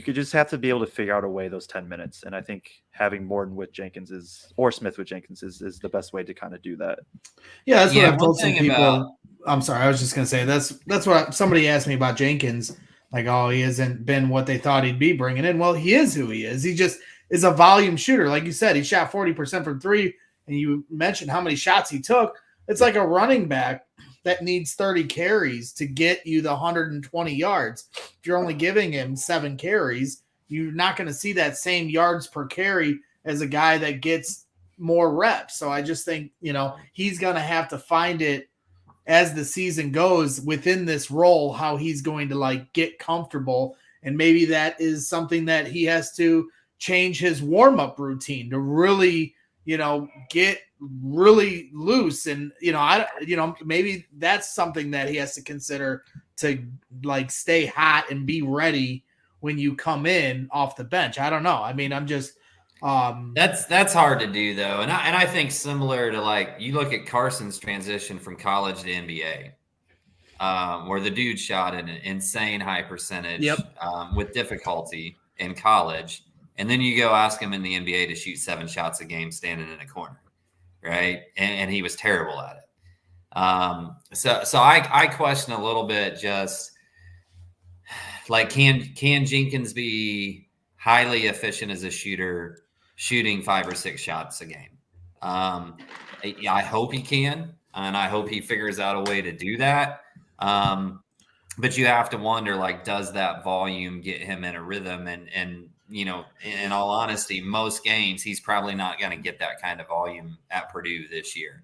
could just have to be able to figure out a way those 10 minutes. And I think having Morton with Jenkins or Smith with Jenkins is the best way to kind of do that. Yeah, that's what I've told some people. I'm sorry, I was just going to say that's what somebody asked me about Jenkins. Like, oh, he hasn't been what they thought he'd be bringing in. Well, he is who he is. He just is a volume shooter. Like you said, he shot 40% from 3, and you mentioned how many shots he took. It's like a running back that needs 30 carries to get you the 120 yards. If you're only giving him 7 carries, you're not going to see that same yards per carry as a guy that gets more reps. So I just think, he's going to have to find it as the season goes within this role, how he's going to like get comfortable. And maybe that is something that he has to change his warm-up routine to really, get really loose. And, maybe that's something that he has to consider to like stay hot and be ready when you come in off the bench. I don't know. I mean, I'm just, that's hard to do though. And I think similar to, like, you look at Carson's transition from college to NBA, where the dude shot an insane high percentage with difficulty in college. And then you go ask him in the NBA to shoot 7 shots a game standing in a corner. Right. And he was terrible at it. So I question a little bit, just like, can Jenkins be highly efficient as a shooter, shooting 5 or 6 shots a game? I hope he can, and I hope he figures out a way to do that. But you have to wonder, like, does that volume get him in a rhythm? And in all honesty, most games he's probably not going to get that kind of volume at Purdue this year.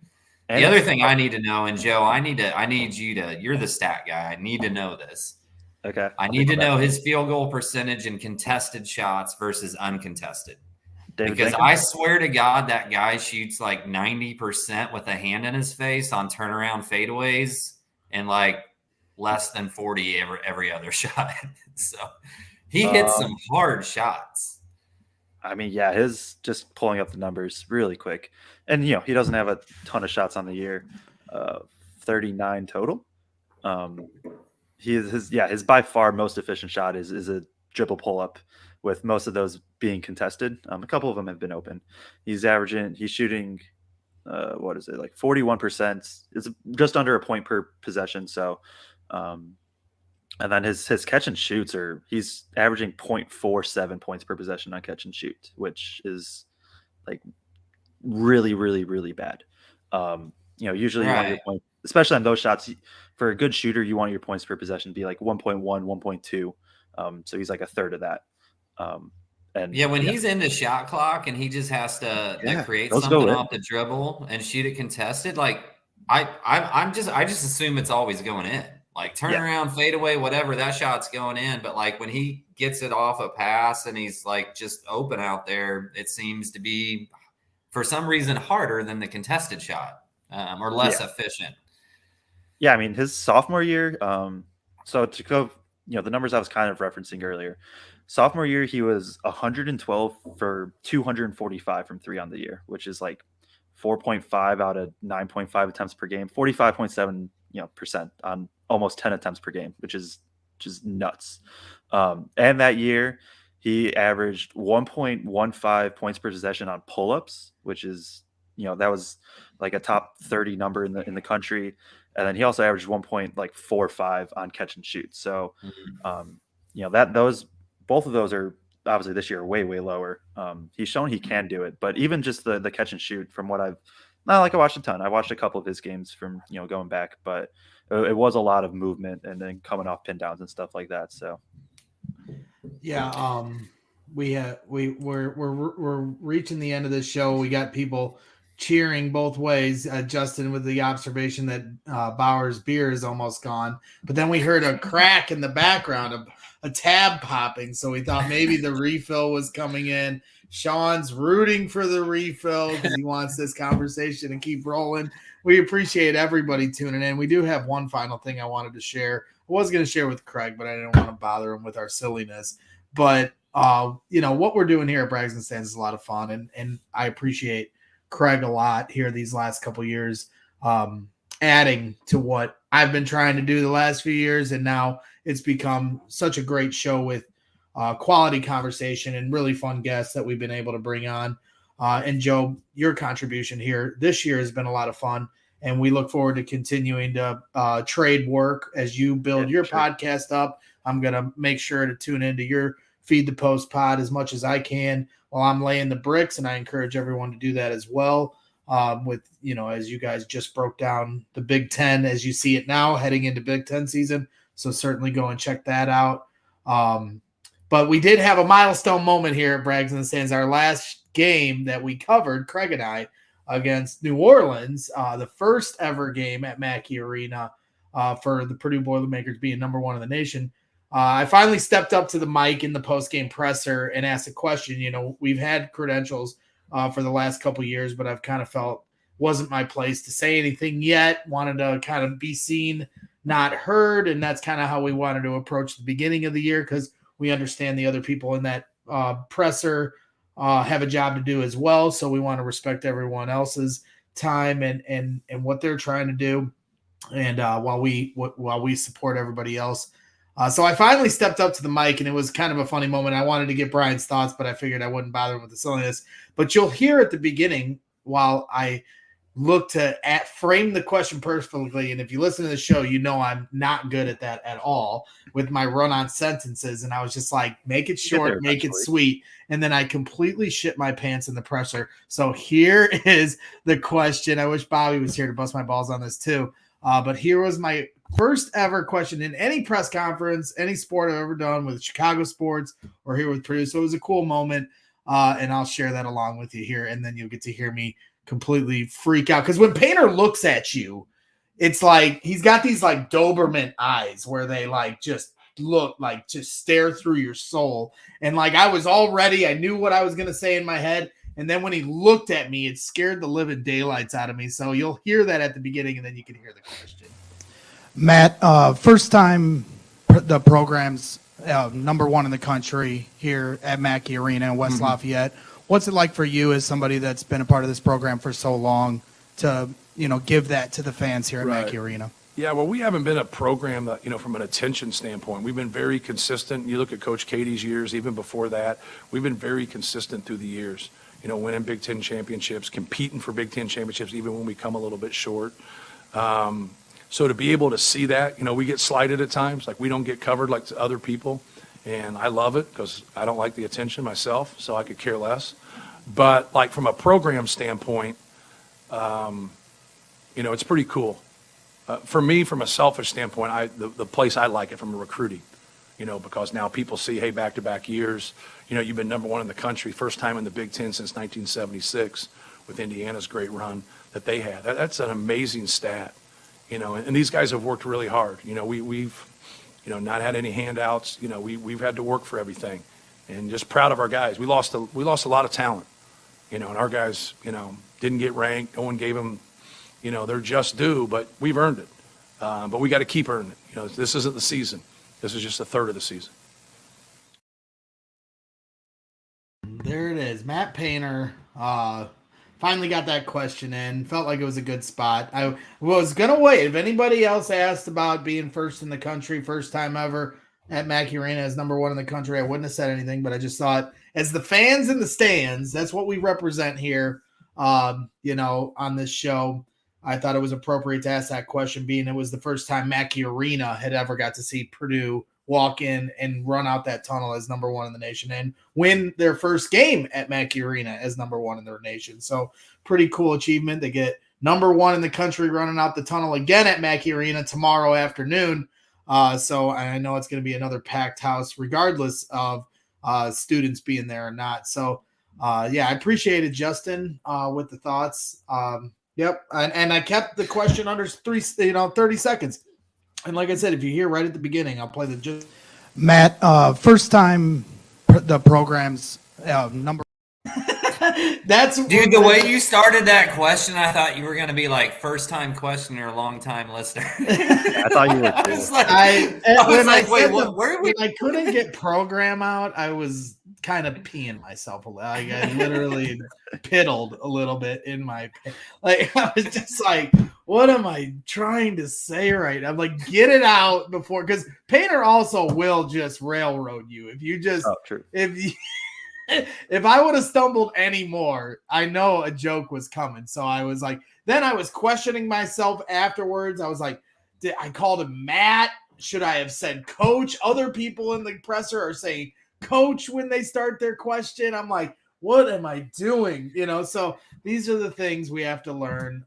The other thing I need to know, and Joe, I need you to, you're the stat guy. I need to know this. Okay. I need to know his field goal percentage and contested shots versus uncontested. Because I swear to God, that guy shoots like 90% with a hand in his face on turnaround fadeaways and like less than 40 every other shot. So he hits some hard shots. I mean, yeah, his, just pulling up the numbers really quick. And, he doesn't have a ton of shots on the year, 39 total. His by far most efficient shot is a dribble pull up, with most of those being contested. A couple of them have been open. He's shooting, like 41%. It's just under a point per possession. So, and then his catch and shoots he's averaging 0.47 points per possession on catch and shoot, which is like really, really, really bad. Usually you want your point, especially on those shots, for a good shooter, you want your points per possession to be like 1.1, 1.2. So he's like a third of that. When he's in the shot clock and he just has to create something off the dribble and shoot it contested, like I just assume it's always going in. Like turnaround, fadeaway, whatever, that shot's going in. But like when he gets it off a pass and he's like just open out there, it seems to be for some reason harder than the contested shot or less efficient. Yeah, I mean his sophomore year. So to go, the numbers I was kind of referencing earlier. Sophomore year, he was 112 for 245 from three on the year, which is like 4.5 out of 9.5 attempts per game, 45.7 percent on almost 10 attempts per game, which is just nuts. And that year, he averaged 1.15 points per possession on pull-ups, which is that was like a top 30 number in the country. And then he also averaged 1.45 on catch and shoot. So, both of those are obviously this year way lower. He's shown he can do it, but even just the catch and shoot from what I watched a ton. I watched a couple of his games from going back, but it was a lot of movement and then coming off pin downs and stuff like that. So yeah, we're reaching the end of this show. We got people cheering both ways. Justin with the observation that Bauer's beer is almost gone, but then we heard a crack in the background of a tab popping, so we thought maybe the refill was coming in. Sean's rooting for the refill because he wants this conversation to keep rolling. We appreciate everybody tuning in. We do have one final thing I wanted to share. I was going to share with Craig, but I didn't want to bother him with our silliness. But what we're doing here at Brags and Stands is a lot of fun, and I appreciate Craig a lot here these last couple years, adding to what I've been trying to do the last few years, and now it's become such a great show with quality conversation and really fun guests that we've been able to bring on. And Joe, your contribution here this year has been a lot of fun, and we look forward to continuing to trade work as you build your podcast up. I'm going to make sure to tune into your Feed the Post pod as much as I can while I'm laying the bricks, and I encourage everyone to do that as well. With, as you guys just broke down the Big Ten as you see it now heading into Big Ten season. So certainly go and check that out. But we did have a milestone moment here at Brags and Stands. Our last game that we covered, Craig and I, against New Orleans, the first ever game at Mackey Arena for the Purdue Boilermakers being number one in the nation. I finally stepped up to the mic in the post-game presser and asked a question. We've had credentials for the last couple of years, but I've kind of felt wasn't my place to say anything yet. Wanted to kind of be seen, not heard, and that's kind of how we wanted to approach the beginning of the year because we understand the other people in that presser have a job to do as well. So we want to respect everyone else's time and what they're trying to do, and while we support everybody else. So I finally stepped up to the mic, and it was kind of a funny moment. I wanted to get Brian's thoughts, but I figured I wouldn't bother him with the silliness. But you'll hear at the beginning while I look to frame the question perfectly. And if you listen to the show, I'm not good at that at all with my run-on sentences. And I was just like, make it short, make it sweet. And then I completely shit my pants in the presser. So here is the question. I wish Bobby was here to bust my balls on this too. But here was my first ever question in any press conference, any sport I've ever done with Chicago sports or here with Purdue. So it was a cool moment. And I'll share that along with you here. And then you'll get to hear me completely freak out. Because when Painter looks at you, it's like he's got these like Doberman eyes where they like just look like just stare through your soul. And like I was all ready. I knew what I was going to say in my head. And then when he looked at me, it scared the living daylights out of me. So you'll hear that at the beginning, and then you can hear the question. Matt, first time the program's number one in the country here at Mackey Arena in West Lafayette. What's it like for you as somebody that's been a part of this program for so long to, give that to the fans here at Mackey Arena? Yeah, well, we haven't been a program that, from an attention standpoint, we've been very consistent. You look at Coach Katie's years, even before that, we've been very consistent through the years, winning Big Ten championships, competing for Big Ten championships, even when we come a little bit short. So to be able to see that, we get slighted at times, like we don't get covered like other people. And I love it because I don't like the attention myself, so I could care less. But like from a program standpoint, it's pretty cool. For me, from a selfish standpoint, the place I like it from a recruiting, because now people see, hey, back-to-back years, you've been number one in the country, first time in the Big Ten since 1976 with Indiana's great run that they had. That's an amazing stat, and these guys have worked really hard. We've not had any handouts. We've had to work for everything, and just proud of our guys. We lost a lot of talent, and our guys, didn't get ranked. No one gave them, their just due, but we've earned it. But we got to keep earning it. This isn't the season. This is just a third of the season. There it is. Matt Painter finally got that question in. Felt like it was a good spot. I was going to wait. If anybody else asked about being first in the country, first time ever at Mackey Arena as number 1 in the country, I wouldn't have said anything, but I just thought as the fans in the stands, that's what we represent here, on this show. I thought it was appropriate to ask that question, being it was the first time Mackey Arena had ever got to see Purdue walk in and run out that tunnel as number 1 in the nation and win their first game at Mackey Arena as number 1 in their nation. So pretty cool achievement. They get number 1 in the country running out the tunnel again at Mackey Arena tomorrow afternoon. So I know it's going to be another packed house regardless of students being there or not. So I appreciated Justin with the thoughts. Yep. And I kept the question under 30 seconds. And like I said, if you hear right at the beginning, I'll play the Matt, first time the program's number. That's dude. The way you started that question, I thought you were going to be like first time questioner, long time listener. I thought you were. When I couldn't get program out, I was kind of peeing myself a little. I literally piddled a little bit in my I was just like, what am I trying to say right now? I'm like, get it out before, because Painter also will just railroad you if you just if I would have stumbled any more, I know a joke was coming. So I was like, then I was questioning myself afterwards. I was like, I called him Matt. Should I have said coach? Other people in the presser are saying coach when they start their question. I'm like, what am I doing? So these are the things we have to learn.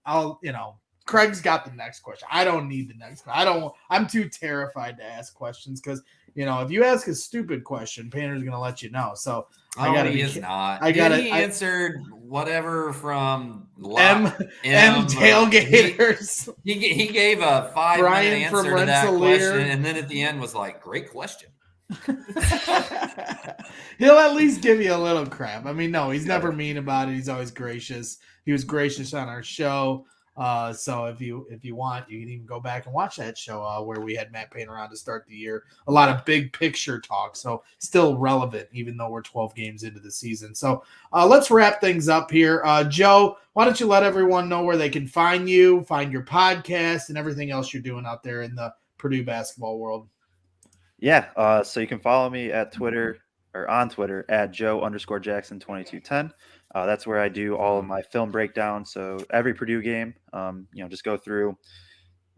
Craig's got the next question. I don't need the next one. I'm too terrified to ask questions because, if you ask a stupid question, Painter's going to let you know. So he is not. He answered whatever from M tailgaters. He gave a 5-minute answer to that question, and then at the end was like, great question. He'll at least give you a little crap. I mean, no, he's never mean about it. He's always gracious. He was gracious on our show. So if you want, you can even go back and watch that show where we had Matt Painter on to start the year. A lot of big picture talk, so still relevant even though we're 12 games into the season. So let's wrap things up here. Joe, why don't you let everyone know where they can find you, find your podcast, and everything else you're doing out there in the Purdue basketball world? Yeah, so you can follow me at Twitter at Joe_Jackson2210. That's where I do all of my film breakdown. So every Purdue game, just go through.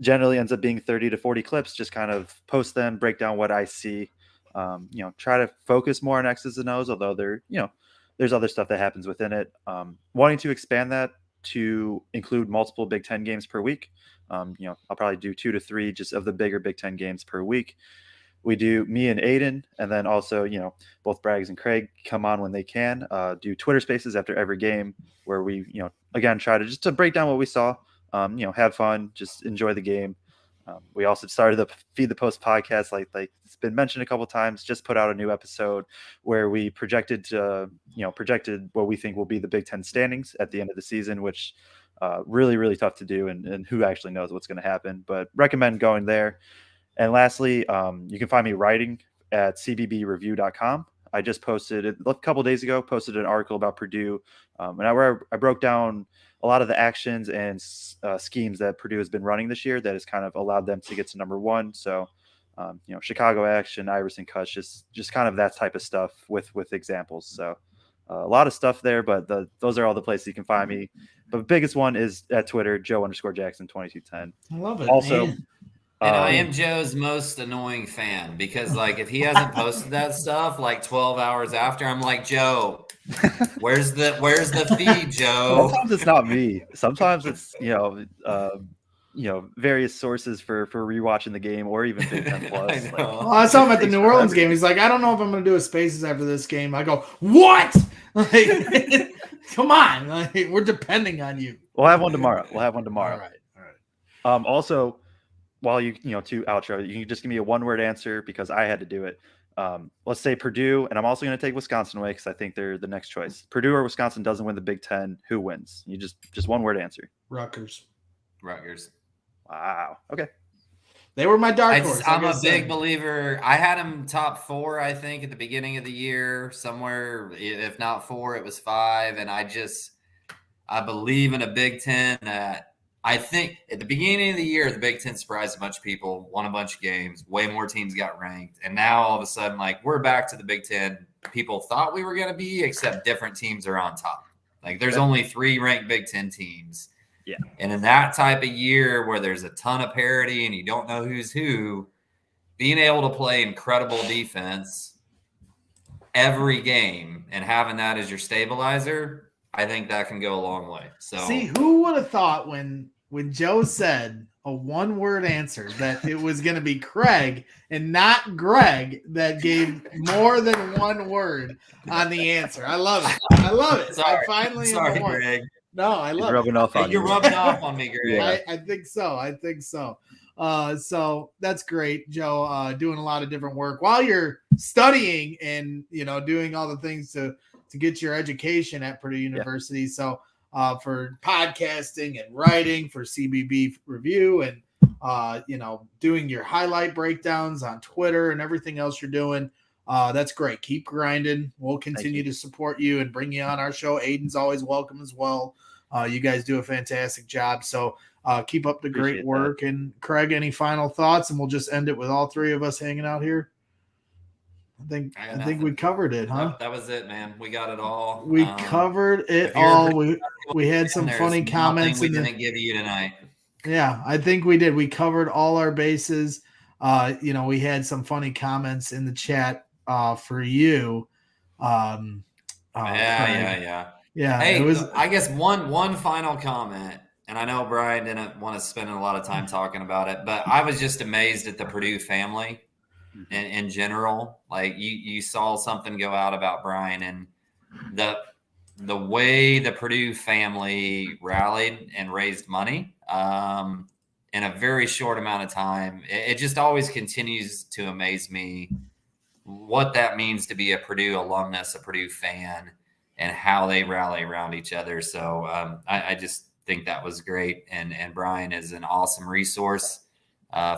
Generally ends up being 30 to 40 clips. Just kind of post them, break down what I see. Try to focus more on X's and O's, although there's other stuff that happens within it. Wanting to expand that to include multiple Big Ten games per week. I'll probably do 2 to 3 just of the bigger Big Ten games per week. We do me and Aiden, and then also, both Braggs and Craig come on when they can, do Twitter spaces after every game where we, again, try to break down what we saw, have fun, just enjoy the game. We also started the Feed the Post podcast, like it's been mentioned a couple of times, just put out a new episode where we projected what we think will be the Big Ten standings at the end of the season, which really, really tough to do. And who actually knows what's going to happen, but recommend going there. And lastly, you can find me writing at cbbreview.com. I just posted a couple of days ago, an article about Purdue, where I broke down a lot of the actions and schemes that Purdue has been running this year that has kind of allowed them to get to number 1. So, Chicago action, Iverson cuts, just kind of that type of stuff with examples. So a lot of stuff there, but those are all the places you can find me. But the biggest one is at Twitter, Joe_Jackson2210. I love it. Also, man. And I am Joe's most annoying fan because, if he hasn't posted that stuff 12 hours after, I'm like, Joe, where's the feed, Joe? Sometimes it's not me. Sometimes it's various sources for rewatching the game or even Big Ten Plus. I saw him at the New Orleans game. He's like, I don't know if I'm going to do a Spaces after this game. I go, what? Come on, we're depending on you. We'll have one tomorrow. All right. Also, while to outro, you can just give me a one-word answer because I had to do it. Let's say Purdue, and I'm also going to take Wisconsin away because I think they're the next choice. Purdue or Wisconsin doesn't win the Big Ten. Who wins? You just one-word answer. Rutgers. Wow. Okay. They were my dark horse. I'm a big believer. I had them top 4, I think, at the beginning of the year. Somewhere, if not 4, it was 5. And I believe in a Big Ten that I think at the beginning of the year, the Big Ten surprised a bunch of people, won a bunch of games, way more teams got ranked. And now all of a sudden, like, we're back to the Big Ten people thought we were going to be, except different teams are on top. Like, there's only 3 ranked Big Ten teams. Yeah. And in that type of year where there's a ton of parity and you don't know who's who, being able to play incredible defense every game and having that as your stabilizer, I think that can go a long way. So see, who would have thought when Joe said a one-word answer that it was going to be Craig and not Greg that gave more than one word on the answer. I love it. Sorry. I finally Sorry, am one. Greg. No, I love rubbing it. off on You're you. rubbing off on me, Greg. I think so. So that's great, Joe. Doing a lot of different work while you're studying and doing all the things to get your education at Purdue University. Yeah. So for podcasting and writing for CBB Review and doing your highlight breakdowns on Twitter and everything else you're doing. That's great. Keep grinding. We'll continue to support you and bring you on our show. Aiden's always welcome as well. You guys do a fantastic job. So keep up the great work. That. And Craig, any final thoughts? And we'll just end it with all 3 of us hanging out here. I think we covered it, huh? That was it, man. We got it all. We covered it all. We had some funny comments. We didn't give you tonight. Yeah, I think we did. We covered all our bases. We had some funny comments in the chat for you. Yeah. Hey, I guess one final comment, and I know Brian didn't want to spend a lot of time talking about it, but I was just amazed at the Purdue family in general. Like you saw something go out about Brian and the way the Purdue family rallied and raised money in a very short amount of time. It just always continues to amaze me what that means to be a Purdue alumnus, a Purdue fan, and how they rally around each other. So I just think that was great. And Brian is an awesome resource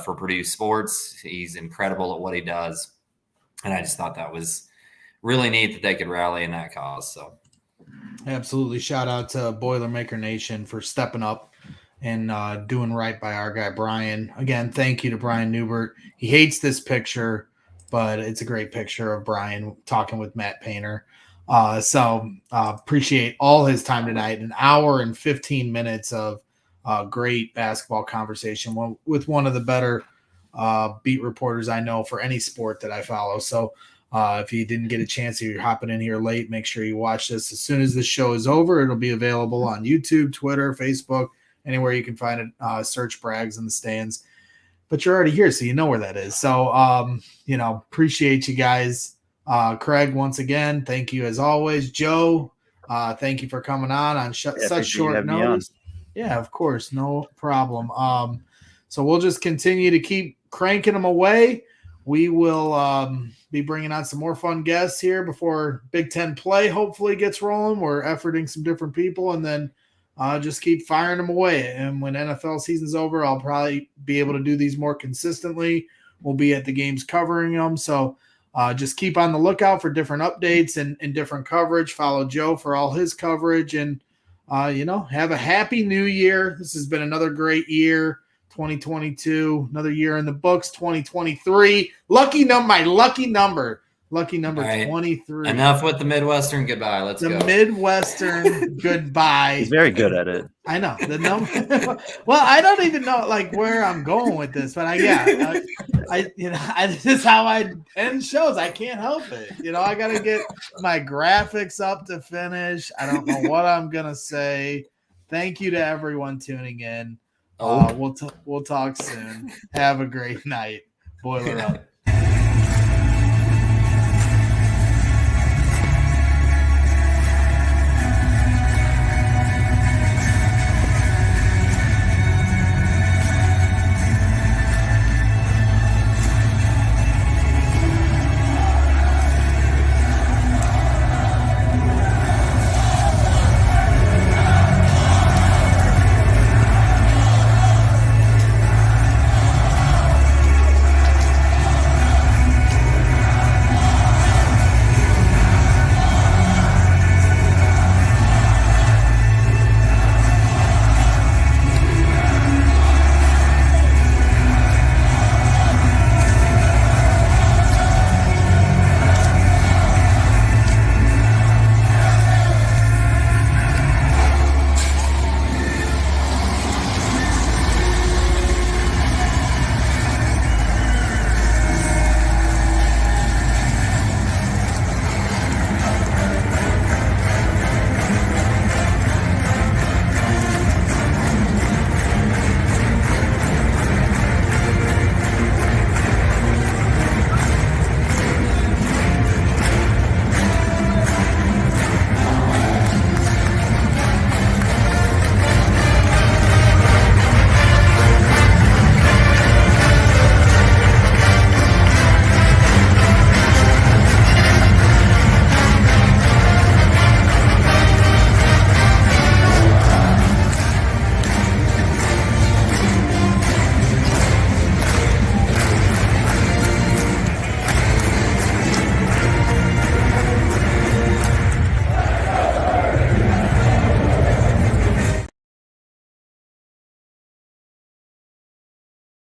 for Purdue sports. He's incredible at what he does. And I just thought that was really neat that they could rally in that cause. So absolutely. Shout out to Boilermaker Nation for stepping up and doing right by our guy, Brian. Again, thank you to Brian Neubert. He hates this picture, but it's a great picture of Brian talking with Matt Painter. So appreciate all his time tonight, an hour and 15 minutes of great basketball conversation with one of the better beat reporters I know for any sport that I follow. So if you didn't get a chance, or you're hopping in here late, make sure you watch this. As soon as this show is over, it'll be available on YouTube, Twitter, Facebook, anywhere you can find it. Search Braggs in the Stands. But you're already here, so you know where that is. So, appreciate you guys. Craig, once again, thank you as always. Joe, thank you for coming on such short notice. Yeah, of course, no problem. So we'll just continue to keep cranking them away. We will be bringing on some more fun guests here before Big Ten play hopefully gets rolling. We're efforting some different people, and then just keep firing them away. And when NFL season's over, I'll probably be able to do these more consistently. We'll be at the games covering them. So just keep on the lookout for different updates and different coverage. Follow Joe for all his coverage. And, have a happy new year. This has been another great year, 2022, another year in the books, 2023. My lucky number. Lucky number right. 23. Enough with the Midwestern goodbye. Let's go. The Midwestern goodbye. He's very good at it. I know. The number. Well, I don't even know where I'm going with this, but this is how I end shows. I can't help it. I got to get my graphics up to finish. I don't know what I'm gonna say. Thank you to everyone tuning in. We'll talk soon. Have a great night. Boiler up.